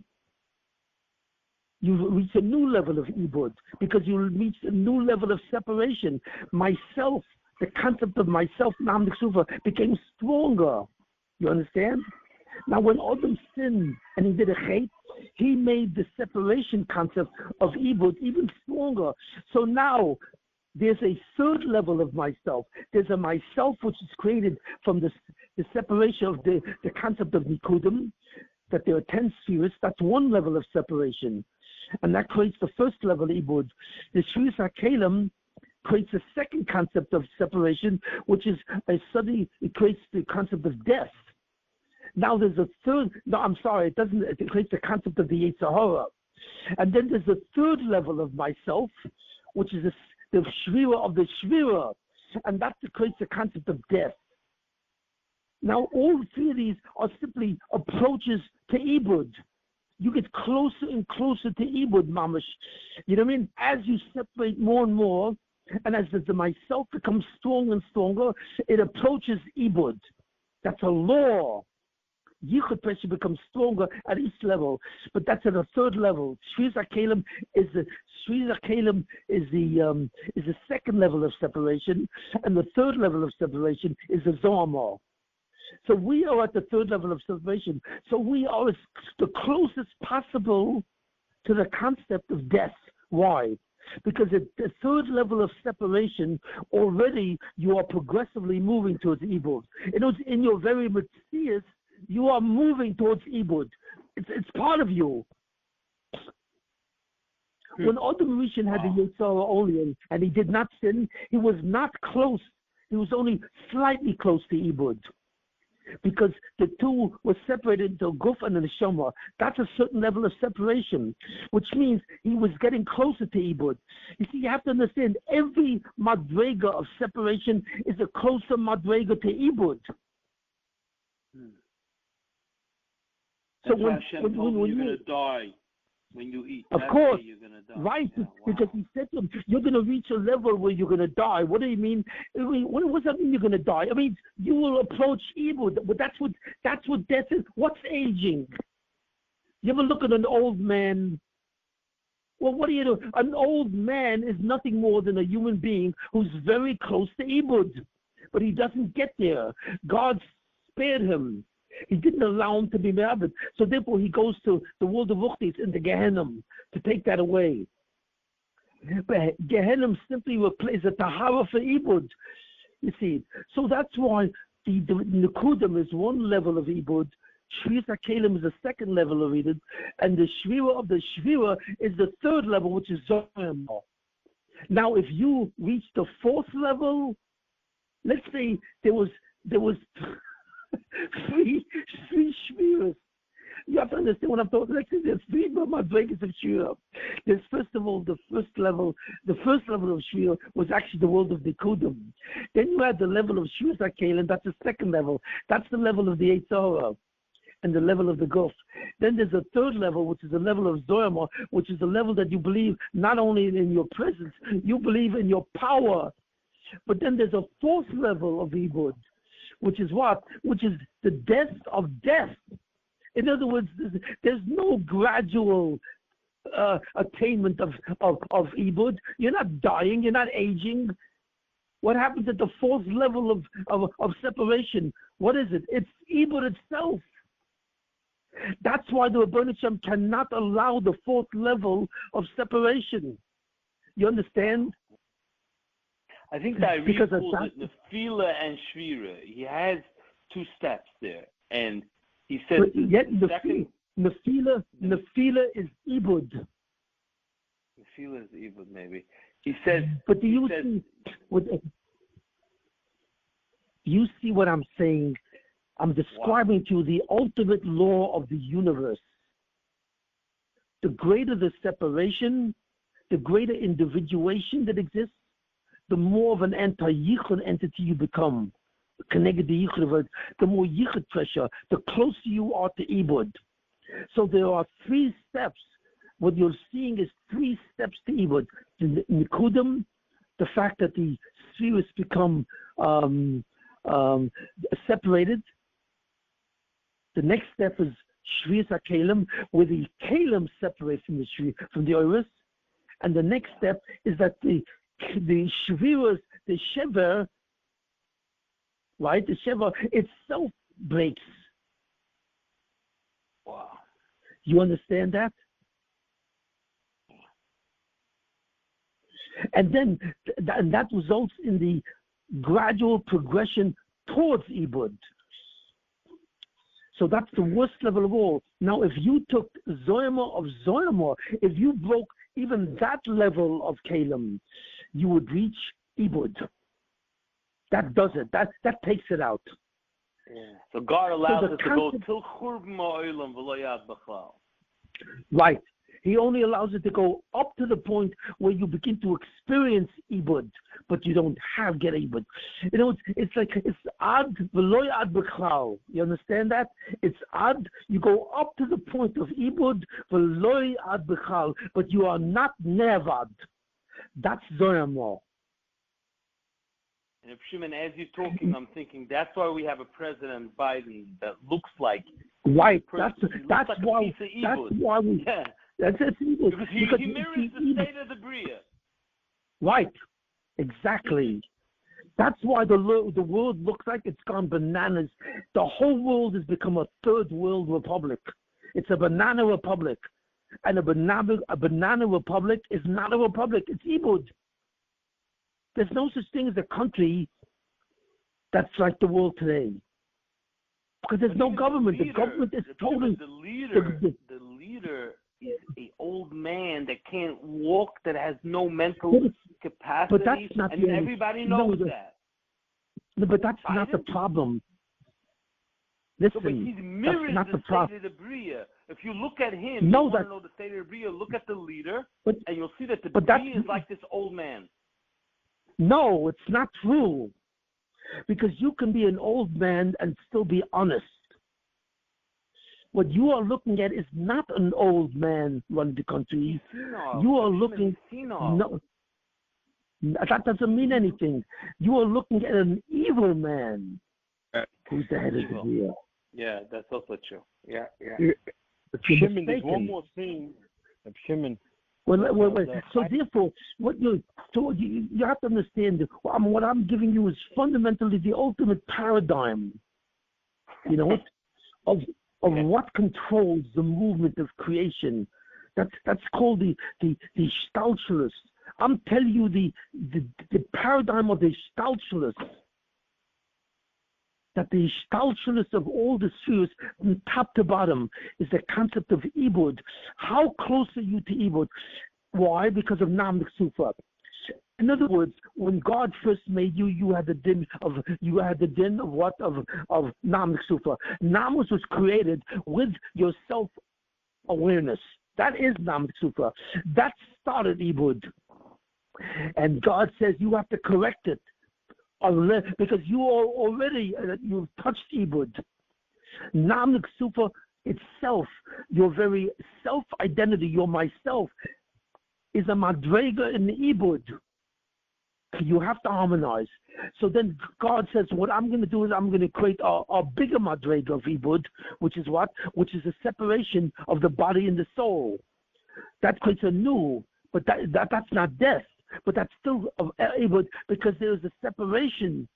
you reach a new level of Ibud, because you reach a new level of separation. Myself, the concept of myself, Namlik Sufa, became stronger. You understand? Now, when Adam sinned and he did a chait, he made the separation concept of Ibud even stronger. So now, there's a third level of myself. There's a myself which is created from the separation of the concept of Nikudim, that there are 10 spheres. That's one level of separation. And that creates the first level of Ibud. The Shri Kalim creates a second concept of separation, which is it creates the concept of death. Now there's a third, it creates the concept of the Yetzirah. And then there's a third level of myself, which is the Shvira of the Shvira. And that creates the concept of death. Now all three of these are simply approaches to Ibud. You get closer and closer to Ibud, mamash. You know what I mean? As you separate more and more, and as the myself becomes stronger and stronger, it approaches Ibud. That's a law. Yichud pressure becomes stronger at each level, but that's at a third level. Shri Kalim is the second level of separation, and the third level of separation is the Zohar. So we are at the third level of separation. So we are the closest possible to the concept of death. Why? Because at the third level of separation, already you are progressively moving towards Ibud. In your very Matthias, you are moving towards Ibud. It's part of you. When Adam Rishon had the Yetzirah only and he did not sin, he was not close. He was only slightly close to Ibud. Because the two were separated into Guf and the Neshama. That's a certain level of separation, which means he was getting closer to Ibud. You see, you have to understand, every madrega of separation is a closer madrega to Ibud. So when you're going to die, when you eat, of course, you're going to die. Right, yeah, wow. Because he said to him, you're going to reach a level where you're going to die. What do you mean? What does that mean, you're going to die? I mean, you will approach evil, but that's what death is. What's aging? You ever look at an old man? Well, what do you do? An old man is nothing more than a human being who's very close to Ibud, but he doesn't get there. God spared him. He didn't allow him to be married. So therefore he goes to the world of Uchtis in the Gehenna to take that away. But Gehenna simply replaces the Tahara for Ibud. You see. So that's why the Nikudim is one level of Ibud, Shvius HaKelim is the second level of Ibud, and the Shvira of the Shvira is the third level, which is Zoyam. Now, if you reach the fourth level, let's say there was three Shviras. You have to understand what I'm talking about. There's three Madregas of Shvira. There's first of all the first level of Shvira was actually the world of the Kudim. Then you had the level of Shvius HaKelim, that's the second level. That's the level of the Eitzara and the level of the Gulf. Then there's a third level, which is the level of Zoyama, which is the level that you believe not only in your presence, you believe in your power. But then there's a fourth level of Ibud, which is what? Which is the death of death. In other words, there's no gradual attainment of Ibud. You're not dying, you're not aging. What happens at the fourth level of separation? What is it? It's Ibud itself. That's why the Rebbeinu Shem cannot allow the fourth level of separation. You understand? I think that because calls it Nefila and Shvira. He has two steps there, and he says yet Nefila is Ibud. Nefila is Ibud, maybe. He says. But do you see what I'm saying? I'm describing to you the ultimate law of the universe. The greater the separation, the greater individuation that exists, the more of an anti-yichud entity you become. Connected to yichud, the more yichud pressure, the closer you are to Ibud. So there are three steps. What you're seeing is three steps to Ibud. The Nikudim, the fact that the spheres become separated. The next step is Shvius HaKelim, where the Kelim separates from the Oris. And the next step is that the Shviras, the Shever, right? The Shever itself breaks. Wow. You understand that? And then that results in the gradual progression towards Ibud. So that's the worst level of all. Now, if you took Zoyama of Zoyama, if you broke even that level of Kalim, you would reach Ibud. That does it. That takes it out. Yeah. So God allows it to go till Churban Ha'olam v'lo yad b'chlal. Right. He only allows it to go up to the point where you begin to experience Ibud, but you don't get Ibud. You know, it's ad v'lo yad b'chlal. You understand that? It's ad. You go up to the point of Ibud v'lo yad b'chlal, but you are not nevad. That's Zoyam law. And if Shimon, as you're talking, I'm thinking that's why we have a President Biden that looks like right. That's why we. Yeah. That's it. Because he mirrors the state of the Bria. Right. Exactly. That's why the world looks like it's gone bananas. The whole world has become a third world republic. It's a banana republic. And a banana republic is not a republic. It's Ibud. There's no such thing as a country that's like the world today. Because there's no government. The government is totally... The leader is an old man that can't walk, that has no mental capacity. But that's not and everybody knows that. No, but that's not the problem. Listen, but he mirrors that's not the state of the Bria. If you look at him, you want to know the state of the Bria, look at the leader, and you'll see that the Bria is like this old man. No, it's not true. Because you can be an old man and still be honest. What you are looking at is not an old man running the country. You are looking... No, that doesn't mean anything. You are looking at an evil man who's the head of the Bria. Yeah, that's also true. Yeah. Shimon, there's one more thing. Shimon. Well, so therefore, you have to understand. What I'm giving you is fundamentally the ultimate paradigm. You know, of what controls the movement of creation. That's called the Stalschulus. I'm telling you the paradigm of the Stalschulus. that the ishtalshelus of all the spheres from top to bottom is the concept of ibud. How close are you to ibud? Why? Because of Nam Sufa. In other words, when God first made you, you had the din of what? Of Nam Sufa. Namus was created with your self-awareness. That is Nam Sufa. That started ibud. And God says you have to correct it. Because you are already, you've touched ibud. Nam Sufa itself, your very self-identity, your myself, is a madrega in the ibud. You have to harmonize. So then God says, what I'm going to do is I'm going to create a bigger madrega of ibud, which is what? Which is a separation of the body and the soul. That creates a new, but that's not death. But that's still able, because there is a separation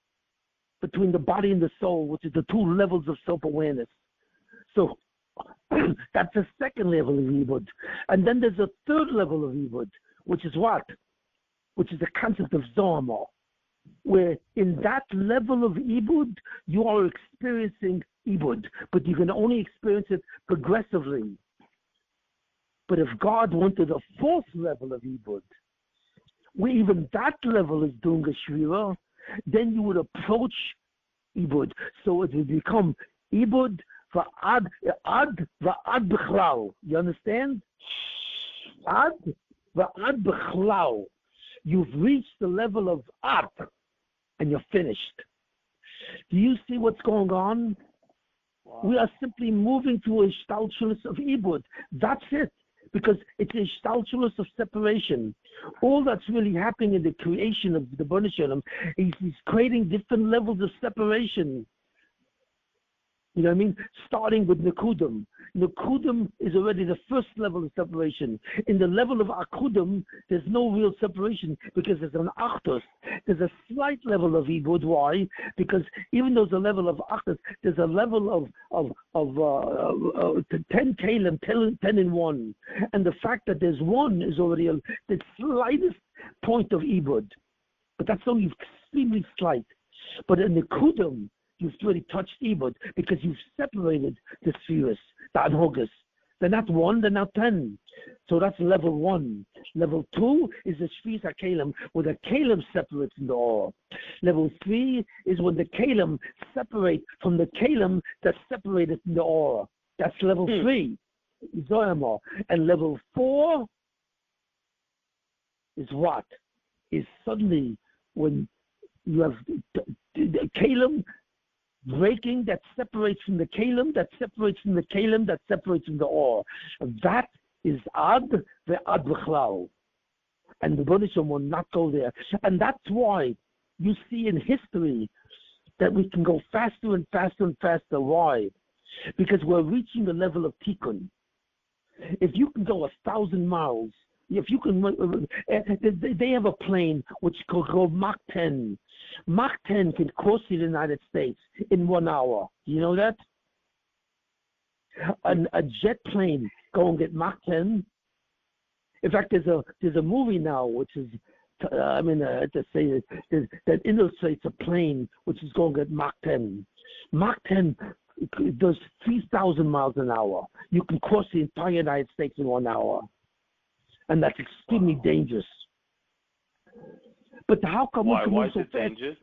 between the body and the soul, which is the two levels of self-awareness. So that's the second level of ibud. And then there's a third level of ibud, which is what? Which is the concept of zohama, where in that level of ibud, you are experiencing ibud, but you can only experience it progressively. But if God wanted a fourth level of ibud, where even that level is doing a shvira, then you would approach ibud. So it would become ibud va'ad b'chlal. You understand? Ad va'ad b'chlal. You've reached the level of ad, and you're finished. Do you see what's going on? Wow. We are simply moving to a shtalshelus of ibud. That's it. Because it's a shtalshelus of separation. All that's really happening in the creation of the Bnei Shalom is he's creating different levels of separation. You know what I mean? Starting with Nekudim. Nekudim is already the first level of separation. In the level of Akudim, there's no real separation because there's an Achdus. There's a slight level of Ibud. Why? Because even though there's a level of Achdus, there's a level of 10 Kalim, 10 in 1. And the fact that there's one is already the slightest point of Ibud. But that's only extremely slight. But in Nekudim, you've already touched ibud because you've separated the spheres, the anhogas. They're not 1, they're now 10. So that's level 1. Level 2 is the spheres HaKelim, where the Kelim separates in the aura. Level 3 is when the Kelim separate from the Kelim that's separated in the aura. That's level 3, Zoyama. And level 4 is what? Is suddenly when you have the Kelim breaking that separates from the Kalim, that separates from the Kalim, that separates from the Or. That is Ad ve'Ad B'chlal. And the Buddhism will not go there. And that's why you see in history that we can go faster and faster and faster. Why? Because we're reaching the level of Tikkun. If you can go 1,000 miles, if you can, they have a plane which could go Mach 10. Mach 10 can cross the United States in 1 hour. Do you know that? A jet plane going at Mach 10. In fact, there's a movie now which is, to say that illustrates a plane which is going at Mach 10. Mach 10 does 3,000 miles an hour. You can cross the entire United States in 1 hour. And that's extremely dangerous. But how come we can move so fast? Dangerous?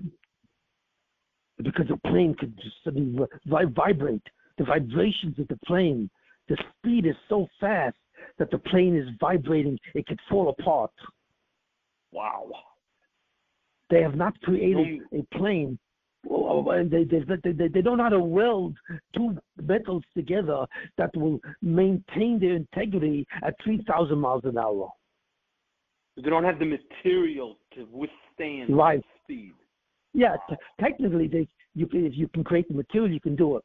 Because the plane could just suddenly vibrate. The vibrations of the plane, the speed is so fast that the plane is vibrating. It could fall apart. Wow. They have not created a plane. They don't know how to weld two metals together that will maintain their integrity at 3,000 miles an hour. They don't have the material to withstand right. speed. Yeah, technically, if you can create the material, you can do it.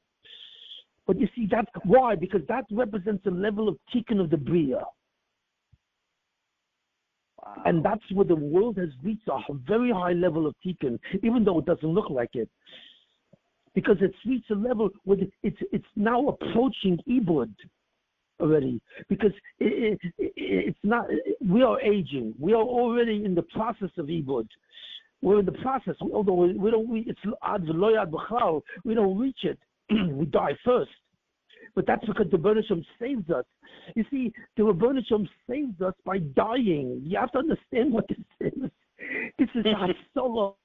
But you see, that's why? Because that represents a level of tikkun of the Bria. Wow. And that's where the world has reached a very high level of tikkun, even though it doesn't look like it. Because it's reached a level where it's now approaching ibud already. Because it's not, we are aging. We are already in the process of ibud. we're in the process. Although we don't, it's ad v'lo yad b'chlal, we don't reach it. We die first. But that's because the Rebbeinu Shem saves us. You see, the Rebbeinu Shem saves us by dying. You have to understand what this is. This is Hatzalah.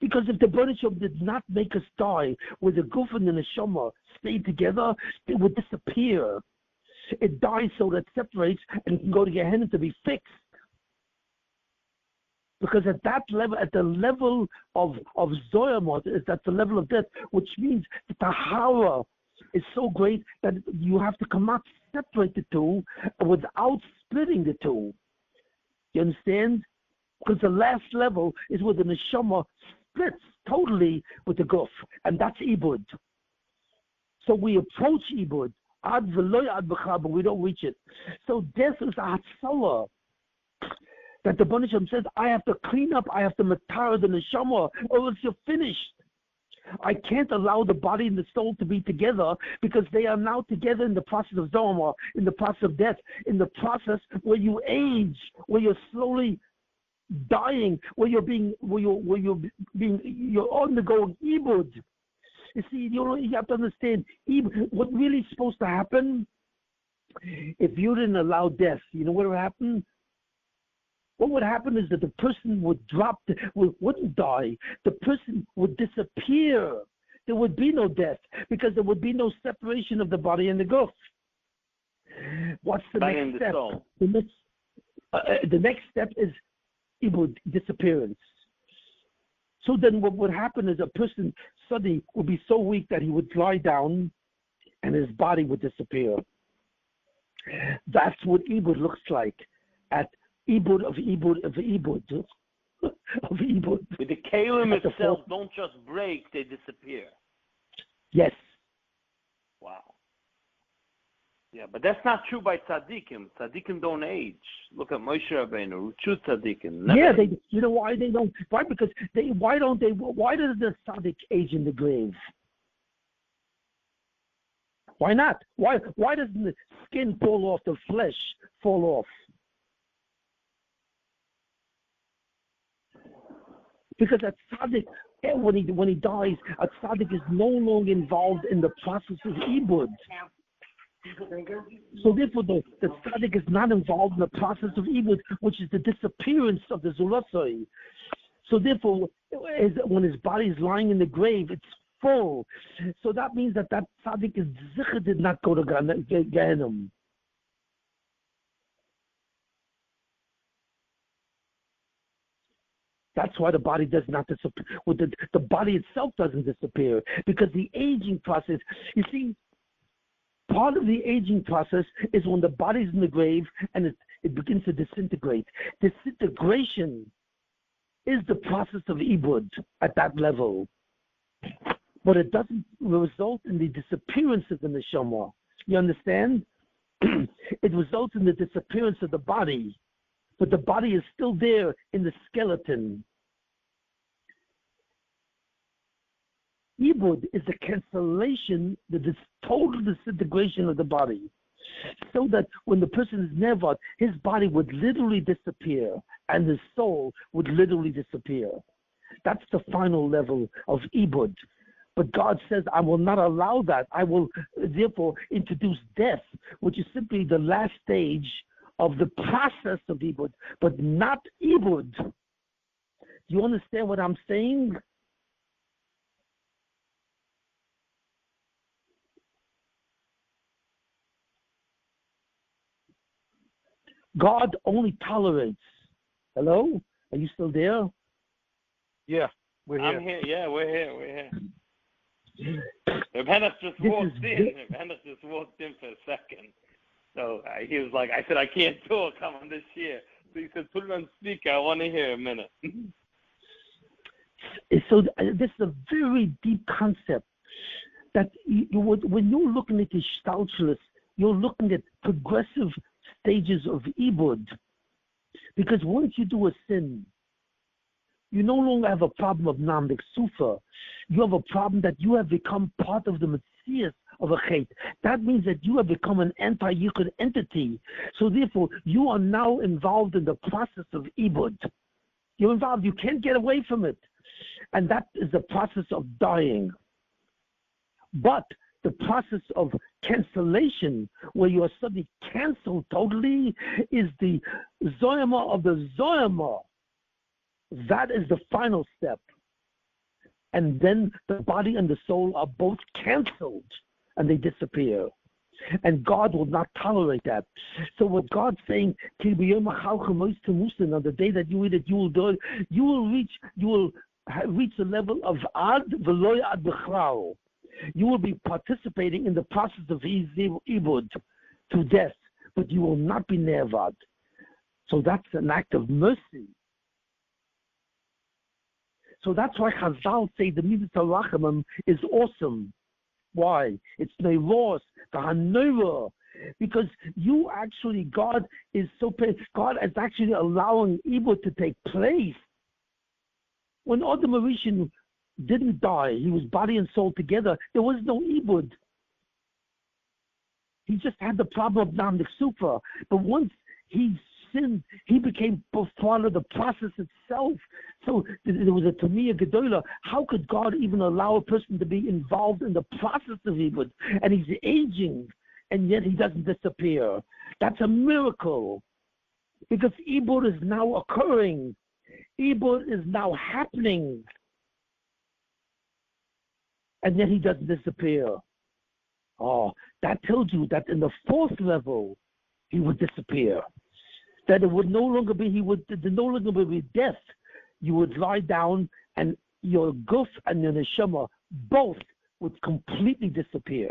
Because if the Rebbeinu Shem did not make us die, where the Guf and the Neshama stay together, it would disappear. It dies so that it separates and can go to Gehenna to be fixed. Because at that level, at the level of Zoyamot, that's the level of death, which means the Tahara is so great that you have to come out, separate the two without splitting the two. You understand? Because the last level is where the Neshama splits totally with the Guf, and that's Ibud. So we approach Ibud, Ad v'lo yad b'cha, but we don't reach it. So death is a Hatzalah. That the Rebbeinu Shem says, I have to clean up, I have to matar the neshama, or else you're finished. I can't allow the body and the soul to be together because they are now together in the process of Dharma, in the process of death, in the process where you age, where you're slowly dying, where you're undergoing ibud. You see, you have to understand what really is supposed to happen. If you didn't allow death, you know what would happen? What would happen is that the person would wouldn't die. The person would disappear. There would be no death because there would be no separation of the body and the guf. What's the next step? The next step is ibud, disappearance. So then what would happen is a person suddenly would be so weak that he would lie down and his body would disappear. That's what ibud looks like at Ibud of Ibud of Ibud of Ibud. But the Kalim itself don't just break, they disappear. Yes. Wow. Yeah, but that's not true by tzaddikim. Tzaddikim don't age. Look at Moshe Rabbeinu, true tzaddikim. Yeah, they. You know why they don't? Why? Because they. Why don't they? Why does the tzaddik age in the grave? Why not? Why doesn't the skin fall off, the flesh fall off? Because a tzaddik, when he dies, a tzaddik is no longer involved in the process of ibud. So therefore, the tzaddik is not involved in the process of ibud, which is the disappearance of the zulasai. So therefore, when his body is lying in the grave, it's full. So that means that tzaddik is zicher did not go to Gehenna. That's why the body does not disappear. Well, the body itself doesn't disappear because the aging process, you see, part of the aging process is when the body's in the grave and it begins to disintegrate. Disintegration is the process of ibud at that level. But it doesn't result in the disappearance of the neshama. You understand? It results in the disappearance of the body. But the body is still there in the skeleton. Ibud is the cancellation, the total disintegration of the body. So that when the person is nevad, his body would literally disappear and his soul would literally disappear. That's the final level of ibud. But God says, I will not allow that. I will therefore introduce death, which is simply the last stage of the process of ibud, but not ibud. Do you understand what I'm saying? God only tolerates. Hello? Are you still there? Yeah, we're here. I'm here. Yeah, we're here. Rabbi just walked in. Rabbi just walked in for a second. So he was like, I said, I can't talk. I'm on this year. So he said, put it on speaker. I want to hear a minute. So this is a very deep concept that when you're looking at the Gestaltschluss, you're looking at progressive stages of ibud. Because once you do a sin, you no longer have a problem of namdik sufa. You have a problem that you have become part of the Messias of a chait. That means that you have become an anti-yichud entity. So therefore, you are now involved in the process of ibud. You're involved. You can't get away from it. And that is the process of dying. But the process of cancellation, where you are suddenly canceled totally, is the Zoyama of the Zoyama. That is the final step. And then the body and the soul are both canceled, and they disappear. And God will not tolerate that. So what God's saying, on the day that you eat it, you will do it, you will reach the level of ad v'lo ad b'chlau. You will be participating in the process of ibud to death, but you will not be nevad. So that's an act of mercy. So that's why Chazal say the mitzvah rachamim is awesome. Why? It's neiros, the hanora, because you actually, God is actually allowing ibud to take place. When Adam Arishan didn't die, he was body and soul together, there was no ibud. He just had the problem of Nam Sufa. But once he sinned, he became part of the process itself. So there was a Tamiyah Gedola. How could God even allow a person to be involved in the process of ibud? And he's aging, and yet he doesn't disappear. That's a miracle. Because ibud is now occurring. Ibud is now happening. And yet he doesn't disappear. Oh, that tells you that in the fourth level, he would disappear. That it would no longer be, death. You would lie down and your guf and your neshama both would completely disappear.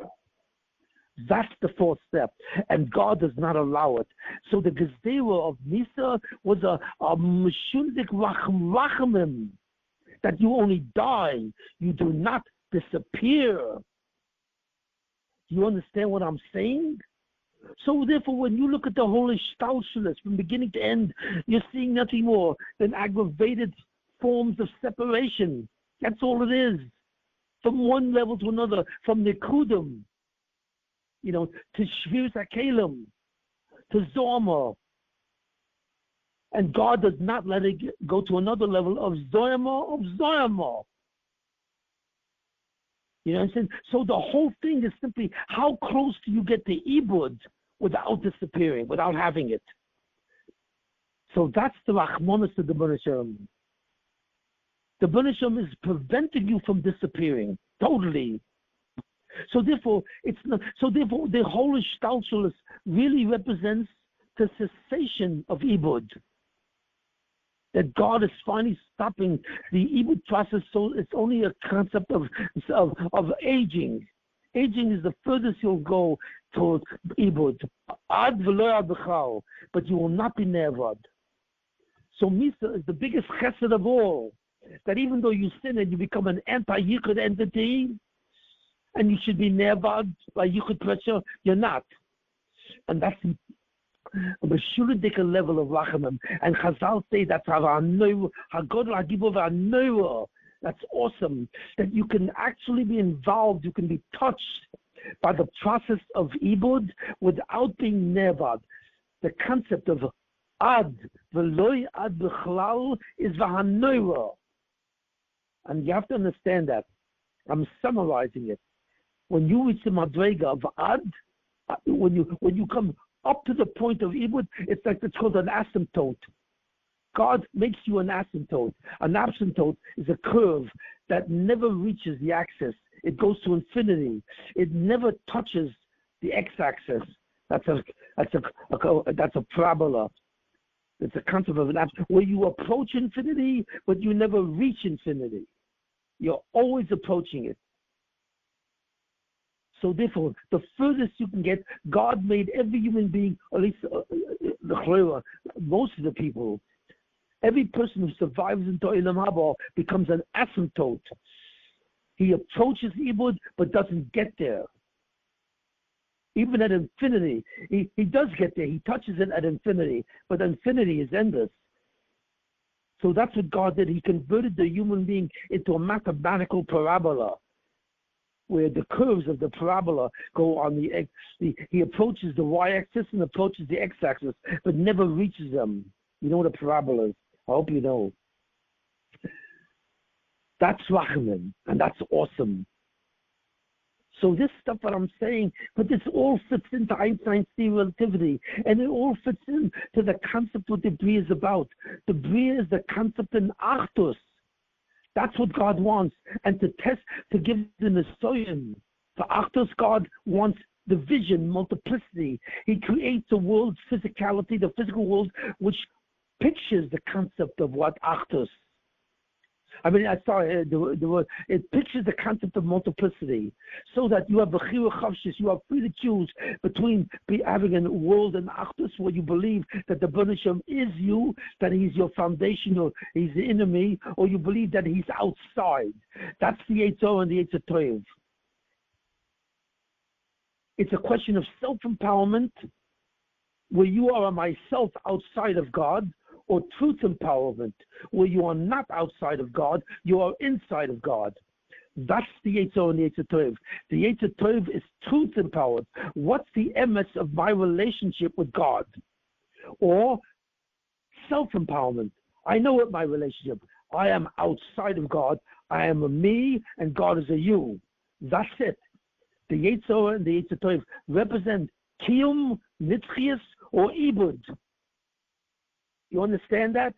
That's the fourth step. And God does not allow it. So the gezdera of Nisa was a meshundik rachamim, that you only die, you do not disappear. You understand what I'm saying? So therefore, when you look at the whole Ishtalshalis from beginning to end, you're seeing nothing more than aggravated forms of separation. That's all it is. From one level to another, from Nikudim, to Shvius HaKelim, to Zorma. And God does not let it go to another level of Zoyama. You know what I'm saying? So the whole thing is simply, how close do you get to ibud without disappearing, without having it? So that's the Rachmanis of the Bnei Shem. The Bnei Shem is preventing you from disappearing totally. So therefore, the whole Ishtalshalis really represents the cessation of ibud. That God is finally stopping the ibud process, so it's only a concept of aging. Aging is the furthest you'll go towards ibud. Ad v'lo ad b'chal, but you will not be nevad. So Misa is the biggest chesed of all. That even though you sin and you become an anti-yichud entity, and you should be nevad by yichud pressure, you're not. And that's a Meshuladika level of Rachamim. And Chazal say that's that's awesome. That you can actually be involved, you can be touched by the process of ibud without being nevad. The concept of ad, v'loi ad b'chlal, is v'hanoira. And you have to understand that. I'm summarizing it. When you reach the madrega of ad, when you come up to the point of ibud, it's called an asymptote. God makes you an asymptote. An asymptote is a curve that never reaches the axis. It goes to infinity. It never touches the x-axis. That's a parabola. It's a concept of an asymptote where you approach infinity, but you never reach infinity. You're always approaching it. So therefore, the furthest you can get, God made every human being, or at least most of the people, every person who survives into Olam Haba becomes an asymptote. He approaches ibud, but doesn't get there. Even at infinity, he does get there. He touches it at infinity, but infinity is endless. So that's what God did. He converted the human being into a mathematical parabola, where the curves of the parabola go on he approaches the y-axis and approaches the x-axis, but never reaches them. You know what a parabola is? I hope you know. That's Rachamim, and that's awesome. So this stuff that I'm saying, but this all fits into Einstein's theory of relativity, and it all fits into the concept what the Bria is about. The Bria is the concept in Achdus. That's what God wants, and to give the Nesoyim. For Achdus, God wants division, multiplicity. He creates a world's physicality, the physical world, which pictures the concept of what Achdus. It pictures the concept of multiplicity, so that you have Bechira Chavshis, you have free to choose between having a world in Achdus where you believe that the Bnei Hashem is you, that he's your foundation, or he's the enemy, or you believe that he's outside. That's the Eitzor and the Eitzer Toiv. It's a question of self-empowerment, where you are a myself outside of God, or truth empowerment, where you are not outside of God, you are inside of God. That's the Eitzor and the Eitzer Toiv. The Eitzer Toiv is truth empowered. What's the emes of my relationship with God? Or self-empowerment. I know what my relationship. I am outside of God. I am a me, and God is a you. That's it. The Eitzor and the Eitzer Toiv represent Kiyum, Nitzchias, or Ibud. You understand that?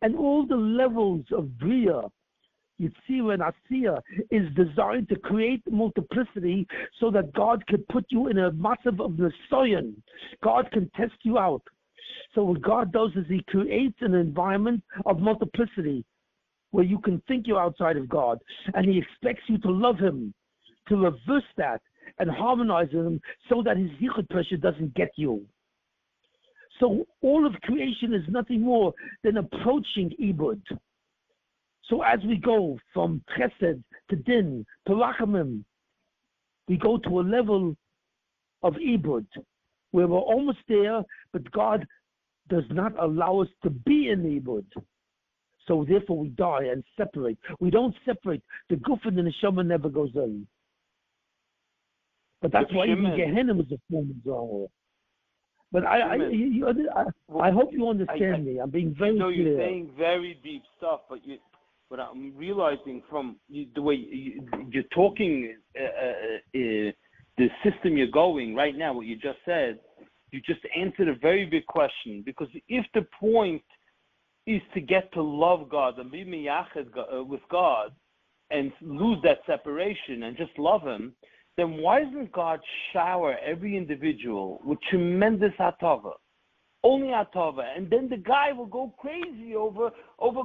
And all the levels of Bria, Yitzira and Asiya, is designed to create multiplicity so that God can put you in a massive of Nesoyan. God can test you out. So what God does is he creates an environment of multiplicity where you can think you're outside of God, and he expects you to love him, to reverse that and harmonize with him so that his yichud pressure doesn't get you. So all of creation is nothing more than approaching Ibud. So as we go from Chesed to Din to Rachamim, we go to a level of Ibud, where we're almost there, but God does not allow us to be in Ibud. So therefore we die and separate. We don't separate. The Guf and the Neshama never goes in. But that's why even Gehenna was a form of Zohar. But I hope you understand me. I'm being very clear. You're saying very deep stuff, but I'm realizing from the way you're talking, the system you're going right now, what you just said, you just answered a very big question. Because if the point is to get to love God and be miyached with God and lose that separation and just love him, then why doesn't God shower every individual with tremendous hatava? Only hatava. And then the guy will go crazy over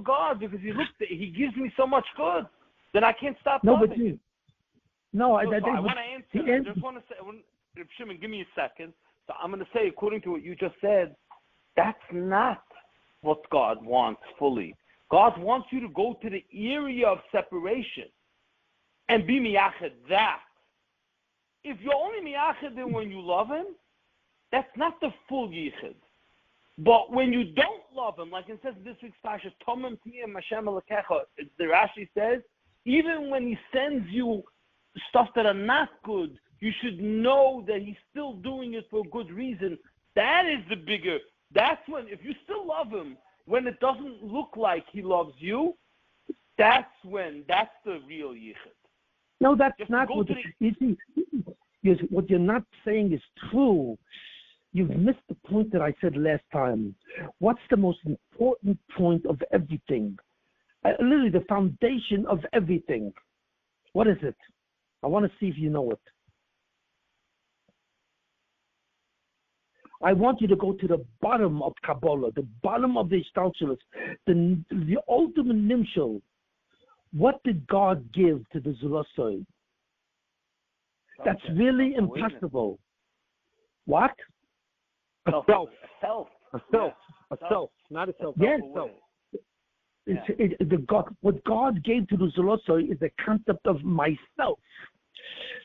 God because he gives me so much good. Then I can't stop loving. I want to answer. I just want to say, Shimon, give me a second. So I'm going to say, according to what you just said, that's not what God wants fully. God wants you to go to the area of separation and be miyached that. If you're only miyached when you love him, that's not the full yichud. But when you don't love him, like it says in this week's Pasha, Tomim Tiyem Hashem Elokecha, the Rashi says, even when he sends you stuff that are not good, you should know that he's still doing it for a good reason. That is the bigger. That's when, if you still love him, when it doesn't look like he loves you, that's the real yichud. No, that's not what you see. What you're not saying is true. You've missed the point that I said last time. What's the most important point of everything? Literally, the foundation of everything. What is it? I want to see if you know it. I want you to go to the bottom of Kabbalah, the bottom of the Ishtalshalos, the ultimate nimshal. What did God give to the Zulosoi? That's really impossible. What? A self, not a self. Yes. Yeah. What God gave to the Zulosoi is the concept of myself.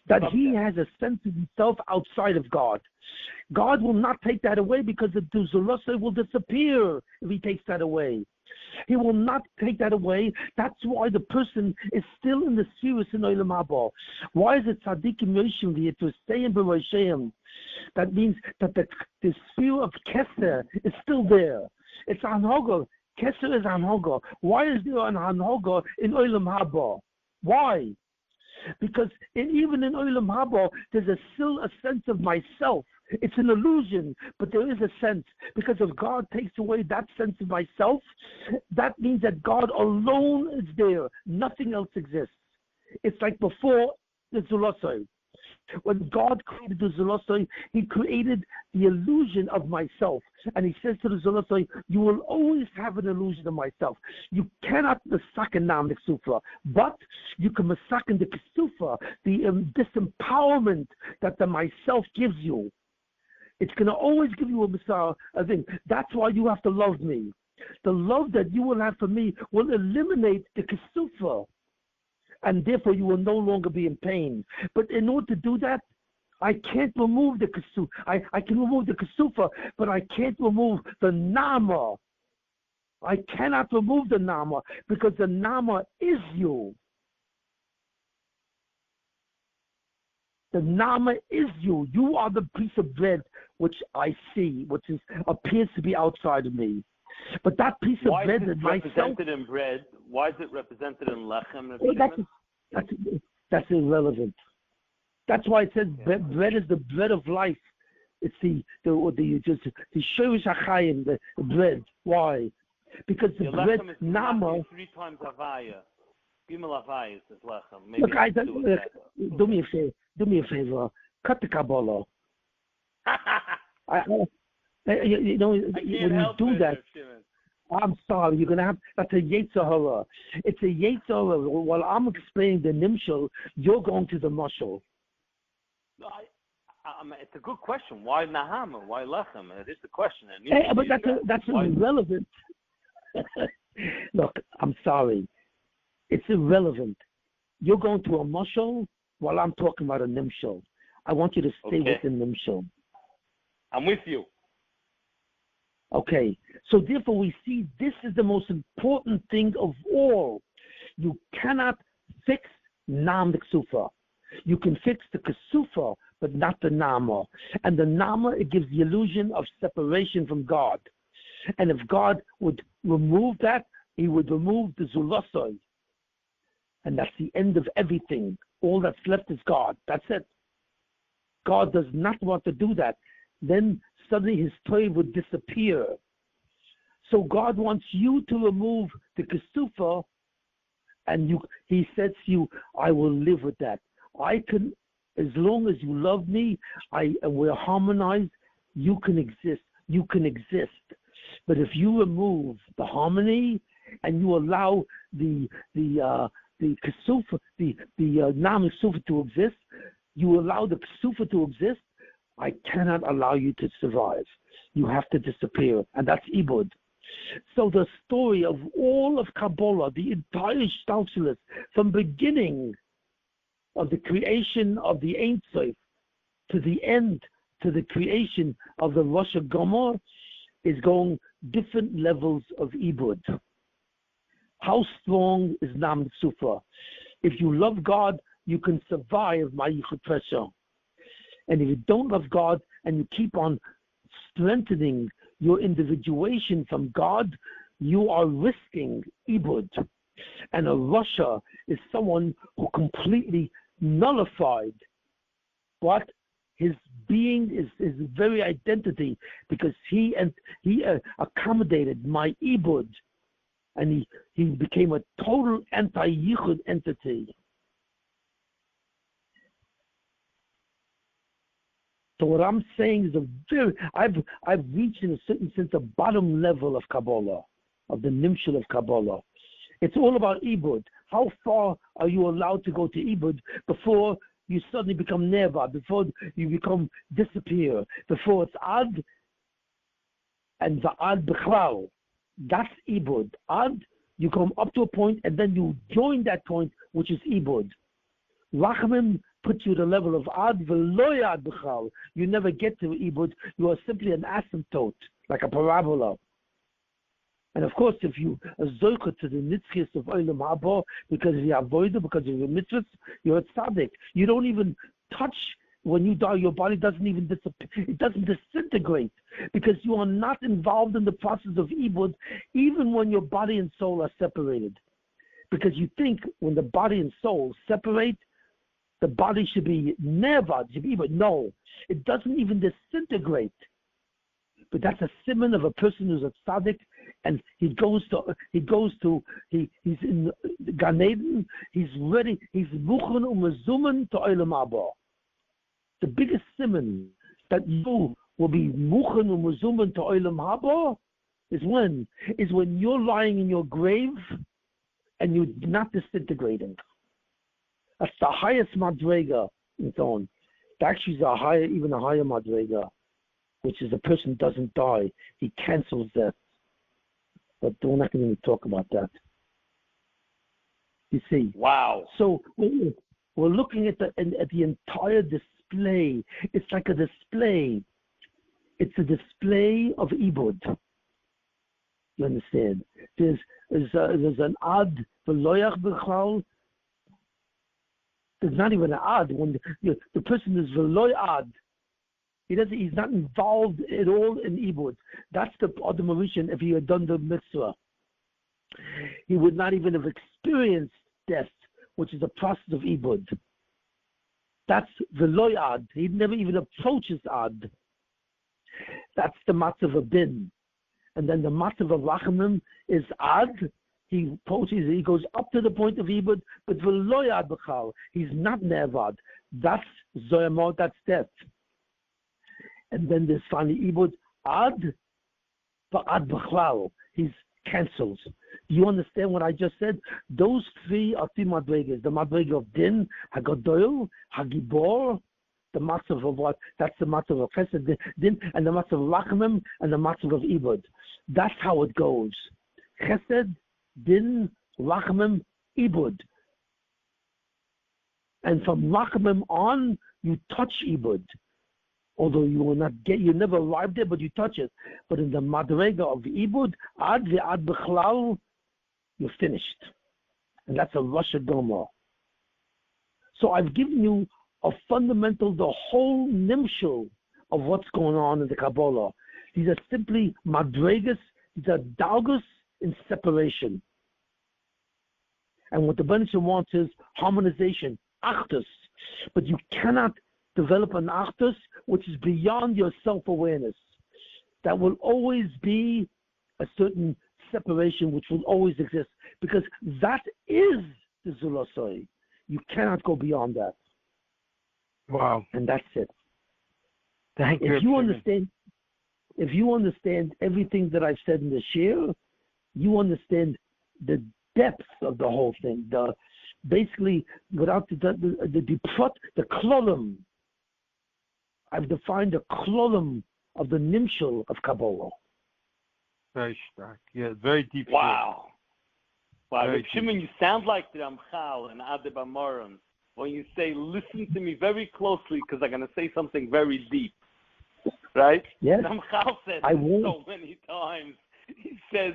That he has a sense of himself outside of God. God will not take that away because the Zulosoi will disappear if he takes that away. He will not take that away. That's why the person is still in the spheres in Olam Haba. Why is it tzaddikim yoshim v'yet to stay in b'roshayim? That means that the sphere of Kessin is still there. It's anhogel. Kessin is Hanhoga. Why is there an Hanhoga in Olam Haba? Why? Because even in Olam Haba, there's still a sense of myself. It's an illusion, but there is a sense. Because if God takes away that sense of myself, that means that God alone is there. Nothing else exists. It's like before the Zulosai. When God created the Zulosai, He created the illusion of myself. And He says to the Zulosai, you will always have an illusion of myself. You cannot masaken nam the Kesufa, but you can masaken the Kesufa, the disempowerment that the myself gives you. It's going to always give you a thing. That's why you have to love me. The love that you will have for me will eliminate the Kesufa. And therefore you will no longer be in pain. But in order to do that, I can't remove the Kesufa. I can remove the Kesufa, but I can't remove the Nama. I cannot remove the Nama because the Nama is you. The Nama is you. You are the piece of bread which I see, which appears to be outside of me. But that piece of bread is myself. Why is it represented in bread? Why is it represented in lechem? That's irrelevant. That's why it says bread is the bread of life. It's the shorish hachayim, the bread. Why? Because the bread nama. 3 times avaya. Gimel avaya is lechem. Look, do me a favor. Cut the Kabbalah. You know, when you do that, I'm sorry, you're going to have, that's a Yetzer Hara. It's a Yetzer Hara. While I'm explaining the Nimshal, you're going to the Mashal. It's a good question. Why Nahama? Why Lechem? It is the question. But that's irrelevant. Look, I'm sorry. It's irrelevant. You're going to a Mashal while I'm talking about a Nimshal. I want you to stay within Nimshal. I'm with you. Okay, so therefore we see this is the most important thing of all. You cannot fix Nam the Kesufa. You can fix the Kesufa, but not the Nama. And the Nama, it gives the illusion of separation from God. And if God would remove that, He would remove the Zulosoi. And that's the end of everything. All that's left is God. That's it. God does not want to do that. Then suddenly His Torah would disappear. So God wants you to remove the Kesufa, and He says to you, I will live with that. I can, as long as you love me, and we're harmonized, you can exist. You can exist. But if you remove the harmony and you allow the Kesufa, the Nam Kesufa to exist, you allow the Kesufa to exist, I cannot allow you to survive. You have to disappear. And that's Ibud. So the story of all of Kabbalah, the entire Shtalshalis, from beginning of the creation of the Ein Sof to the end, to the creation of the Rosh Hashanah, is going different levels of Ibud. How strong is Nam Sufa? If you love God, you can survive Ma'ichut Pressure. And if you don't love God and you keep on strengthening your individuation from God, you are risking Ibud. And a Rasha is someone who completely nullified what his being is, his very identity, because he accommodated my Ibud, and he became a total anti-Yichud entity. So what I'm saying is I've reached in a certain sense the bottom level of Kabbalah, of the Nimshal of Kabbalah. It's all about Ibud. How far are you allowed to go to Ibud before you suddenly become Neva, before you disappear, before it's Ad and the Ad B'chlau? That's Ibud. Ad, you come up to a point and then you join that point, which is Ibud. Rachamim puts you at the level of Ad v'lo Ad B'chlau. You never get to Ibud. You are simply an asymptote, like a parabola. And of course, if you are zoicha to the nitzchis of Olam Haba, because of your avodah, because of your mitzvahs, you're a tzaddik. You don't even touch when you die, your body doesn't even disappear. It doesn't disintegrate because you are not involved in the process of ibud, even when your body and soul are separated. Because you think when the body and soul separate, the body should be nevad, should be ibud. No, it doesn't even disintegrate. But that's a simon of a person who's a tzaddik, and he's in Gan Eden, he's ready, he's muchen umezumen to olam haba. The biggest simon that you will be muchen umezumen to olam haba is when you're lying in your grave and you're not disintegrating. That's the highest madrega and so on. Actually, even a higher madrega, which is a person doesn't die, he cancels death. But we're not going to talk about that. You see? Wow. So we're looking at the entire display. It's like a display. It's a display of ibud. You understand? There's an ad v'loyach b'chal. There's not even an ad when the person is v'loy ad. He's not involved at all in ibud. That's the Adam Rishon. If he had done the mitzvah, he would not even have experienced death, which is a process of ibud. That's v'loy ad. He never even approaches ad. That's the matzav of bin. And then the matzav of rachamim is ad. He approaches, he goes up to the point of ibud, but v'loy ad b'chal. He's not nevad. That's zoyamot, that's death. And then there's finally ibud ad b'chlal. He's cancelled. Do you understand what I just said? Those three are three madregas. The madrega of din, hagadol, hagibor, the matzav of what? That's the matzav of Kessin, din, and the matzav of rachamim, and the matzav of ibud. That's how it goes. Chesed, din, rachamim, ibud. And from rachamim on, you touch ibud. Although you never arrived there, but you touch it. But in the madrega of ibud, ad ve'ad b'chlal, you're finished. And that's a Rosh Hashanah. So I've given you a fundamental, the whole nimshul of what's going on in the Kabbalah. These are simply madregas, these are dalgus in separation. And what the Rebbe wants is harmonization, achdus. But you cannot develop an achdus which is beyond your self-awareness. That will always be a certain separation which will always exist, because that is the Zulasoi. You cannot go beyond that. Wow. And that's it. Thank you. If you understand everything that I've said in the shir, you understand the depth of the whole thing. Basically, without the klolim, I've defined the klolim of the nimshul of Kabbalah. Very stark. Yeah, very deep. Wow. Wow. Very Shimon, you sound like the Ramchal and Adib Amoron when you say, listen to me very closely because I'm going to say something very deep. Right? Yes. Ramchal said so many times. He says,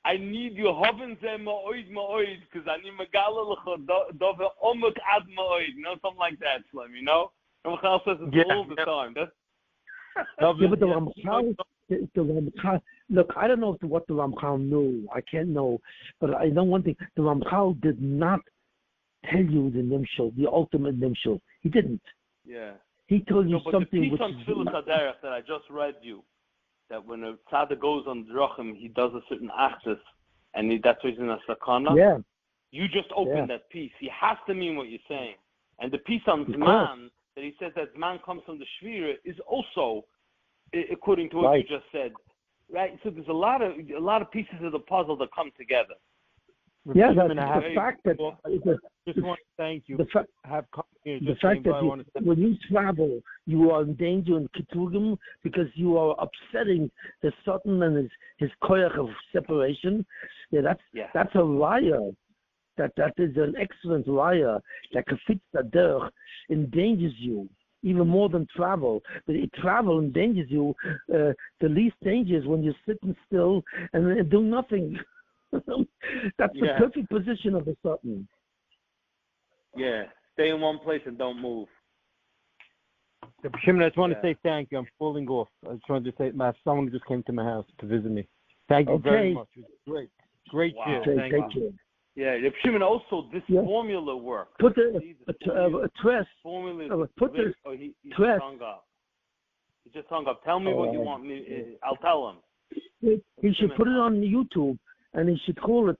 I need you hoven ze ma'oid because I need megala l'cho dove omuk ad ma'oid. You know, something like that, Slim, you know? Ramchal says it all the time. But the Ramchal, look, I don't know what the Ramchal knew. I can't know. But I know one thing. The Ramchal did not tell you the nimshul, the ultimate nimshul. He didn't. Yeah. He told you something the piece which on Tfilas HaDerech that I just read you, that when a tzaddik goes on drachim, he does a certain actus, and that's why he's in a sakana. Yeah. You just opened that piece. He has to mean what you're saying. And the piece on Zman, that he says that Zman comes from the Shvira, is also, according to what you just said, right? So there's a lot of pieces of the puzzle that come together. Yeah, the fact that just want to thank you. The fact that when you travel, you are in danger in Ketugim because you are upsetting the Sultan and his koyach of separation. Yeah, that's a raya. That is an excellent raya. That kafitz dader endangers you even more than travel. But travel endangers you. The least danger is when you're sitting still and doing nothing. That's the perfect position of a Sultan. Yeah, stay in one place and don't move. Shimon, I just want to say thank you. I'm falling off. I just wanted to say, someone just came to my house to visit me. Thank you very much. It was great. Great wow. share. Okay, Thank you. Yeah, Shimon, also this formula works. Put a twist. Formula Put the he twist. hung up. He just hung up. Tell me what you want me. I'll tell him. He should put it on YouTube, and he should call it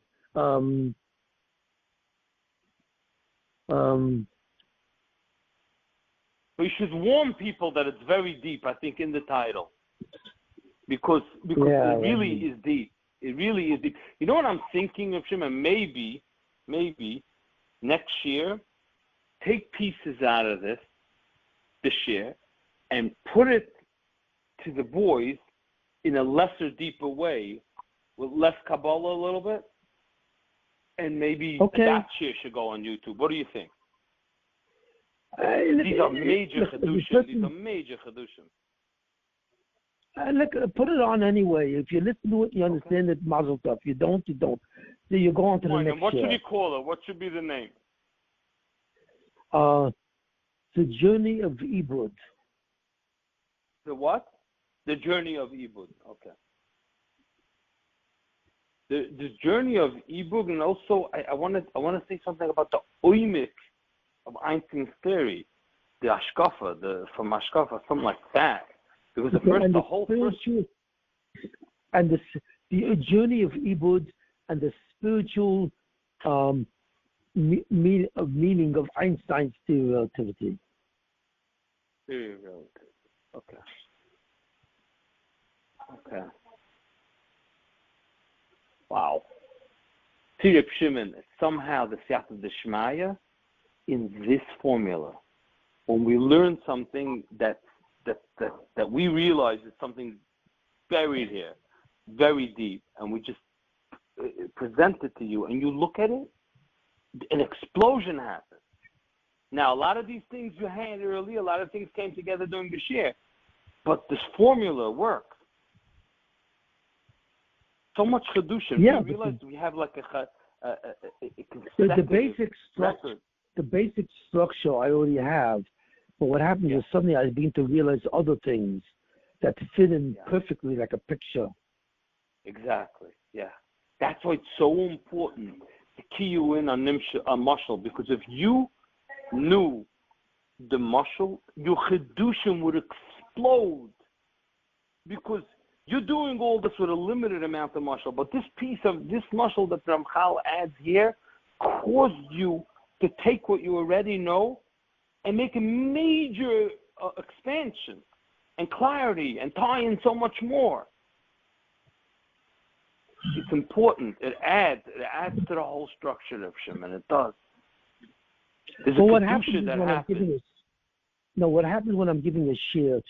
We should warn people that it's very deep, I think, in the title. Because it really is deep. It really is deep. You know what I'm thinking of, Shimon? Maybe next year, take pieces out of this year, and put it to the boys in a lesser, deeper way, with less Kabbalah a little bit, and maybe that share should go on YouTube. What do you think? These are major Chedushim. These are major Chedushim. Look, put it on anyway. If you listen to it, you understand it, mazel tov. If you don't, you don't. So you go on to the next What should you call it? What should be the name? The Journey of Ibud. The what? The Journey of Ibud. Okay. The Journey of Ibud, and also I want to say something about the oimik of Einstein's theory, the Ashkafa, from Ashkafa, something like that. Because the Journey of Ibud and the spiritual meaning of Einstein's theory of relativity. Theory of relativity. Okay. Wow. See, Shimon, somehow the Siyata D'Shmaya in this formula, when we learn something that we realize is something buried here, very deep, and we just present it to you, and you look at it, an explosion happens. Now, a lot of these things you had earlier, a lot of things came together during the year, but this formula works. So much Chedushim. Yeah, you realize we have like a the basic structure. The basic structure I already have, but what happens is suddenly I begin to realize other things that fit in perfectly like a picture. Exactly. Yeah. That's why it's so important to key you in on Mashal, because if you knew the Mashal, your Chedushim would explode, because you're doing all this with a limited amount of Mashal, but this piece of this Mashal that Ramchal adds here caused you to take what you already know and make a major expansion and clarity and tie in so much more. It's important. It adds to the whole structure of Shimon. It does. There's what happens when I'm giving a share,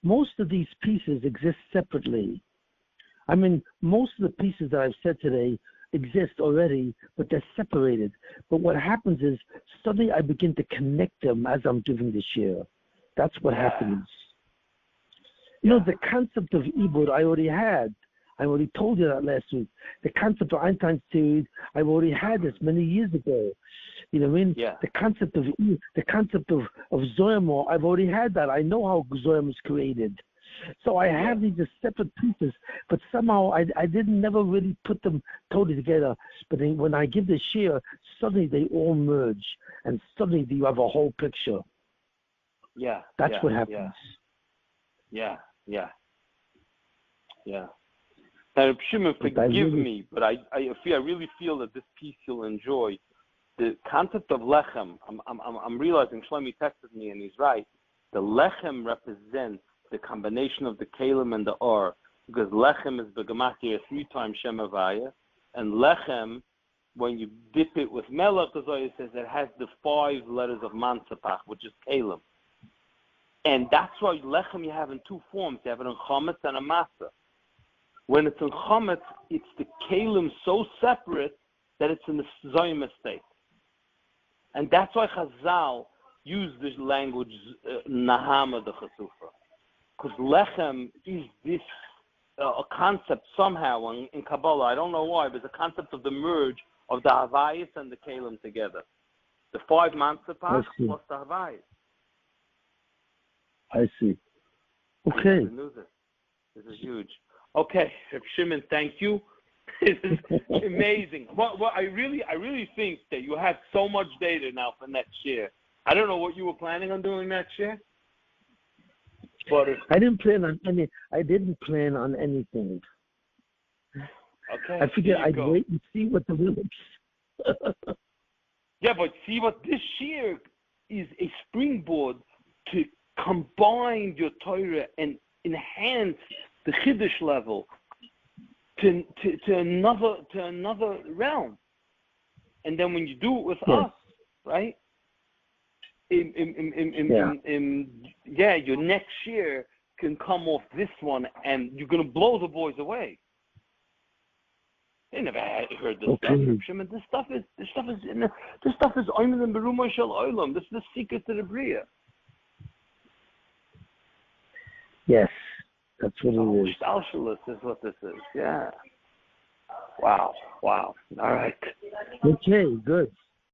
most of these pieces exist separately. I mean, most of the pieces that I've said today exist already, but they're separated. But what happens is suddenly I begin to connect them as I'm giving the share. That's what happens. You know, the concept of Ibud I already had. I already told you that last week. The concept of Einstein's theory, I've already had this many years ago. You know what I mean? Yeah. The concept of Zoyamor, I've already had that. I know how Zoyam is created. So I have these as separate pieces, but somehow I didn't never really put them totally together. But then when I give the share, suddenly they all merge, and suddenly you have a whole picture. Yeah. That's what happens. Yeah. Now, Shimon, forgive me, but I really feel that this piece you'll enjoy. The concept of lechem, I'm realizing Shlomi texted me and he's right. The lechem represents the combination of the kalim and the or, because lechem is begematria 3 times Shem Havaya, and lechem, when you dip it with melech, it says it has the 5 letters of mansapach, which is kalim. And that's why lechem you have in 2 forms. You have it in chametz and a masa. When it's in chametz, it's the kalim so separate that it's in the zoyim state. And that's why Chazal use the language nahama de chasufa. Because lechem is this a concept somehow in Kabbalah. I don't know why, but it's a concept of the merge of the havayis and the kalim together. The 5 mansapach plus the havayis. I see. I Okay. never knew this. This is huge. Okay, Shimon, thank you. This is amazing. Well, I really think that you have so much data now for next year. I don't know what you were planning on doing next year, but I didn't plan on anything. Okay. I figured I'd wait and see what the Williams. Yeah, but see what this year is a springboard to combine your Torah and enhance the Chiddush level to another realm. And then when you do it with us, right? Your next year can come off this one, and you're gonna blow the boys away. They never heard this stuff. Shimon, this stuff is Oymen and Beruma Shel Olam. This is the secret to the Bria. Yes, that's what it is. Stalshalis is what this is. Yeah. Wow. All right. Okay, good.